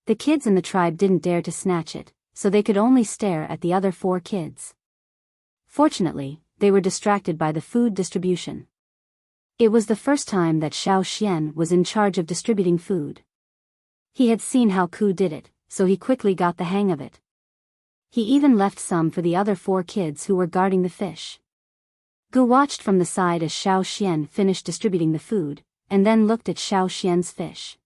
The kids in the tribe didn't dare to snatch it, so they could only stare at the other 4 kids. Fortunately, they were distracted by the food distribution. It was the first time that Xiaoxian was in charge of distributing food. He had seen how Ku did it, so he quickly got the hang of it. He even left some for the other 4 kids who were guarding the fish. Gu watched from the side as Xiaoxian finished distributing the food, and then looked at Xiaoxian's fish.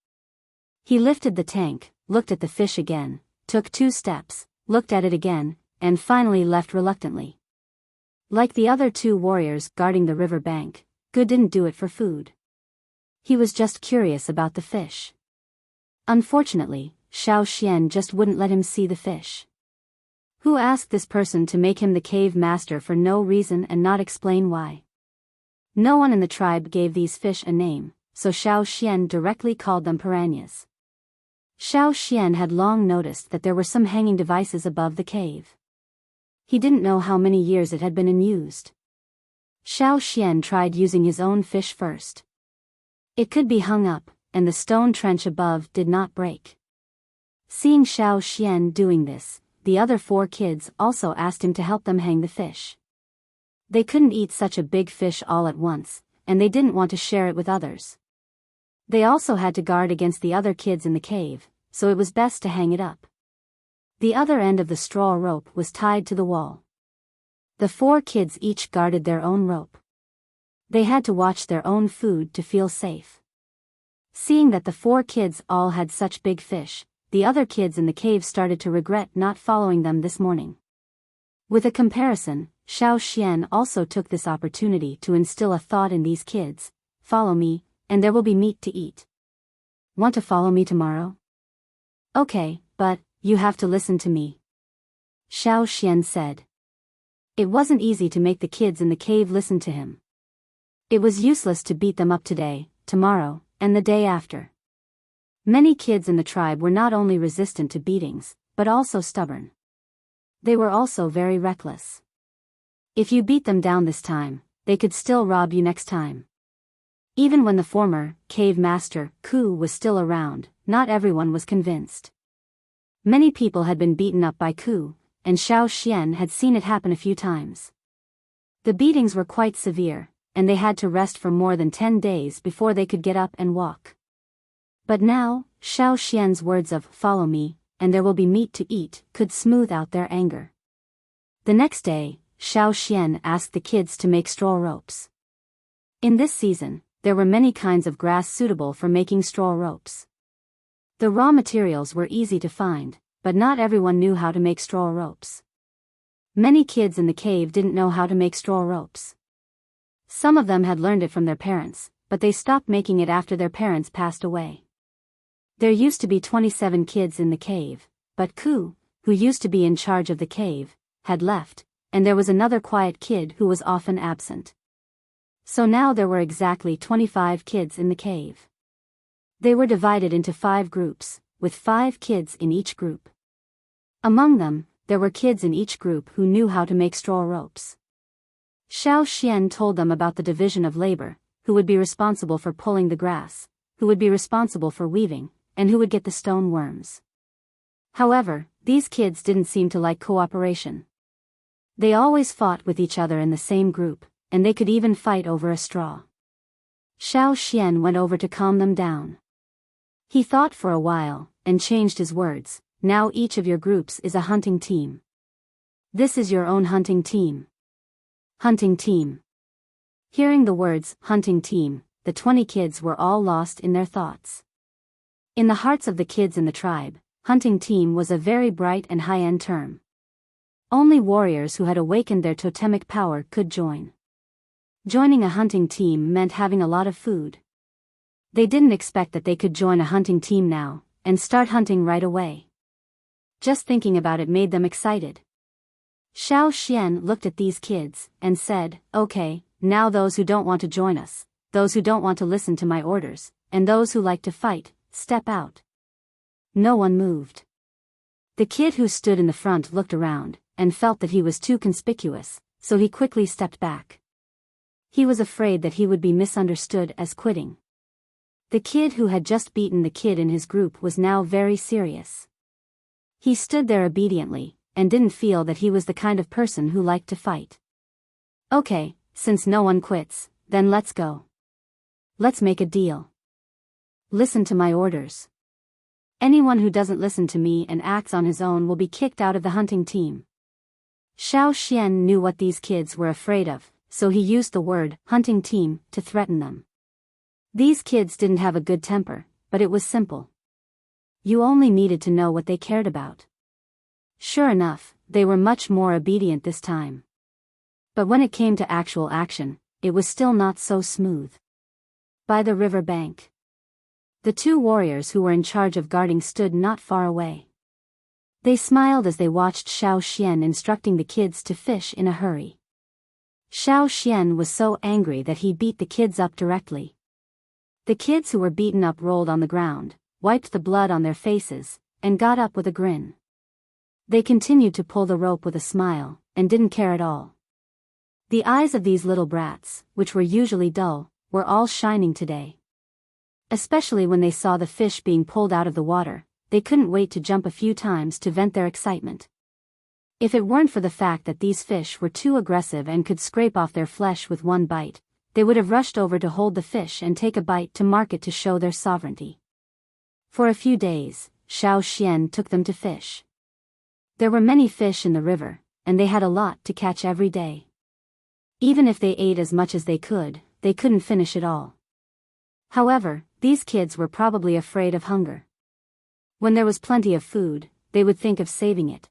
He lifted the tank, looked at the fish again, took 2 steps, looked at it again, and finally left reluctantly. Like the other 2 warriors guarding the river bank, Gu didn't do it for food. He was just curious about the fish. Unfortunately, Xiaoxian just wouldn't let him see the fish. Who asked this person to make him the cave master for no reason and not explain why? No one in the tribe gave these fish a name, so Xiaoxian directly called them piranhas. Xiaoxian had long noticed that there were some hanging devices above the cave. He didn't know how many years it had been unused. Xiaoxian tried using his own fish first. It could be hung up, and the stone trench above did not break. Seeing Xiaoxian doing this, the other 4 kids also asked him to help them hang the fish. They couldn't eat such a big fish all at once, and they didn't want to share it with others. They also had to guard against the other kids in the cave, so it was best to hang it up. The other end of the straw rope was tied to the wall. The 4 kids each guarded their own rope. They had to watch their own food to feel safe. Seeing that the 4 kids all had such big fish, the other kids in the cave started to regret not following them this morning. With a comparison, Xiaoxian also took this opportunity to instill a thought in these kids: follow me, and there will be meat to eat. Want to follow me tomorrow? Okay, but you have to listen to me, Xiaoxian said. It wasn't easy to make the kids in the cave listen to him. It was useless to beat them up today, tomorrow, and the day after. Many kids in the tribe were not only resistant to beatings, but also stubborn. They were also very reckless. If you beat them down this time, they could still rob you next time. Even when the former cave master, Ku, was still around, not everyone was convinced. Many people had been beaten up by Ku, and Xiaoxian had seen it happen a few times. The beatings were quite severe, and they had to rest for more than 10 days before they could get up and walk. But now, Xiaoxian's words of "follow me, and there will be meat to eat" could smooth out their anger. The next day, Xiaoxian asked the kids to make straw ropes. In this season, there were many kinds of grass suitable for making straw ropes. The raw materials were easy to find, but not everyone knew how to make straw ropes. Many kids in the cave didn't know how to make straw ropes. Some of them had learned it from their parents, but they stopped making it after their parents passed away. There used to be 27 kids in the cave, but Ku, who used to be in charge of the cave, had left, and there was another quiet kid who was often absent. So now there were exactly 25 kids in the cave. They were divided into 5 groups, with 5 kids in each group. Among them, there were kids in each group who knew how to make straw ropes. Xiaoxian told them about the division of labor: who would be responsible for pulling the grass, who would be responsible for weaving, and who would get the stone worms. However, these kids didn't seem to like cooperation. They always fought with each other in the same group, and they could even fight over a straw. Xiaoxian went over to calm them down. He thought for a while, and changed his words: now each of your groups is a hunting team. This is your own hunting team. Hunting team. Hearing the words, hunting team, the 20 kids were all lost in their thoughts. In the hearts of the kids in the tribe, hunting team was a very bright and high-end term. Only warriors who had awakened their totemic power could join. Joining a hunting team meant having a lot of food. They didn't expect that they could join a hunting team now, and start hunting right away. Just thinking about it made them excited. Xiaoxian looked at these kids, and said, okay, now those who don't want to join us, those who don't want to listen to my orders, and those who like to fight, step out. No one moved. The kid who stood in the front looked around, and felt that he was too conspicuous, so he quickly stepped back. He was afraid that he would be misunderstood as quitting. The kid who had just beaten the kid in his group was now very serious. He stood there obediently, and didn't feel that he was the kind of person who liked to fight. Okay, since no one quits, then let's go. Let's make a deal. Listen to my orders. Anyone who doesn't listen to me and acts on his own will be kicked out of the hunting team. Xiao Xian knew what these kids were afraid of, so he used the word hunting team to threaten them. These kids didn't have a good temper, but it was simple. You only needed to know what they cared about. Sure enough, they were much more obedient this time. But when it came to actual action, it was still not so smooth. By the river bank, the two warriors who were in charge of guarding stood not far away. They smiled as they watched Xiao Xian instructing the kids to fish in a hurry. Xiao Xian was so angry that he beat the kids up directly. The kids who were beaten up rolled on the ground, wiped the blood on their faces, and got up with a grin. They continued to pull the rope with a smile, and didn't care at all. The eyes of these little brats, which were usually dull, were all shining today. Especially when they saw the fish being pulled out of the water, they couldn't wait to jump a few times to vent their excitement. If it weren't for the fact that these fish were too aggressive and could scrape off their flesh with one bite, they would have rushed over to hold the fish and take a bite to mark it to show their sovereignty. For a few days, Xiao Xian took them to fish. There were many fish in the river, and they had a lot to catch every day. Even if they ate as much as they couldn't finish it all. However, these kids were probably afraid of hunger. When there was plenty of food, they would think of saving it.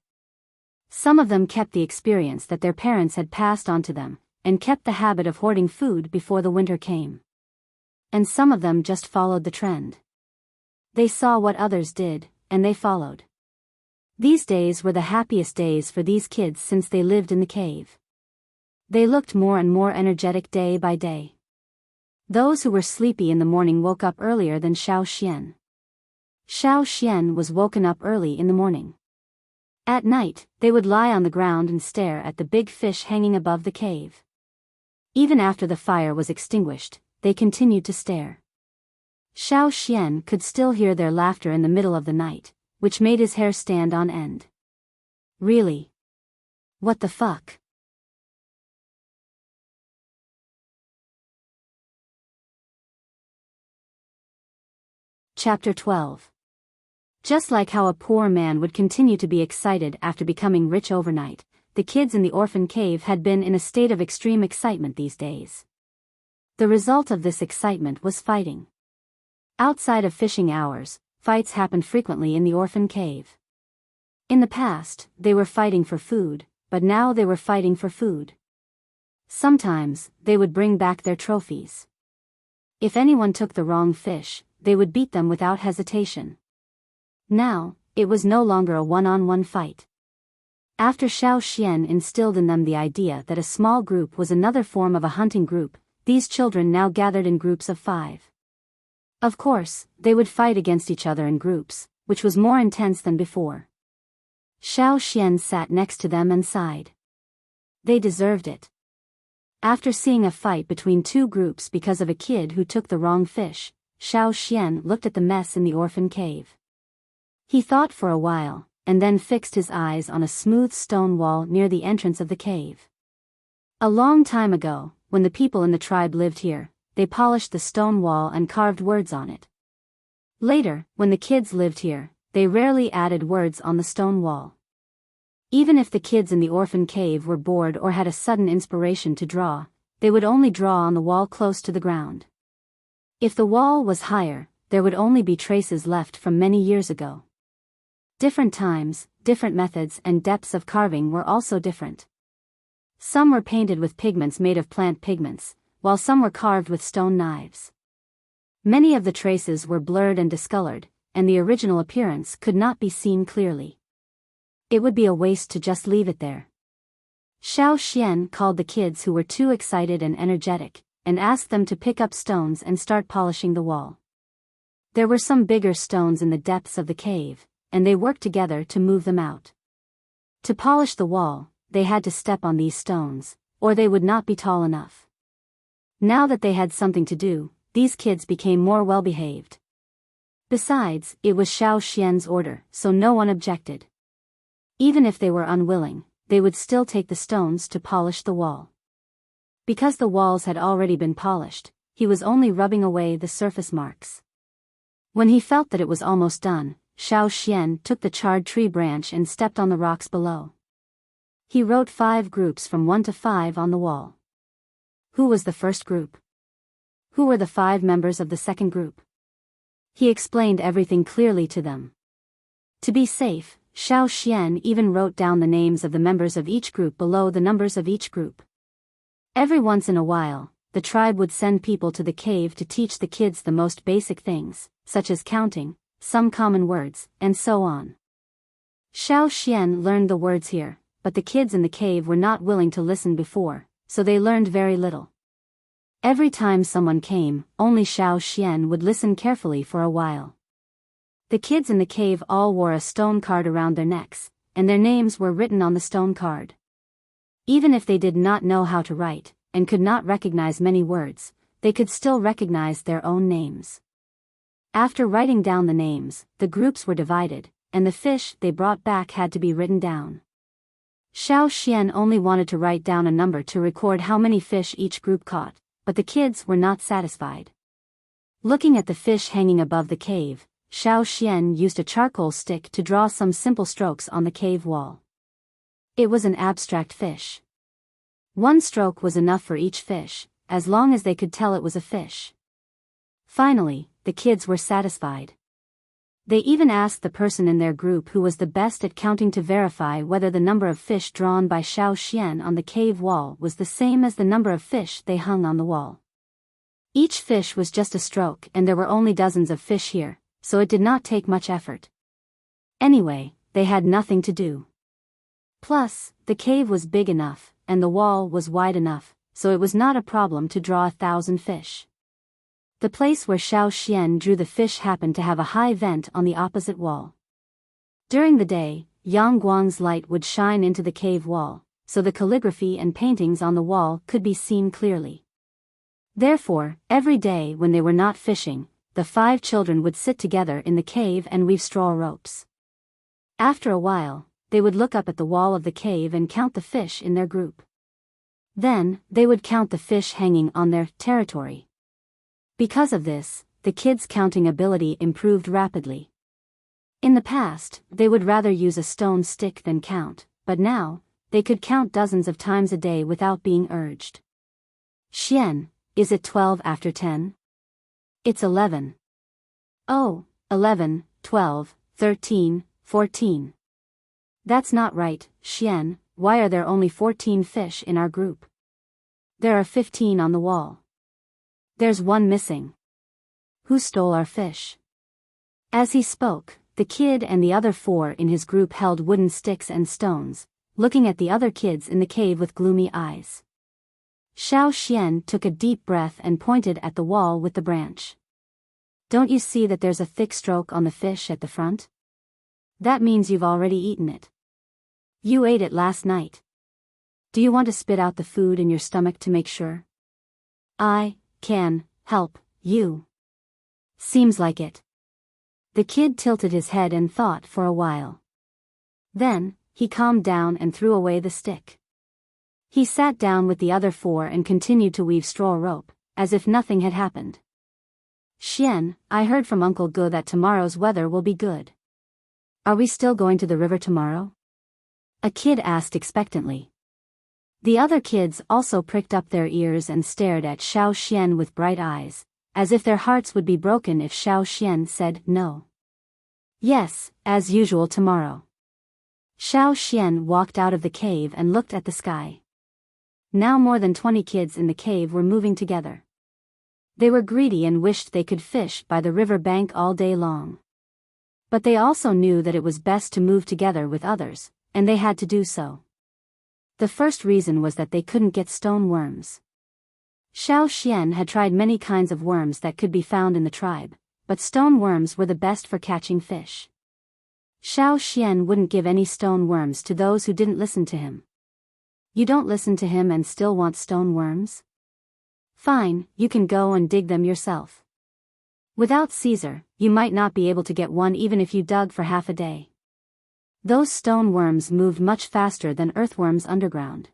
Some of them kept the experience that their parents had passed on to them, and kept the habit of hoarding food before the winter came. And some of them just followed the trend. They saw what others did, and they followed. These days were the happiest days for these kids since they lived in the cave. They looked more and more energetic day by day. Those who were sleepy in the morning woke up earlier than Xiao Xian. Xiao Xian was woken up early in the morning. At night, they would lie on the ground and stare at the big fish hanging above the cave. Even after the fire was extinguished, they continued to stare. Xiao Xian could still hear their laughter in the middle of the night, which made his hair stand on end. Really? What the fuck? Chapter 12. Just like how a poor man would continue to be excited after becoming rich overnight, the kids in the orphan cave had been in a state of extreme excitement these days. The result of this excitement was fighting. Outside of fishing hours, fights happened frequently in the orphan cave. In the past, they were fighting for food, but now they were fighting for food. Sometimes, they would bring back their trophies. If anyone took the wrong fish, they would beat them without hesitation. Now, it was no longer a one-on-one fight. After Xiao Xian instilled in them the idea that a small group was another form of a hunting group, these children now gathered in groups of 5. Of course, they would fight against each other in groups, which was more intense than before. Xiao Xian sat next to them and sighed. They deserved it. After seeing a fight between two groups because of a kid who took the wrong fish, Xiao Xian looked at the mess in the orphan cave. He thought for a while, and then fixed his eyes on a smooth stone wall near the entrance of the cave. A long time ago, when the people in the tribe lived here, they polished the stone wall and carved words on it. Later, when the kids lived here, they rarely added words on the stone wall. Even if the kids in the orphan cave were bored or had a sudden inspiration to draw, they would only draw on the wall close to the ground. If the wall was higher, there would only be traces left from many years ago. Different times, different methods and depths of carving were also different. Some were painted with pigments made of plant pigments, while some were carved with stone knives. Many of the traces were blurred and discolored, and the original appearance could not be seen clearly. It would be a waste to just leave it there. Xiao Xian called the kids who were too excited and energetic, and asked them to pick up stones and start polishing the wall. There were some bigger stones in the depths of the cave, and they worked together to move them out. To polish the wall, they had to step on these stones, or they would not be tall enough. Now that they had something to do, these kids became more well-behaved. Besides, it was Xiao Xian's order, so no one objected. Even if they were unwilling, they would still take the stones to polish the wall. Because the walls had already been polished, he was only rubbing away the surface marks. When he felt that it was almost done, Xiao Xian took the charred tree branch and stepped on the rocks below. He wrote 5 groups from 1 to 5 on the wall. Who was the first group? Who were the 5 members of the second group? He explained everything clearly to them. To be safe, Xiao Xian even wrote down the names of the members of each group below the numbers of each group. Every once in a while, the tribe would send people to the cave to teach the kids the most basic things, such as counting, some common words, and so on. Xiao Xian learned the words here, but the kids in the cave were not willing to listen before, so they learned very little. Every time someone came, only Xiao Xian would listen carefully for a while. The kids in the cave all wore a stone card around their necks, and their names were written on the stone card. Even if they did not know how to write, and could not recognize many words, they could still recognize their own names. After writing down the names, the groups were divided, and the fish they brought back had to be written down. Xiao Xian only wanted to write down a number to record how many fish each group caught, but the kids were not satisfied. Looking at the fish hanging above the cave, Xiao Xian used a charcoal stick to draw some simple strokes on the cave wall. It was an abstract fish. 1 stroke was enough for each fish, as long as they could tell it was a fish. Finally, the kids were satisfied. They even asked the person in their group who was the best at counting to verify whether the number of fish drawn by Xiao Xian on the cave wall was the same as the number of fish they hung on the wall. Each fish was just a stroke, and there were only dozens of fish here, so it did not take much effort. Anyway, they had nothing to do. Plus, the cave was big enough, and the wall was wide enough, so it was not a problem to draw 1,000 fish. The place where Xiao Xian drew the fish happened to have a high vent on the opposite wall. During the day, Yang Guang's light would shine into the cave wall, so the calligraphy and paintings on the wall could be seen clearly. Therefore, every day when they were not fishing, the 5 children would sit together in the cave and weave straw ropes. After a while, they would look up at the wall of the cave and count the fish in their group. Then, they would count the fish hanging on their territory. Because of this, the kids' counting ability improved rapidly. In the past, they would rather use a stone stick than count, but now, they could count dozens of times a day without being urged. Xian, is it 12 after 10? It's 11. Oh, 11, 12, 13, 14. That's not right, Xian, why are there only 14 fish in our group? There are 15 on the wall. There's 1 missing. Who stole our fish? As he spoke, the kid and the other 4 in his group held wooden sticks and stones, looking at the other kids in the cave with gloomy eyes. Xiao Xian took a deep breath and pointed at the wall with the branch. Don't you see that there's a thick stroke on the fish at the front? That means you've already eaten it. You ate it last night. Do you want to spit out the food in your stomach to make sure? I can help you. Seems like it. The kid tilted his head and thought for a while. Then, he calmed down and threw away the stick. He sat down with the other 4 and continued to weave straw rope, as if nothing had happened. Xian, I heard from Uncle Ge that tomorrow's weather will be good. Are we still going to the river tomorrow? A kid asked expectantly. The other kids also pricked up their ears and stared at Xiao Xian with bright eyes, as if their hearts would be broken if Xiao Xian said no. Yes, as usual tomorrow. Xiao Xian walked out of the cave and looked at the sky. Now more than 20 kids in the cave were moving together. They were greedy and wished they could fish by the river bank all day long. But they also knew that it was best to move together with others, and they had to do so. The first reason was that they couldn't get stone worms. Xiao Xian had tried many kinds of worms that could be found in the tribe, but stone worms were the best for catching fish. Xiao Xian wouldn't give any stone worms to those who didn't listen to him. You don't listen to him and still want stone worms? Fine, you can go and dig them yourself. Without Caesar, you might not be able to get one even if you dug for half a day. Those stone worms moved much faster than earthworms underground.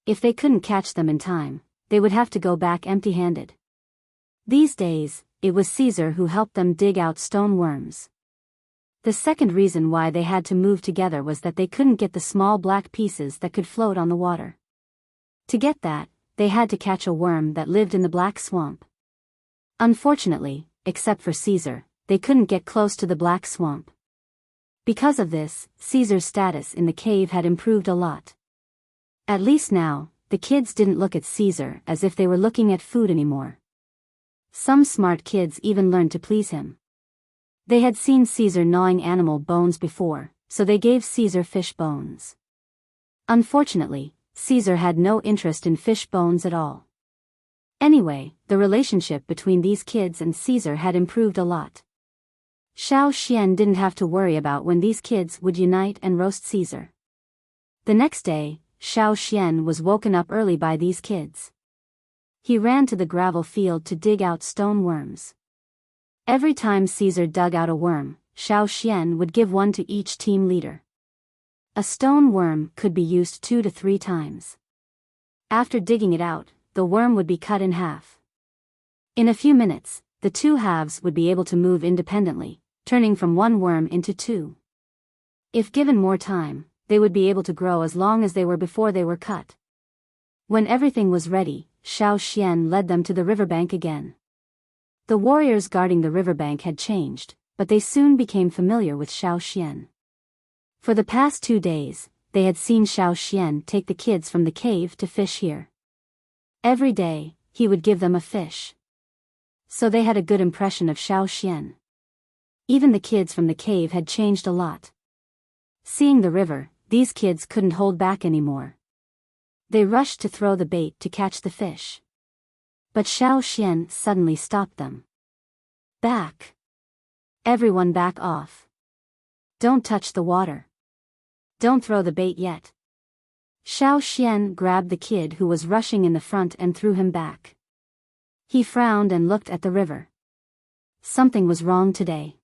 If they couldn't catch them in time, they would have to go back empty-handed. These days, it was Caesar who helped them dig out stone worms. The second reason why they had to move together was that they couldn't get the small black pieces that could float on the water. To get that, they had to catch a worm that lived in the black swamp. Unfortunately, except for Caesar, they couldn't get close to the black swamp. Because of this, Caesar's status in the cave had improved a lot. At least now, the kids didn't look at Caesar as if they were looking at food anymore. Some smart kids even learned to please him. They had seen Caesar gnawing animal bones before, so they gave Caesar fish bones. Unfortunately, Caesar had no interest in fish bones at all. Anyway, the relationship between these kids and Caesar had improved a lot. Xiao Xian didn't have to worry about when these kids would unite and roast Caesar. The next day, Xiao Xian was woken up early by these kids. He ran to the gravel field to dig out stone worms. Every time Caesar dug out a worm, Xiao Xian would give one to each team leader. A stone worm could be used 2 to 3 times. After digging it out, the worm would be cut in half. In a few minutes, the 2 halves would be able to move independently, turning from 1 worm into 2. If given more time, they would be able to grow as long as they were before they were cut. When everything was ready, Xiao Xian led them to the riverbank again. The warriors guarding the riverbank had changed, but they soon became familiar with Xiao Xian. For the past 2 days, they had seen Xiao Xian take the kids from the cave to fish here. Every day, he would give them a fish. So they had a good impression of Xiao Xian. Even the kids from the cave had changed a lot. Seeing the river, these kids couldn't hold back anymore. They rushed to throw the bait to catch the fish. But Xiao Xian suddenly stopped them. Back! Everyone back off. Don't touch the water. Don't throw the bait yet. Xiao Xian grabbed the kid who was rushing in the front and threw him back. He frowned and looked at the river. Something was wrong today.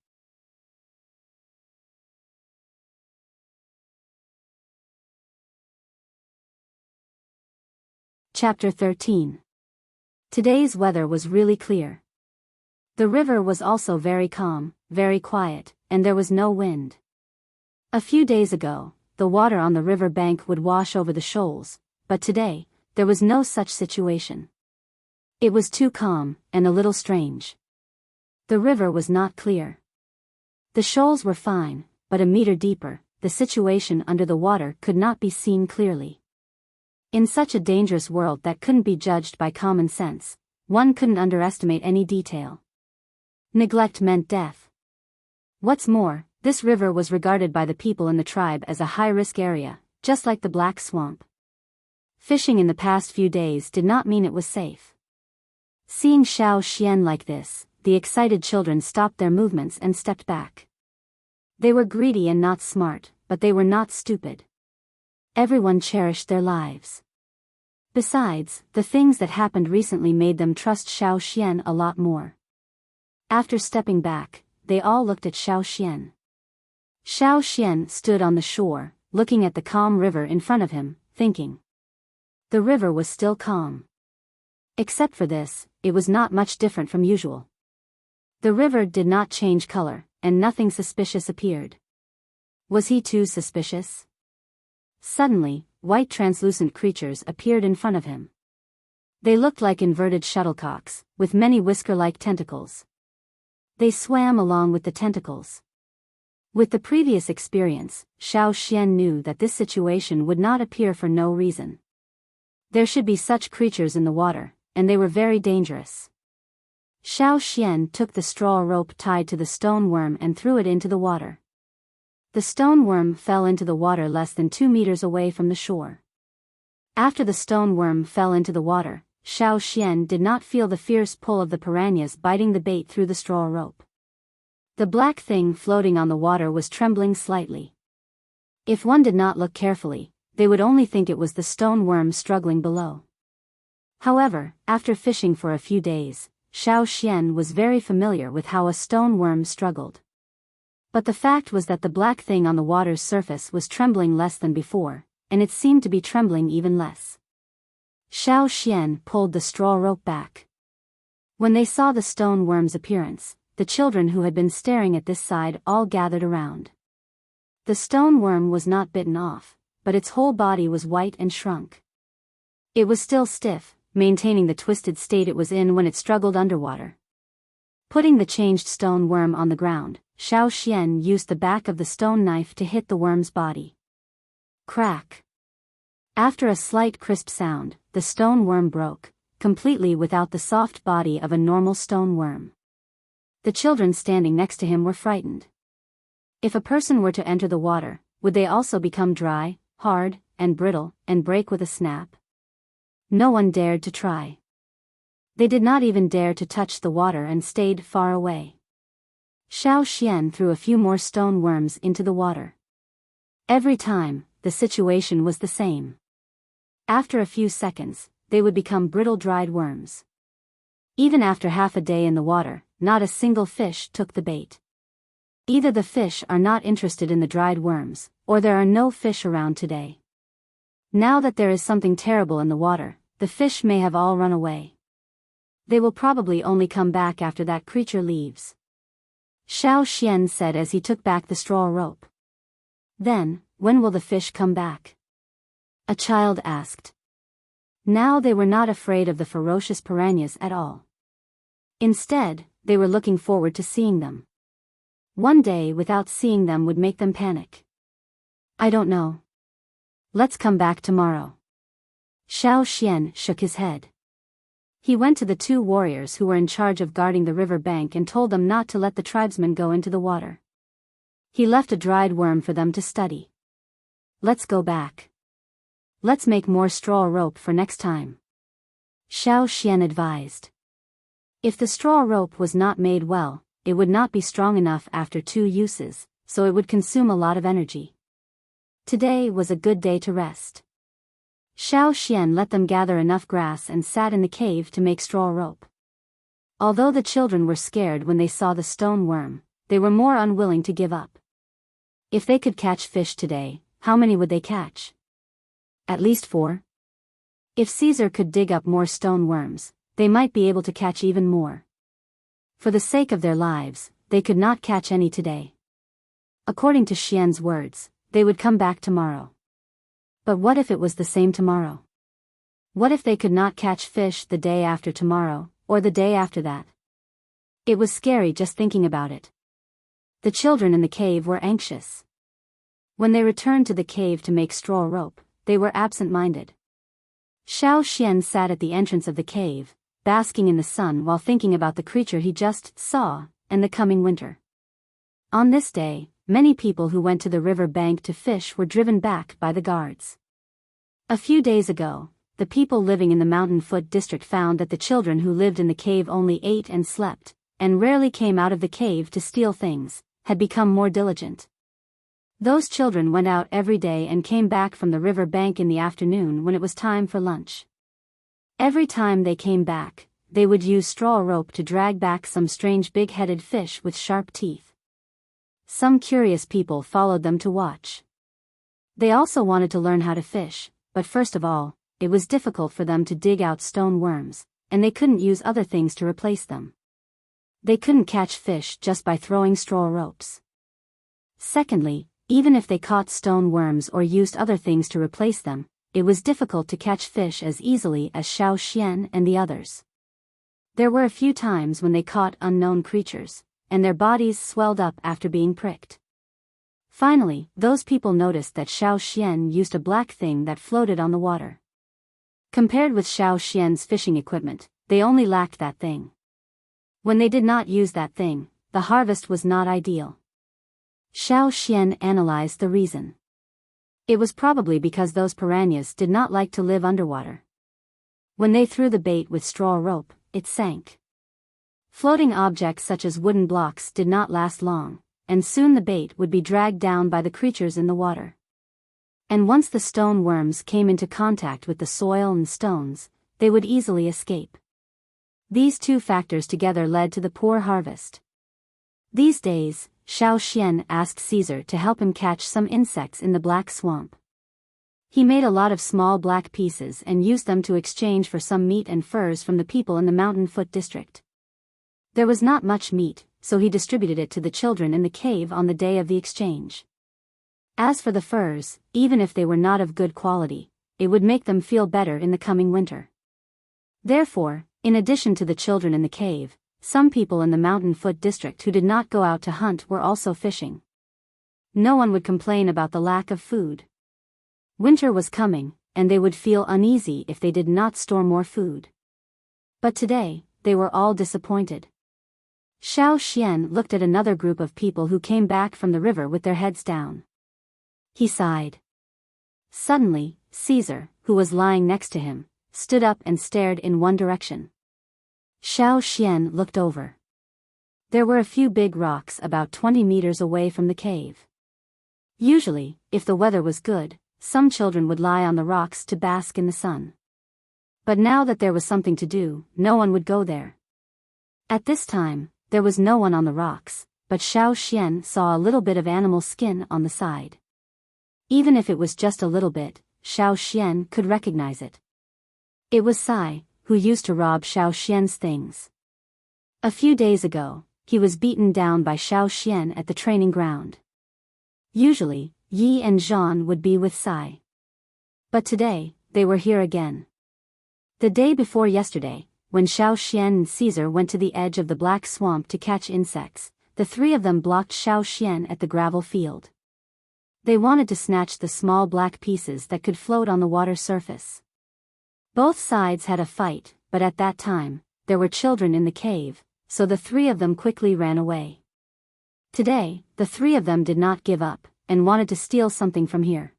Chapter 13. Today's weather was really clear. The river was also very calm, very quiet, and there was no wind. A few days ago, the water on the river bank would wash over the shoals, but today, there was no such situation. It was too calm, and a little strange. The river was not clear. The shoals were fine, but a meter deeper, the situation under the water could not be seen clearly. In such a dangerous world that couldn't be judged by common sense, one couldn't underestimate any detail. Neglect meant death. What's more, this river was regarded by the people in the tribe as a high-risk area, just like the Black Swamp. Fishing in the past few days did not mean it was safe. Seeing Xiao Xian like this, the excited children stopped their movements and stepped back. They were greedy and not smart, but they were not stupid. Everyone cherished their lives. Besides, the things that happened recently made them trust Xiao Xian a lot more. After stepping back, they all looked at Xiao Xian. Xiao Xian stood on the shore, looking at the calm river in front of him, thinking. The river was still calm. Except for this, it was not much different from usual. The river did not change color, and nothing suspicious appeared. Was he too suspicious? Suddenly, white translucent creatures appeared in front of him. They looked like inverted shuttlecocks, with many whisker-like tentacles. They swam along with the tentacles. With the previous experience, Xiao Xian knew that this situation would not appear for no reason. There should be such creatures in the water, and they were very dangerous. Xiao Xian took the straw rope tied to the stone worm and threw it into the water. The stone worm fell into the water less than 2 meters away from the shore. After the stone worm fell into the water, Xiao Xian did not feel the fierce pull of the piranhas biting the bait through the straw rope. The black thing floating on the water was trembling slightly. If one did not look carefully, they would only think it was the stone worm struggling below. However, after fishing for a few days, Xiao Xian was very familiar with how a stone worm struggled. But the fact was that the black thing on the water's surface was trembling less than before, and it seemed to be trembling even less. Xiao Xian pulled the straw rope back. When they saw the stone worm's appearance, the children who had been staring at this side all gathered around. The stone worm was not bitten off, but its whole body was white and shrunk. It was still stiff, maintaining the twisted state it was in when it struggled underwater. Putting the changed stone worm on the ground, Xiao Xian used the back of the stone knife to hit the worm's body. Crack! After a slight crisp sound, the stone worm broke, completely without the soft body of a normal stone worm. The children standing next to him were frightened. If a person were to enter the water, would they also become dry, hard, and brittle, and break with a snap? No one dared to try. They did not even dare to touch the water and stayed far away. Xiao Xian threw a few more stone worms into the water. Every time, the situation was the same. After a few seconds, they would become brittle dried worms. Even after half a day in the water, not a single fish took the bait. Either the fish are not interested in the dried worms, or there are no fish around today. Now that there is something terrible in the water, the fish may have all run away. They will probably only come back after that creature leaves. Xiao Xian said as he took back the straw rope. Then, when will the fish come back? A child asked. Now they were not afraid of the ferocious piranhas at all. Instead, they were looking forward to seeing them. One day without seeing them would make them panic. I don't know. Let's come back tomorrow. Xiao Xian shook his head. He went to the two warriors who were in charge of guarding the river bank and told them not to let the tribesmen go into the water. He left a dried worm for them to study. Let's go back. Let's make more straw rope for next time. Xiao Xian advised. If the straw rope was not made well, it would not be strong enough after 2 uses, so it would consume a lot of energy. Today was a good day to rest. Xiao Xian let them gather enough grass and sat in the cave to make straw rope. Although the children were scared when they saw the stone worm, they were more unwilling to give up. If they could catch fish today, how many would they catch? At least 4. If Caesar could dig up more stone worms, they might be able to catch even more. For the sake of their lives, they could not catch any today. According to Xian's words, they would come back tomorrow. But what if it was the same tomorrow? What if they could not catch fish the day after tomorrow, or the day after that? It was scary just thinking about it. The children in the cave were anxious. When they returned to the cave to make straw rope, they were absent-minded. Xiao Xian sat at the entrance of the cave, basking in the sun while thinking about the creature he just saw, and the coming winter. On this day, many people who went to the river bank to fish were driven back by the guards. A few days ago, the people living in the Mountain Foot district found that the children who lived in the cave only ate and slept, and rarely came out of the cave to steal things, had become more diligent. Those children went out every day and came back from the river bank in the afternoon when it was time for lunch. Every time they came back, they would use straw rope to drag back some strange big-headed fish with sharp teeth. Some curious people followed them to watch. They also wanted to learn how to fish, but first of all, it was difficult for them to dig out stone worms, and they couldn't use other things to replace them. They couldn't catch fish just by throwing straw ropes. Secondly, even if they caught stone worms or used other things to replace them, it was difficult to catch fish as easily as Xiao Xian and the others. There were a few times when they caught unknown creatures, and their bodies swelled up after being pricked. Finally, those people noticed that Xiao Xian used a black thing that floated on the water. Compared with Xiao Xian's fishing equipment, they only lacked that thing. When they did not use that thing, the harvest was not ideal. Xiao Xian analyzed the reason. It was probably because those piranhas did not like to live underwater. When they threw the bait with straw rope, it sank. Floating objects such as wooden blocks did not last long, and soon the bait would be dragged down by the creatures in the water. And once the stone worms came into contact with the soil and stones, they would easily escape. These two factors together led to the poor harvest. These days, Xiao Xian asked Caesar to help him catch some insects in the black swamp. He made a lot of small black pieces and used them to exchange for some meat and furs from the people in the mountain foot district. There was not much meat, so he distributed it to the children in the cave on the day of the exchange. As for the furs, even if they were not of good quality, it would make them feel better in the coming winter. Therefore, in addition to the children in the cave, some people in the mountain foot district who did not go out to hunt were also fishing. No one would complain about the lack of food. Winter was coming, and they would feel uneasy if they did not store more food. But today, they were all disappointed. Xiao Xian looked at another group of people who came back from the river with their heads down. He sighed. Suddenly, Caesar, who was lying next to him, stood up and stared in one direction. Xiao Xian looked over. There were a few big rocks about 20 meters away from the cave. Usually, if the weather was good, some children would lie on the rocks to bask in the sun. But now that there was something to do, no one would go there. At this time, there was no one on the rocks, but Xiao Xian saw a little bit of animal skin on the side. Even if it was just a little bit, Xiao Xian could recognize it. It was Sai, who used to rob Xiao Xian's things. A few days ago, he was beaten down by Xiao Xian at the training ground. Usually, Yi and Zhan would be with Sai. But today, they were here again. The day before yesterday, when Xiao Xian and Caesar went to the edge of the black swamp to catch insects, the three of them blocked Xiao Xian at the gravel field. They wanted to snatch the small black pieces that could float on the water surface. Both sides had a fight, but at that time, there were children in the cave, so the three of them quickly ran away. Today, the three of them did not give up, and wanted to steal something from here.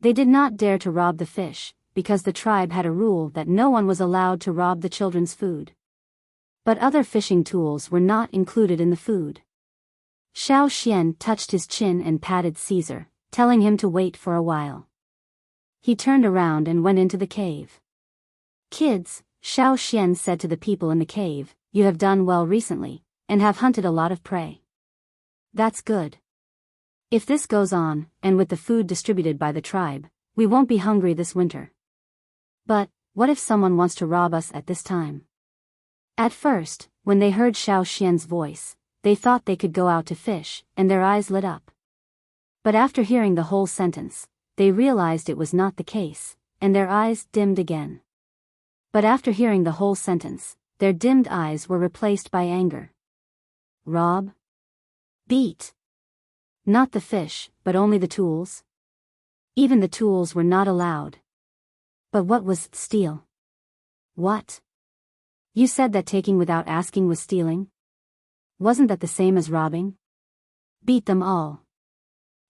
They did not dare to rob the fish, because the tribe had a rule that no one was allowed to rob the children's food. But other fishing tools were not included in the food. Xiao Xian touched his chin and patted Caesar, telling him to wait for a while. He turned around and went into the cave. "Kids," Xiao Xian said to the people in the cave, "you have done well recently, and have hunted a lot of prey. That's good. If this goes on, and with the food distributed by the tribe, we won't be hungry this winter. But, what if someone wants to rob us at this time?" At first, when they heard Xiao Xian's voice, they thought they could go out to fish, and their eyes lit up. But after hearing the whole sentence, they realized it was not the case, and their eyes dimmed again. But after hearing the whole sentence, their dimmed eyes were replaced by anger. Rob? Beat? Not the fish, but only the tools? Even the tools were not allowed. But what was steal? What? You said that taking without asking was stealing? Wasn't that the same as robbing? Beat them all.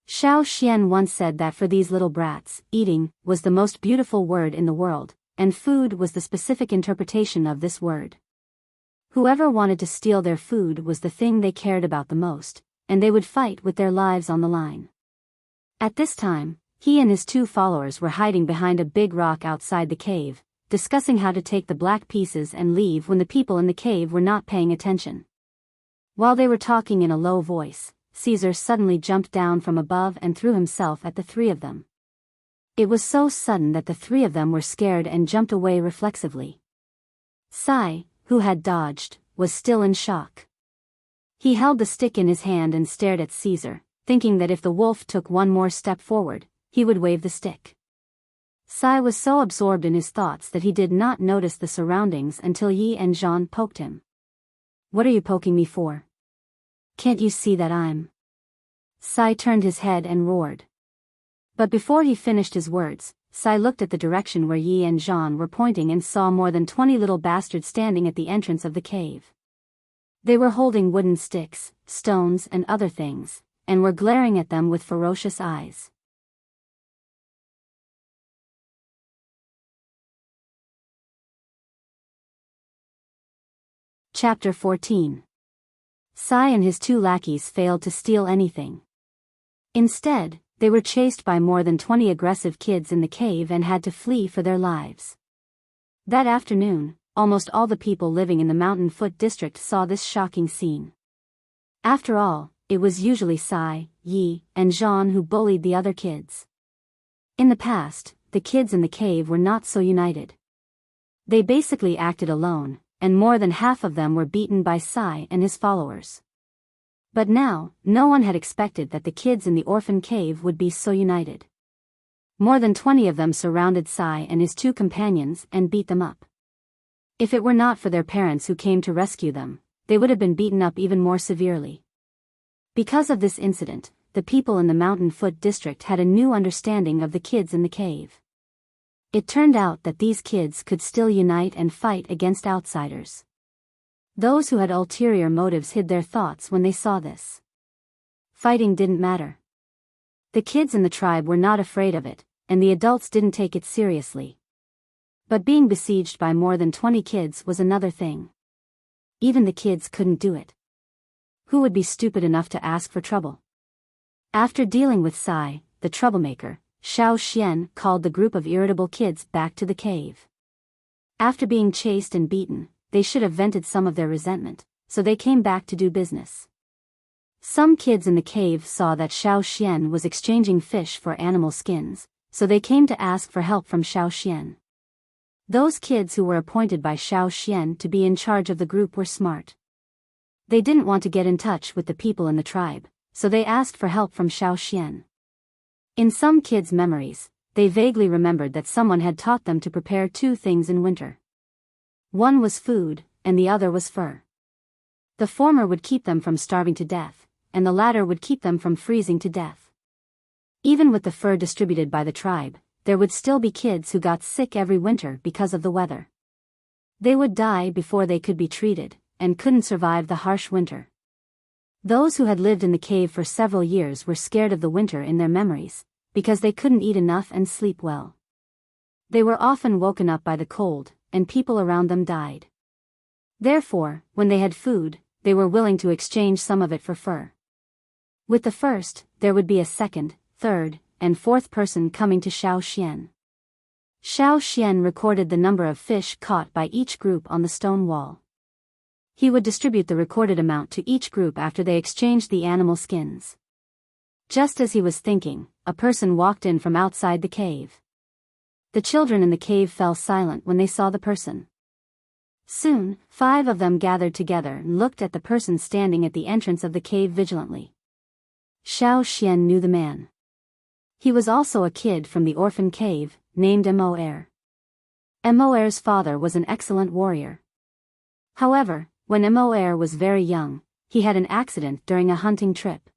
Xiao Xian once said that for these little brats, eating was the most beautiful word in the world, and food was the specific interpretation of this word. Whoever wanted to steal their food was the thing they cared about the most, and they would fight with their lives on the line. At this time, he and his two followers were hiding behind a big rock outside the cave, discussing how to take the black pieces and leave when the people in the cave were not paying attention. While they were talking in a low voice, Caesar suddenly jumped down from above and threw himself at the three of them. It was so sudden that the three of them were scared and jumped away reflexively. Sai, who had dodged, was still in shock. He held the stick in his hand and stared at Caesar, thinking that if the wolf took one more step forward, he would wave the stick. Sai was so absorbed in his thoughts that he did not notice the surroundings until Yi and Zhan poked him. "What are you poking me for? Can't you see that I'm..." Sai turned his head and roared. But before he finished his words, Sai looked at the direction where Yi and Zhan were pointing and saw more than 20 little bastards standing at the entrance of the cave. They were holding wooden sticks, stones and other things, and were glaring at them with ferocious eyes. Chapter 14. Sai and his 2 lackeys failed to steal anything. Instead, they were chased by more than 20 aggressive kids in the cave and had to flee for their lives. That afternoon, almost all the people living in the Mountain Foot district saw this shocking scene. After all, it was usually Sai, Yi, and Jean who bullied the other kids. In the past, the kids in the cave were not so united. They basically acted alone, and more than half of them were beaten by Sai and his followers. But now, no one had expected that the kids in the orphan cave would be so united. More than 20 of them surrounded Sai and his 2 companions and beat them up. If it were not for their parents who came to rescue them, they would have been beaten up even more severely. Because of this incident, the people in the Mountain Foot district had a new understanding of the kids in the cave. It turned out that these kids could still unite and fight against outsiders. Those who had ulterior motives hid their thoughts when they saw this. Fighting didn't matter. The kids in the tribe were not afraid of it, and the adults didn't take it seriously. But being besieged by more than 20 kids was another thing. Even the kids couldn't do it. Who would be stupid enough to ask for trouble? After dealing with Sai, the troublemaker, Xiao Xian called the group of irritable kids back to the cave. After being chased and beaten, they should have vented some of their resentment, so they came back to do business. Some kids in the cave saw that Xiao Xian was exchanging fish for animal skins, so they came to ask for help from Xiao Xian. Those kids who were appointed by Xiao Xian to be in charge of the group were smart. They didn't want to get in touch with the people in the tribe, so they asked for help from Xiao Xian. In some kids' memories, they vaguely remembered that someone had taught them to prepare 2 things in winter. One was food, and the other was fur. The former would keep them from starving to death, and the latter would keep them from freezing to death. Even with the fur distributed by the tribe, there would still be kids who got sick every winter because of the weather. They would die before they could be treated, and couldn't survive the harsh winter. Those who had lived in the cave for several years were scared of the winter in their memories, because they couldn't eat enough and sleep well. They were often woken up by the cold, and people around them died. Therefore, when they had food, they were willing to exchange some of it for fur. With the first, there would be a second, third, and fourth person coming to Xiao Xian. Xiao Xian recorded the number of fish caught by each group on the stone wall. He would distribute the recorded amount to each group after they exchanged the animal skins. Just as he was thinking, a person walked in from outside the cave. The children in the cave fell silent when they saw the person. Soon, 5 of them gathered together and looked at the person standing at the entrance of the cave vigilantly. Xiao Xian knew the man. He was also a kid from the orphan cave, named Moer. Moer's father was an excellent warrior. However, when Moer was very young, he had an accident during a hunting trip.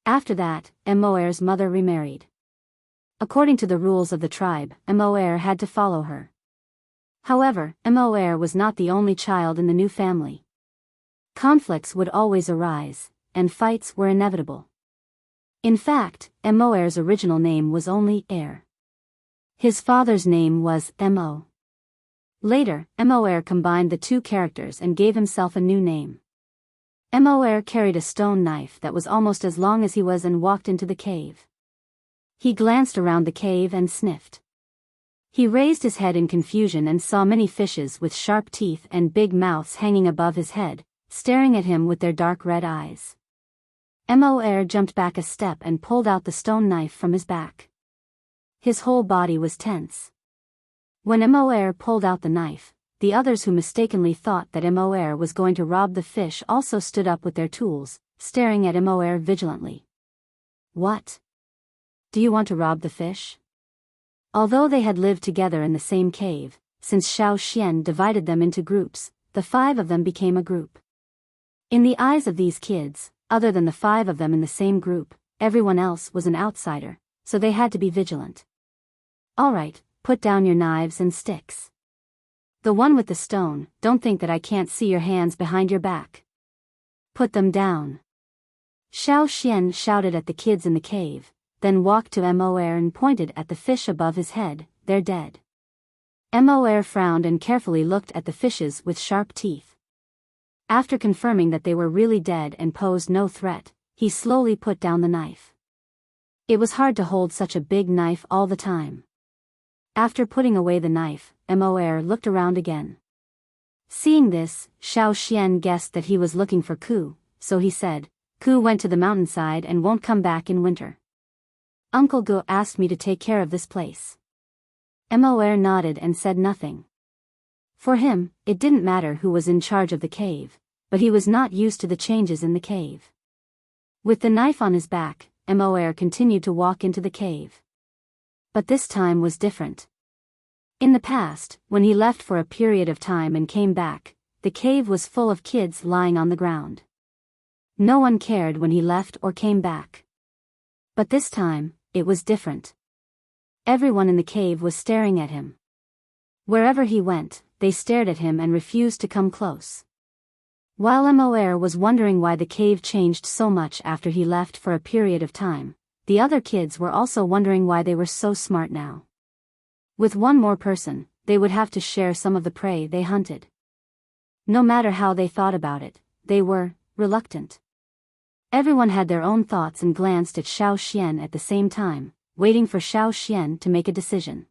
After that, Moer's mother remarried. According to the rules of the tribe, Moer had to follow her. However, Moer was not the only child in the new family. Conflicts would always arise, and fights were inevitable. In fact, Moer's original name was only Air. His father's name was Mo. Later, Moer combined the 2 characters and gave himself a new name. Moer carried a stone knife that was almost as long as he was and walked into the cave. He glanced around the cave and sniffed. He raised his head in confusion and saw many fishes with sharp teeth and big mouths hanging above his head, staring at him with their dark red eyes. Moer jumped back a step and pulled out the stone knife from his back. His whole body was tense. When Moer pulled out the knife, the others who mistakenly thought that Moer was going to rob the fish also stood up with their tools, staring at Moer vigilantly. What? Do you want to rob the fish? Although they had lived together in the same cave, since Xiao Xian divided them into groups, the 5 of them became a group. In the eyes of these kids, other than the 5 of them in the same group, everyone else was an outsider, so they had to be vigilant. All right. Put down your knives and sticks. The one with the stone, don't think that I can't see your hands behind your back. Put them down. Xiao Xian shouted at the kids in the cave, then walked to Moer and pointed at the fish above his head. They're dead. Moer frowned and carefully looked at the fishes with sharp teeth. After confirming that they were really dead and posed no threat, he slowly put down the knife. It was hard to hold such a big knife all the time. After putting away the knife, Mor looked around again. Seeing this, Xiao Xian guessed that he was looking for Ku, so he said, "Ku went to the mountainside and won't come back in winter. Uncle Gu asked me to take care of this place." Mor nodded and said nothing. For him, it didn't matter who was in charge of the cave, but he was not used to the changes in the cave. With the knife on his back, Mor continued to walk into the cave. But this time was different. In the past, when he left for a period of time and came back, the cave was full of kids lying on the ground. No one cared when he left or came back. But this time, it was different. Everyone in the cave was staring at him. Wherever he went, they stared at him and refused to come close. While Mor was wondering why the cave changed so much after he left for a period of time, the other kids were also wondering why they were so smart now. With one more person, they would have to share some of the prey they hunted. No matter how they thought about it, they were reluctant. Everyone had their own thoughts and glanced at Xiao Xian at the same time, waiting for Xiao Xian to make a decision.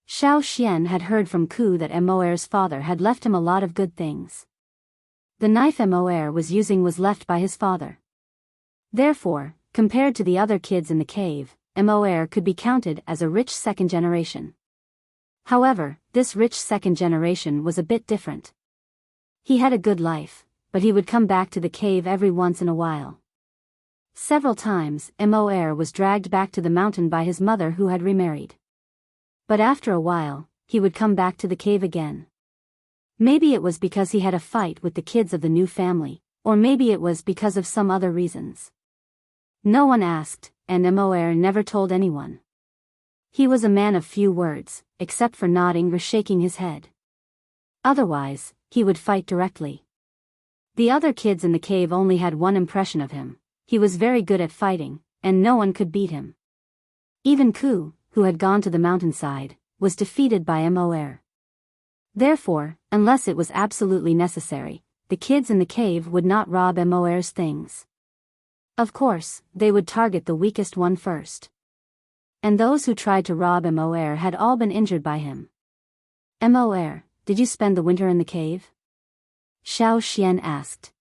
Xiao Xian had heard from Ku that Mor's father had left him a lot of good things. The knife Mor was using was left by his father. Therefore, compared to the other kids in the cave, Mor could be counted as a rich second generation. However, this rich second generation was a bit different. He had a good life, but he would come back to the cave every once in a while. Several times, Mor was dragged back to the mountain by his mother who had remarried. But after a while, he would come back to the cave again. Maybe it was because he had a fight with the kids of the new family, or maybe it was because of some other reasons. No one asked, and Mor never told anyone. He was a man of few words, except for nodding or shaking his head. Otherwise, he would fight directly. The other kids in the cave only had one impression of him: he was very good at fighting, and no one could beat him. Even Ku, who had gone to the mountainside, was defeated by Mor. Therefore, unless it was absolutely necessary, the kids in the cave would not rob Mor's things. Of course, they would target the weakest one first. And those who tried to rob Mor had all been injured by him. "Mor, did you spend the winter in the cave?" Xiao Xian asked.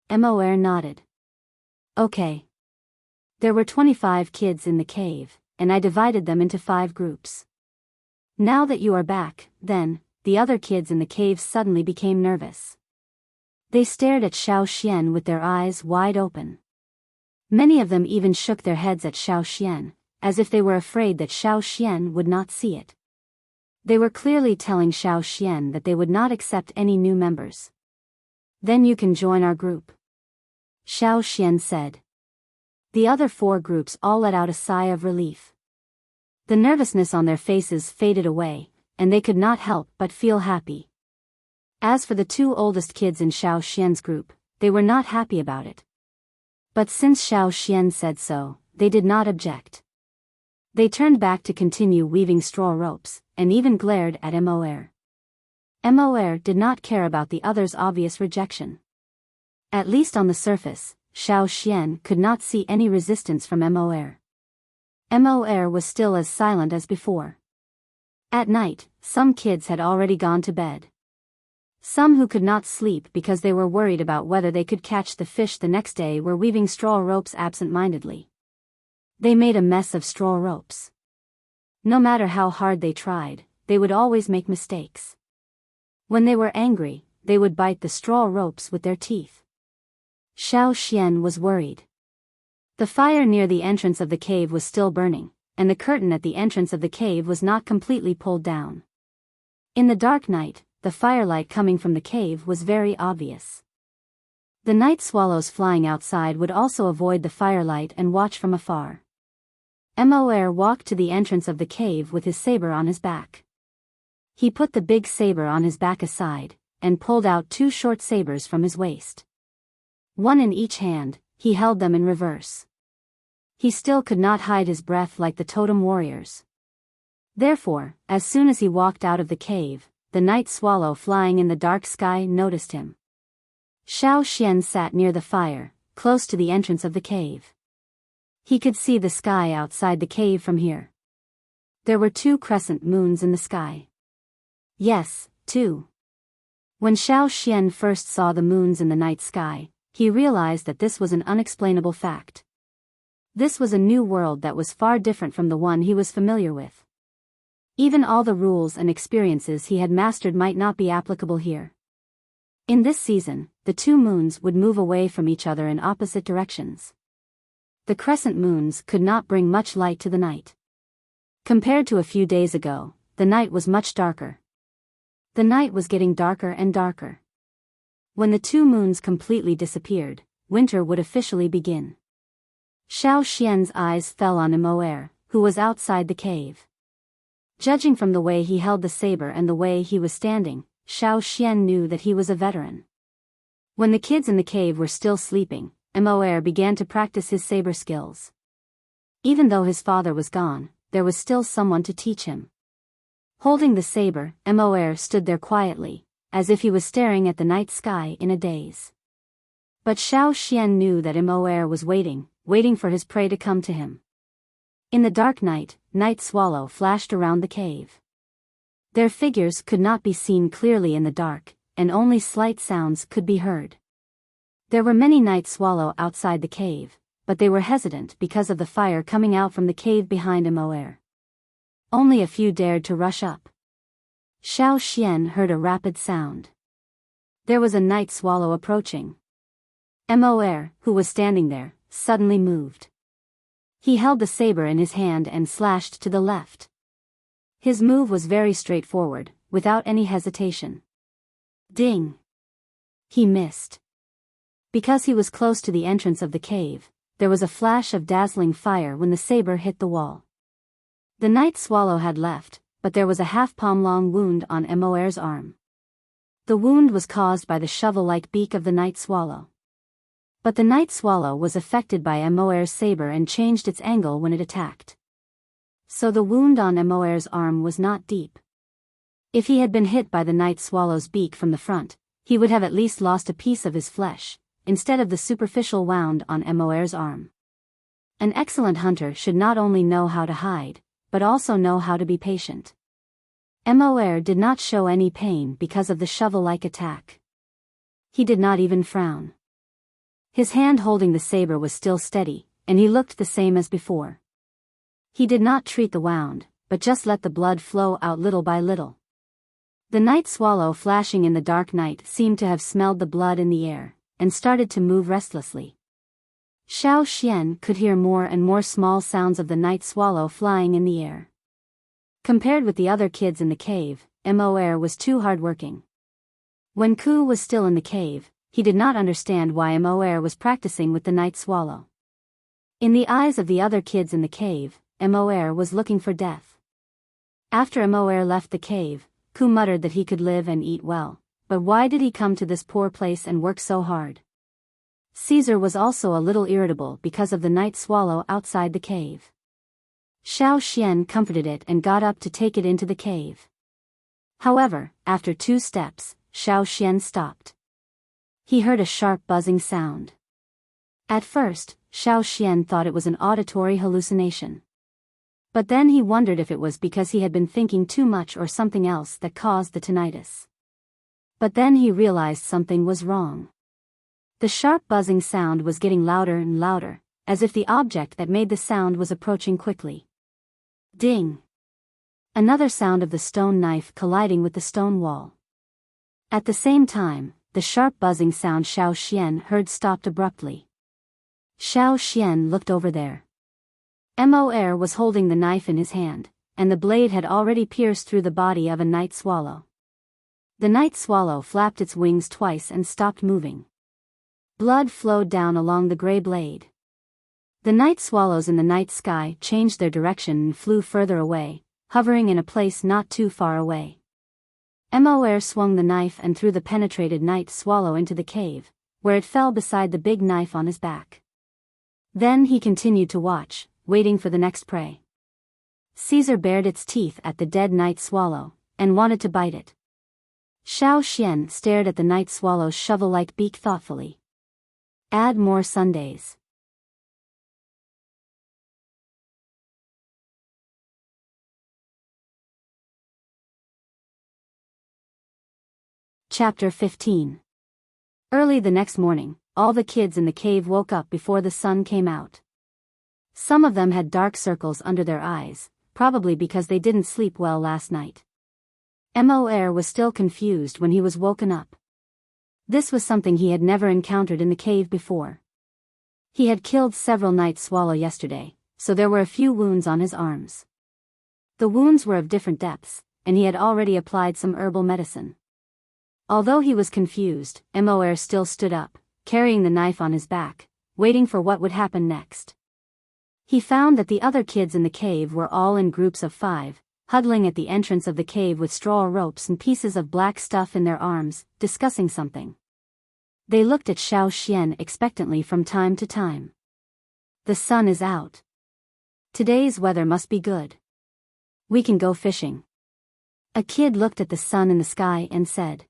Mor nodded. "Okay. There were 25 kids in the cave, and I divided them into 5 groups. Now that you are back, then," the other kids in the cave suddenly became nervous. They stared at Xiao Xian with their eyes wide open. Many of them even shook their heads at Xiao Xian, as if they were afraid that Xiao Xian would not see it. They were clearly telling Xiao Xian that they would not accept any new members. "Then you can join our group," Xiao Xian said. The other 4 groups all let out a sigh of relief. The nervousness on their faces faded away, and they could not help but feel happy. As for the 2 oldest kids in Xiao Xian's group, they were not happy about it. But since Xiao Xian said so, they did not object. They turned back to continue weaving straw ropes, and even glared at Mor. Mor did not care about the others' obvious rejection. At least on the surface, Xiao Xian could not see any resistance from Mor. Mor was still as silent as before. At night, some kids had already gone to bed. Some who could not sleep because they were worried about whether they could catch the fish the next day were weaving straw ropes absent-mindedly. They made a mess of straw ropes. No matter how hard they tried, they would always make mistakes. When they were angry, they would bite the straw ropes with their teeth. Xiao Xian was worried. The fire near the entrance of the cave was still burning, and the curtain at the entrance of the cave was not completely pulled down. In the dark night, the firelight coming from the cave was very obvious. The night swallows flying outside would also avoid the firelight and watch from afar. Mor walked to the entrance of the cave with his saber on his back. He put the big saber on his back aside, and pulled out 2 short sabers from his waist. One in each hand, he held them in reverse. He still could not hide his breath like the totem warriors. Therefore, as soon as he walked out of the cave, the night swallow flying in the dark sky noticed him. Xiao Xian sat near the fire, close to the entrance of the cave. He could see the sky outside the cave from here. There were 2 crescent moons in the sky. Yes, 2. When Xiao Xian first saw the moons in the night sky, he realized that this was an unexplainable fact. This was a new world that was far different from the one he was familiar with. Even all the rules and experiences he had mastered might not be applicable here. In this season, the 2 moons would move away from each other in opposite directions. The crescent moons could not bring much light to the night. Compared to a few days ago, the night was much darker. The night was getting darker and darker. When the 2 moons completely disappeared, winter would officially begin. Xiao Xian's eyes fell on Emoer, who was outside the cave. Judging from the way he held the saber and the way he was standing, Xiao Xian knew that he was a veteran. When the kids in the cave were still sleeping, Emoer began to practice his saber skills. Even though his father was gone, there was still someone to teach him. Holding the saber, Emoer stood there quietly, as if he was staring at the night sky in a daze. But Xiao Xian knew that Emoer was waiting for his prey to come to him. In the dark night, Night Swallow flashed around the cave. Their figures could not be seen clearly in the dark, and only slight sounds could be heard. There were many Night Swallow outside the cave, but they were hesitant because of the fire coming out from the cave behind Emoer. Only a few dared to rush up. Xiao Xian heard a rapid sound. There was a Night Swallow approaching. Emoer, who was standing there, suddenly moved. He held the saber in his hand and slashed to the left. His move was very straightforward, without any hesitation. Ding! He missed. Because he was close to the entrance of the cave, there was a flash of dazzling fire when the saber hit the wall. The Night Swallow had left, but there was a half-palm-long wound on Emoer's arm. The wound was caused by the shovel-like beak of the Night Swallow. But the Night Swallow was affected by Emoer's saber and changed its angle when it attacked. So the wound on Emoer's arm was not deep. If he had been hit by the Night Swallow's beak from the front, he would have at least lost a piece of his flesh, instead of the superficial wound on Emoer's arm. An excellent hunter should not only know how to hide, but also know how to be patient. Emoer did not show any pain because of the shovel-like attack. He did not even frown. His hand holding the saber was still steady, and he looked the same as before. He did not treat the wound, but just let the blood flow out little by little. The Night Swallow flashing in the dark night seemed to have smelled the blood in the air, and started to move restlessly. Xiao Xian could hear more and more small sounds of the Night Swallow flying in the air. Compared with the other kids in the cave, Emoer was too hard-working. When Ku was still in the cave, he did not understand why Emoer was practicing with the Night Swallow. In the eyes of the other kids in the cave, Emoer was looking for death. After Emoer left the cave, Ku muttered that he could live and eat well, but why did he come to this poor place and work so hard? Caesar was also a little irritable because of the Night Swallow outside the cave. Xiao Xian comforted it and got up to take it into the cave. However, after 2 steps, Xiao Xian stopped. He heard a sharp buzzing sound. At first, Xiao Xian thought it was an auditory hallucination. But then he wondered if it was because he had been thinking too much or something else that caused the tinnitus. But then he realized something was wrong. The sharp buzzing sound was getting louder and louder, as if the object that made the sound was approaching quickly. Ding! Another sound of the stone knife colliding with the stone wall. At the same time, the sharp buzzing sound Xiao Xian heard stopped abruptly. Xiao Xian looked over there. Emoer was holding the knife in his hand, and the blade had already pierced through the body of a Night Swallow. The Night Swallow flapped its wings twice and stopped moving. Blood flowed down along the gray blade. The Night Swallows in the night sky changed their direction and flew further away, hovering in a place not too far away. Emoer swung the knife and threw the penetrated Night Swallow into the cave, where it fell beside the big knife on his back. Then he continued to watch, waiting for the next prey. Caesar bared its teeth at the dead Night Swallow, and wanted to bite it. Xiao Xian stared at the night swallow's shovel-like beak thoughtfully. Add more Sundays. Chapter 15. Early the next morning, all the kids in the cave woke up before the sun came out. Some of them had dark circles under their eyes, probably because they didn't sleep well last night. Mor was still confused when he was woken up. This was something he had never encountered in the cave before. He had killed several night swallow yesterday, so there were a few wounds on his arms. The wounds were of different depths, and he had already applied some herbal medicine. Although he was confused, Mor still stood up, carrying the knife on his back, waiting for what would happen next. He found that the other kids in the cave were all in groups of 5, huddling at the entrance of the cave with straw ropes and pieces of black stuff in their arms, discussing something. They looked at Xiao Xian expectantly from time to time. The sun is out. Today's weather must be good. We can go fishing. A kid looked at the sun in the sky and said.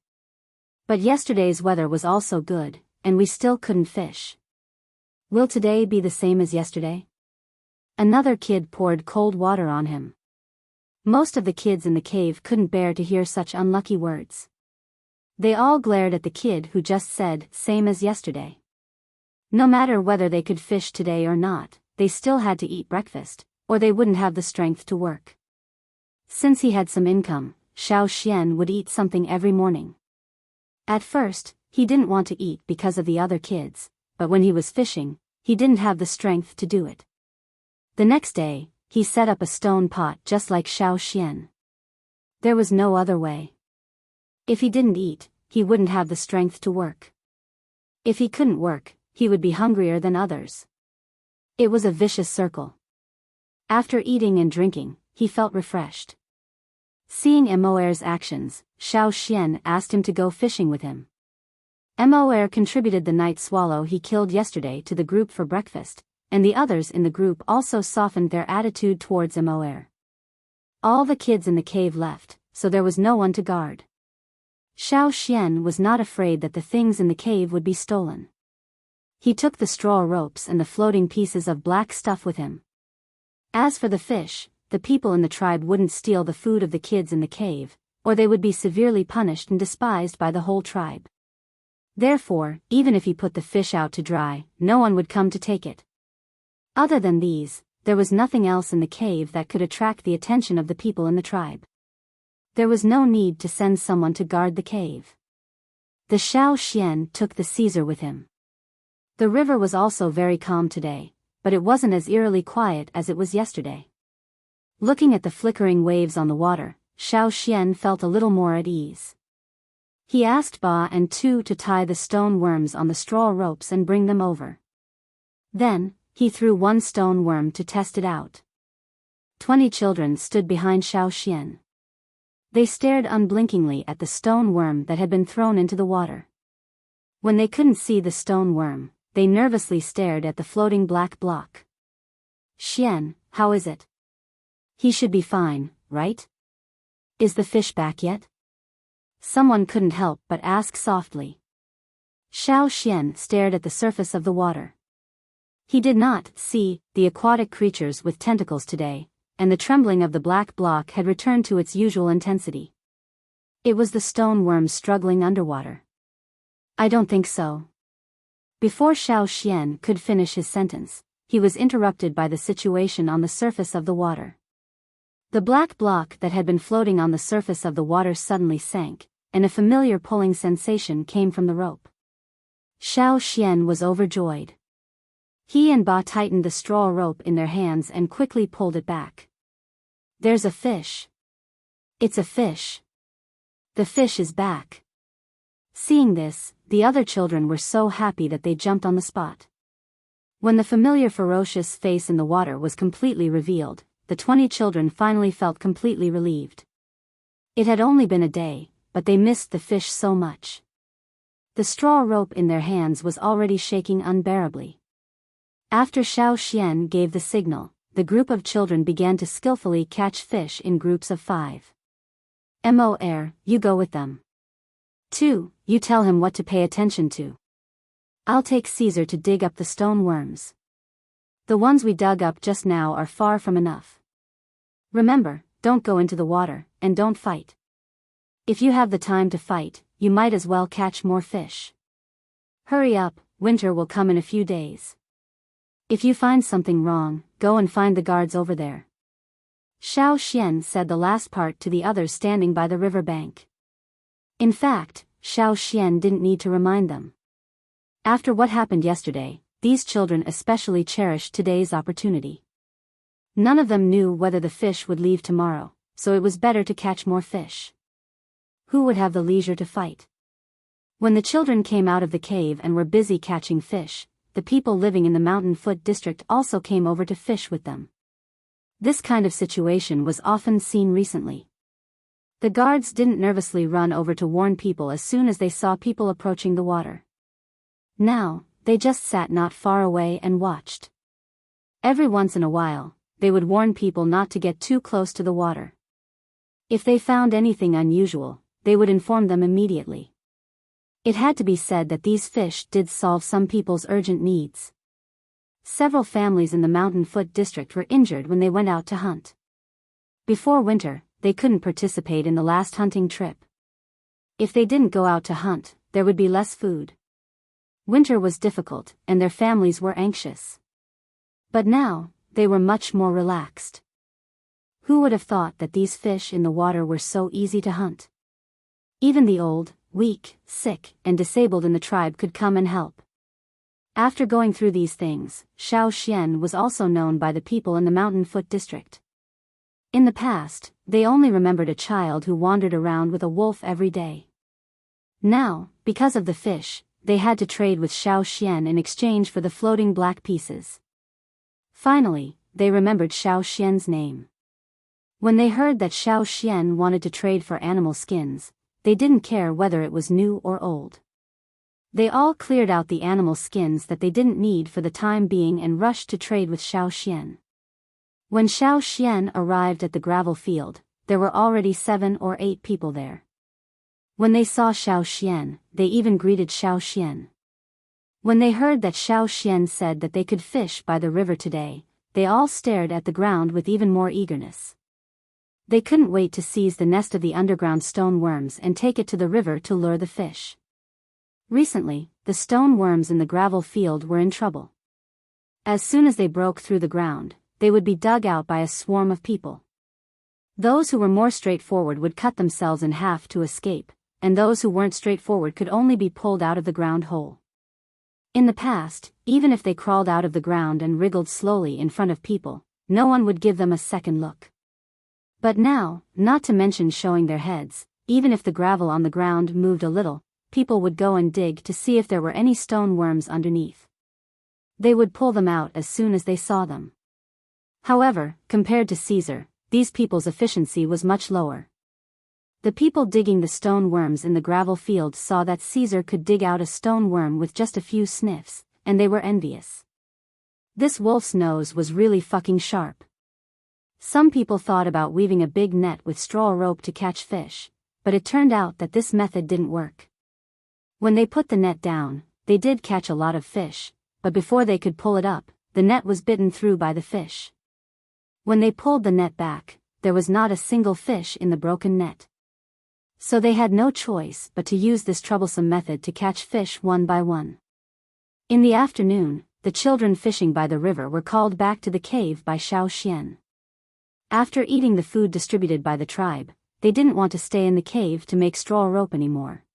But yesterday's weather was also good, and we still couldn't fish. Will today be the same as yesterday? Another kid poured cold water on him. Most of the kids in the cave couldn't bear to hear such unlucky words. They all glared at the kid who just said, same as yesterday. No matter whether they could fish today or not, they still had to eat breakfast, or they wouldn't have the strength to work. Since he had some income, Xiao Xian would eat something every morning. At first, he didn't want to eat because of the other kids, but when he was fishing, he didn't have the strength to do it. The next day, he set up a stone pot just like Xiao Xian. There was no other way. If he didn't eat, he wouldn't have the strength to work. If he couldn't work, he would be hungrier than others. It was a vicious circle. After eating and drinking, he felt refreshed. Seeing Mor's actions, Xiao Xian asked him to go fishing with him. Mor contributed the night swallow he killed yesterday to the group for breakfast, and the others in the group also softened their attitude towards Mor. All the kids in the cave left, so there was no one to guard. Xiao Xian was not afraid that the things in the cave would be stolen. He took the straw ropes and the floating pieces of black stuff with him. As for the fish, the people in the tribe wouldn't steal the food of the kids in the cave, or they would be severely punished and despised by the whole tribe. Therefore, even if he put the fish out to dry, no one would come to take it. Other than these, there was nothing else in the cave that could attract the attention of the people in the tribe. There was no need to send someone to guard the cave. The Xiao Xian took the Caesar with him. The river was also very calm today, but it wasn't as eerily quiet as it was yesterday. Looking at the flickering waves on the water, Xiao Xian felt a little more at ease. He asked Ba and Tu to tie the stone worms on the straw ropes and bring them over. Then, he threw one stone worm to test it out. 20 children stood behind Xiao Xian. They stared unblinkingly at the stone worm that had been thrown into the water. When they couldn't see the stone worm, they nervously stared at the floating black block. Xian, how is it? He should be fine, right? Is the fish back yet? Someone couldn't help but ask softly. Xiao Xian stared at the surface of the water. He did not see the aquatic creatures with tentacles today, and the trembling of the black block had returned to its usual intensity. It was the stone worm struggling underwater. I don't think so. Before Xiao Xian could finish his sentence, he was interrupted by the situation on the surface of the water. The black block that had been floating on the surface of the water suddenly sank, and a familiar pulling sensation came from the rope. Xiao Xian was overjoyed. He and Ba tightened the straw rope in their hands and quickly pulled it back. There's a fish. It's a fish. The fish is back. Seeing this, the other children were so happy that they jumped on the spot. When the familiar ferocious face in the water was completely revealed, the 20 children finally felt completely relieved. It had only been a day, but they missed the fish so much. The straw rope in their hands was already shaking unbearably. After Xiao Xian gave the signal, the group of children began to skillfully catch fish in groups of 5. Mor, you go with them. 2. You tell him what to pay attention to. I'll take Caesar to dig up the stone worms. The ones we dug up just now are far from enough. Remember, don't go into the water, and don't fight. If you have the time to fight, you might as well catch more fish. Hurry up, winter will come in a few days. If you find something wrong, go and find the guards over there. Xiao Xian said the last part to the others standing by the river bank. In fact, Xiao Xian didn't need to remind them. After what happened yesterday, these children especially cherished today's opportunity. None of them knew whether the fish would leave tomorrow, so it was better to catch more fish. Who would have the leisure to fight? When the children came out of the cave and were busy catching fish, the people living in the mountain foot district also came over to fish with them. This kind of situation was often seen recently. The guards didn't nervously run over to warn people as soon as they saw people approaching the water. Now, they just sat not far away and watched. Every once in a while, they would warn people not to get too close to the water. If they found anything unusual, they would inform them immediately. It had to be said that these fish did solve some people's urgent needs. Several families in the Mountain Foot district were injured when they went out to hunt. Before winter, they couldn't participate in the last hunting trip. If they didn't go out to hunt, there would be less food. Winter was difficult, and their families were anxious. But now, they were much more relaxed. Who would have thought that these fish in the water were so easy to hunt? Even the old, weak, sick, and disabled in the tribe could come and help. After going through these things, Xiao Xian was also known by the people in the Mountain Foot district. In the past, they only remembered a child who wandered around with a wolf every day. Now, because of the fish, they had to trade with Xiao Xian in exchange for the floating black pieces. Finally, they remembered Xiao Xian's name. When they heard that Xiao Xian wanted to trade for animal skins, they didn't care whether it was new or old. They all cleared out the animal skins that they didn't need for the time being and rushed to trade with Xiao Xian. When Xiao Xian arrived at the gravel field, there were already 7 or 8 people there. When they saw Xiao Xian, they even greeted Xiao Xian. When they heard that Xiao Xian said that they could fish by the river today, they all stared at the ground with even more eagerness. They couldn't wait to seize the nest of the underground stone worms and take it to the river to lure the fish. Recently, the stone worms in the gravel field were in trouble. As soon as they broke through the ground, they would be dug out by a swarm of people. Those who were more straightforward would cut themselves in half to escape, and those who weren't straightforward could only be pulled out of the ground whole. In the past, even if they crawled out of the ground and wriggled slowly in front of people, no one would give them a second look. But now, not to mention showing their heads, even if the gravel on the ground moved a little, people would go and dig to see if there were any stone worms underneath. They would pull them out as soon as they saw them. However, compared to Caesar, these people's efficiency was much lower. The people digging the stone worms in the gravel field saw that Caesar could dig out a stone worm with just a few sniffs, and they were envious. This wolf's nose was really fucking sharp. Some people thought about weaving a big net with straw rope to catch fish, but it turned out that this method didn't work. When they put the net down, they did catch a lot of fish, but before they could pull it up, the net was bitten through by the fish. When they pulled the net back, there was not a single fish in the broken net. So they had no choice but to use this troublesome method to catch fish one by one. In the afternoon, the children fishing by the river were called back to the cave by Xiao Xian. After eating the food distributed by the tribe, they didn't want to stay in the cave to make straw rope anymore.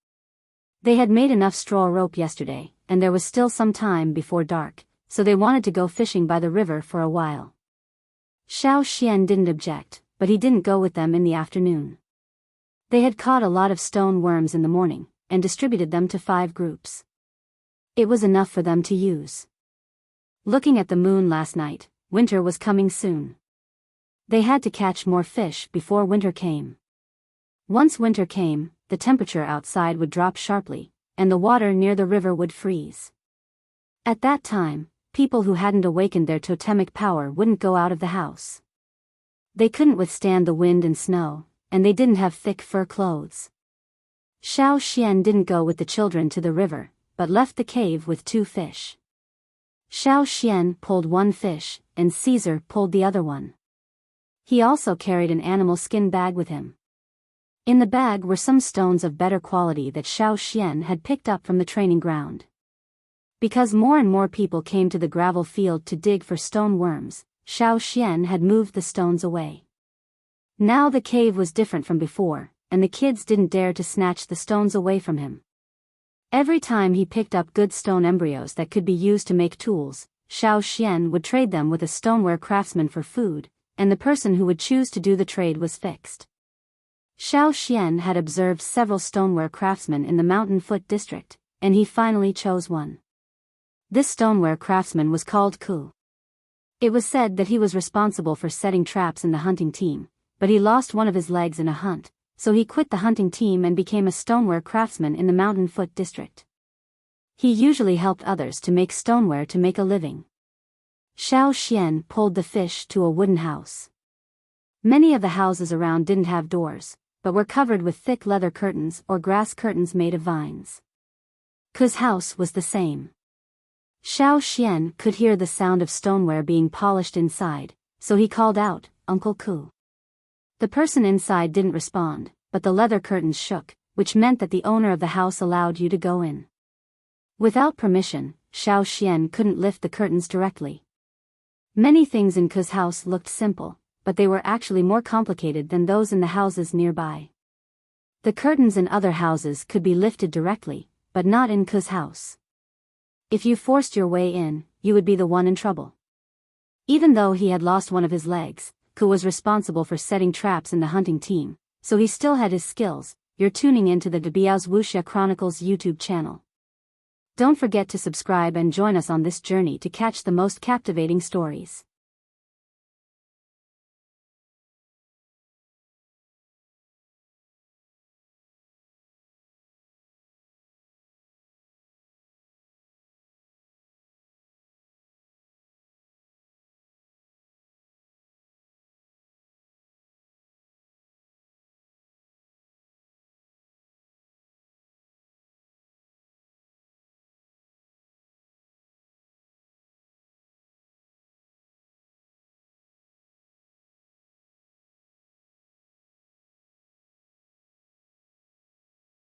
They had made enough straw rope yesterday, and there was still some time before dark, so they wanted to go fishing by the river for a while. Xiao Xian didn't object, but he didn't go with them in the afternoon. They had caught a lot of stone worms in the morning, and distributed them to 5 groups. It was enough for them to use. Looking at the moon last night, winter was coming soon. They had to catch more fish before winter came. Once winter came, the temperature outside would drop sharply, and the water near the river would freeze. At that time, people who hadn't awakened their totemic power wouldn't go out of the house. They couldn't withstand the wind and snow, and they didn't have thick fur clothes. Xiao Xian didn't go with the children to the river, but left the cave with 2 fish. Xiao Xian pulled one fish, and Caesar pulled the other one. He also carried an animal skin bag with him. In the bag were some stones of better quality that Xiao Xian had picked up from the training ground. Because more and more people came to the gravel field to dig for stone worms, Xiao Xian had moved the stones away. Now the cave was different from before, and the kids didn't dare to snatch the stones away from him. Every time he picked up good stone embryos that could be used to make tools, Xiao Xian would trade them with a stoneware craftsman for food, and the person who would choose to do the trade was fixed. Xiao Xian had observed several stoneware craftsmen in the Mountain Foot district, and he finally chose one. This stoneware craftsman was called Ku. It was said that he was responsible for setting traps in the hunting team, but he lost one of his legs in a hunt, so he quit the hunting team and became a stoneware craftsman in the Mountain Foot district. He usually helped others to make stoneware to make a living. Xiao Xian pulled the fish to a wooden house. Many of the houses around didn't have doors, but were covered with thick leather curtains or grass curtains made of vines. Ku's house was the same. Xiao Xian could hear the sound of stoneware being polished inside, so he called out, "Uncle Ku." The person inside didn't respond, but the leather curtains shook, which meant that the owner of the house allowed you to go in. Without permission, Xiao Xian couldn't lift the curtains directly. Many things in Ku's house looked simple, but they were actually more complicated than those in the houses nearby. The curtains in other houses could be lifted directly, but not in Ku's house. If you forced your way in, you would be the one in trouble. Even though he had lost one of his legs, Ku was responsible for setting traps in the hunting team, so he still had his skills. You're tuning into the Biyao's Wuxia Chronicles YouTube channel. Don't forget to subscribe and join us on this journey to catch the most captivating stories.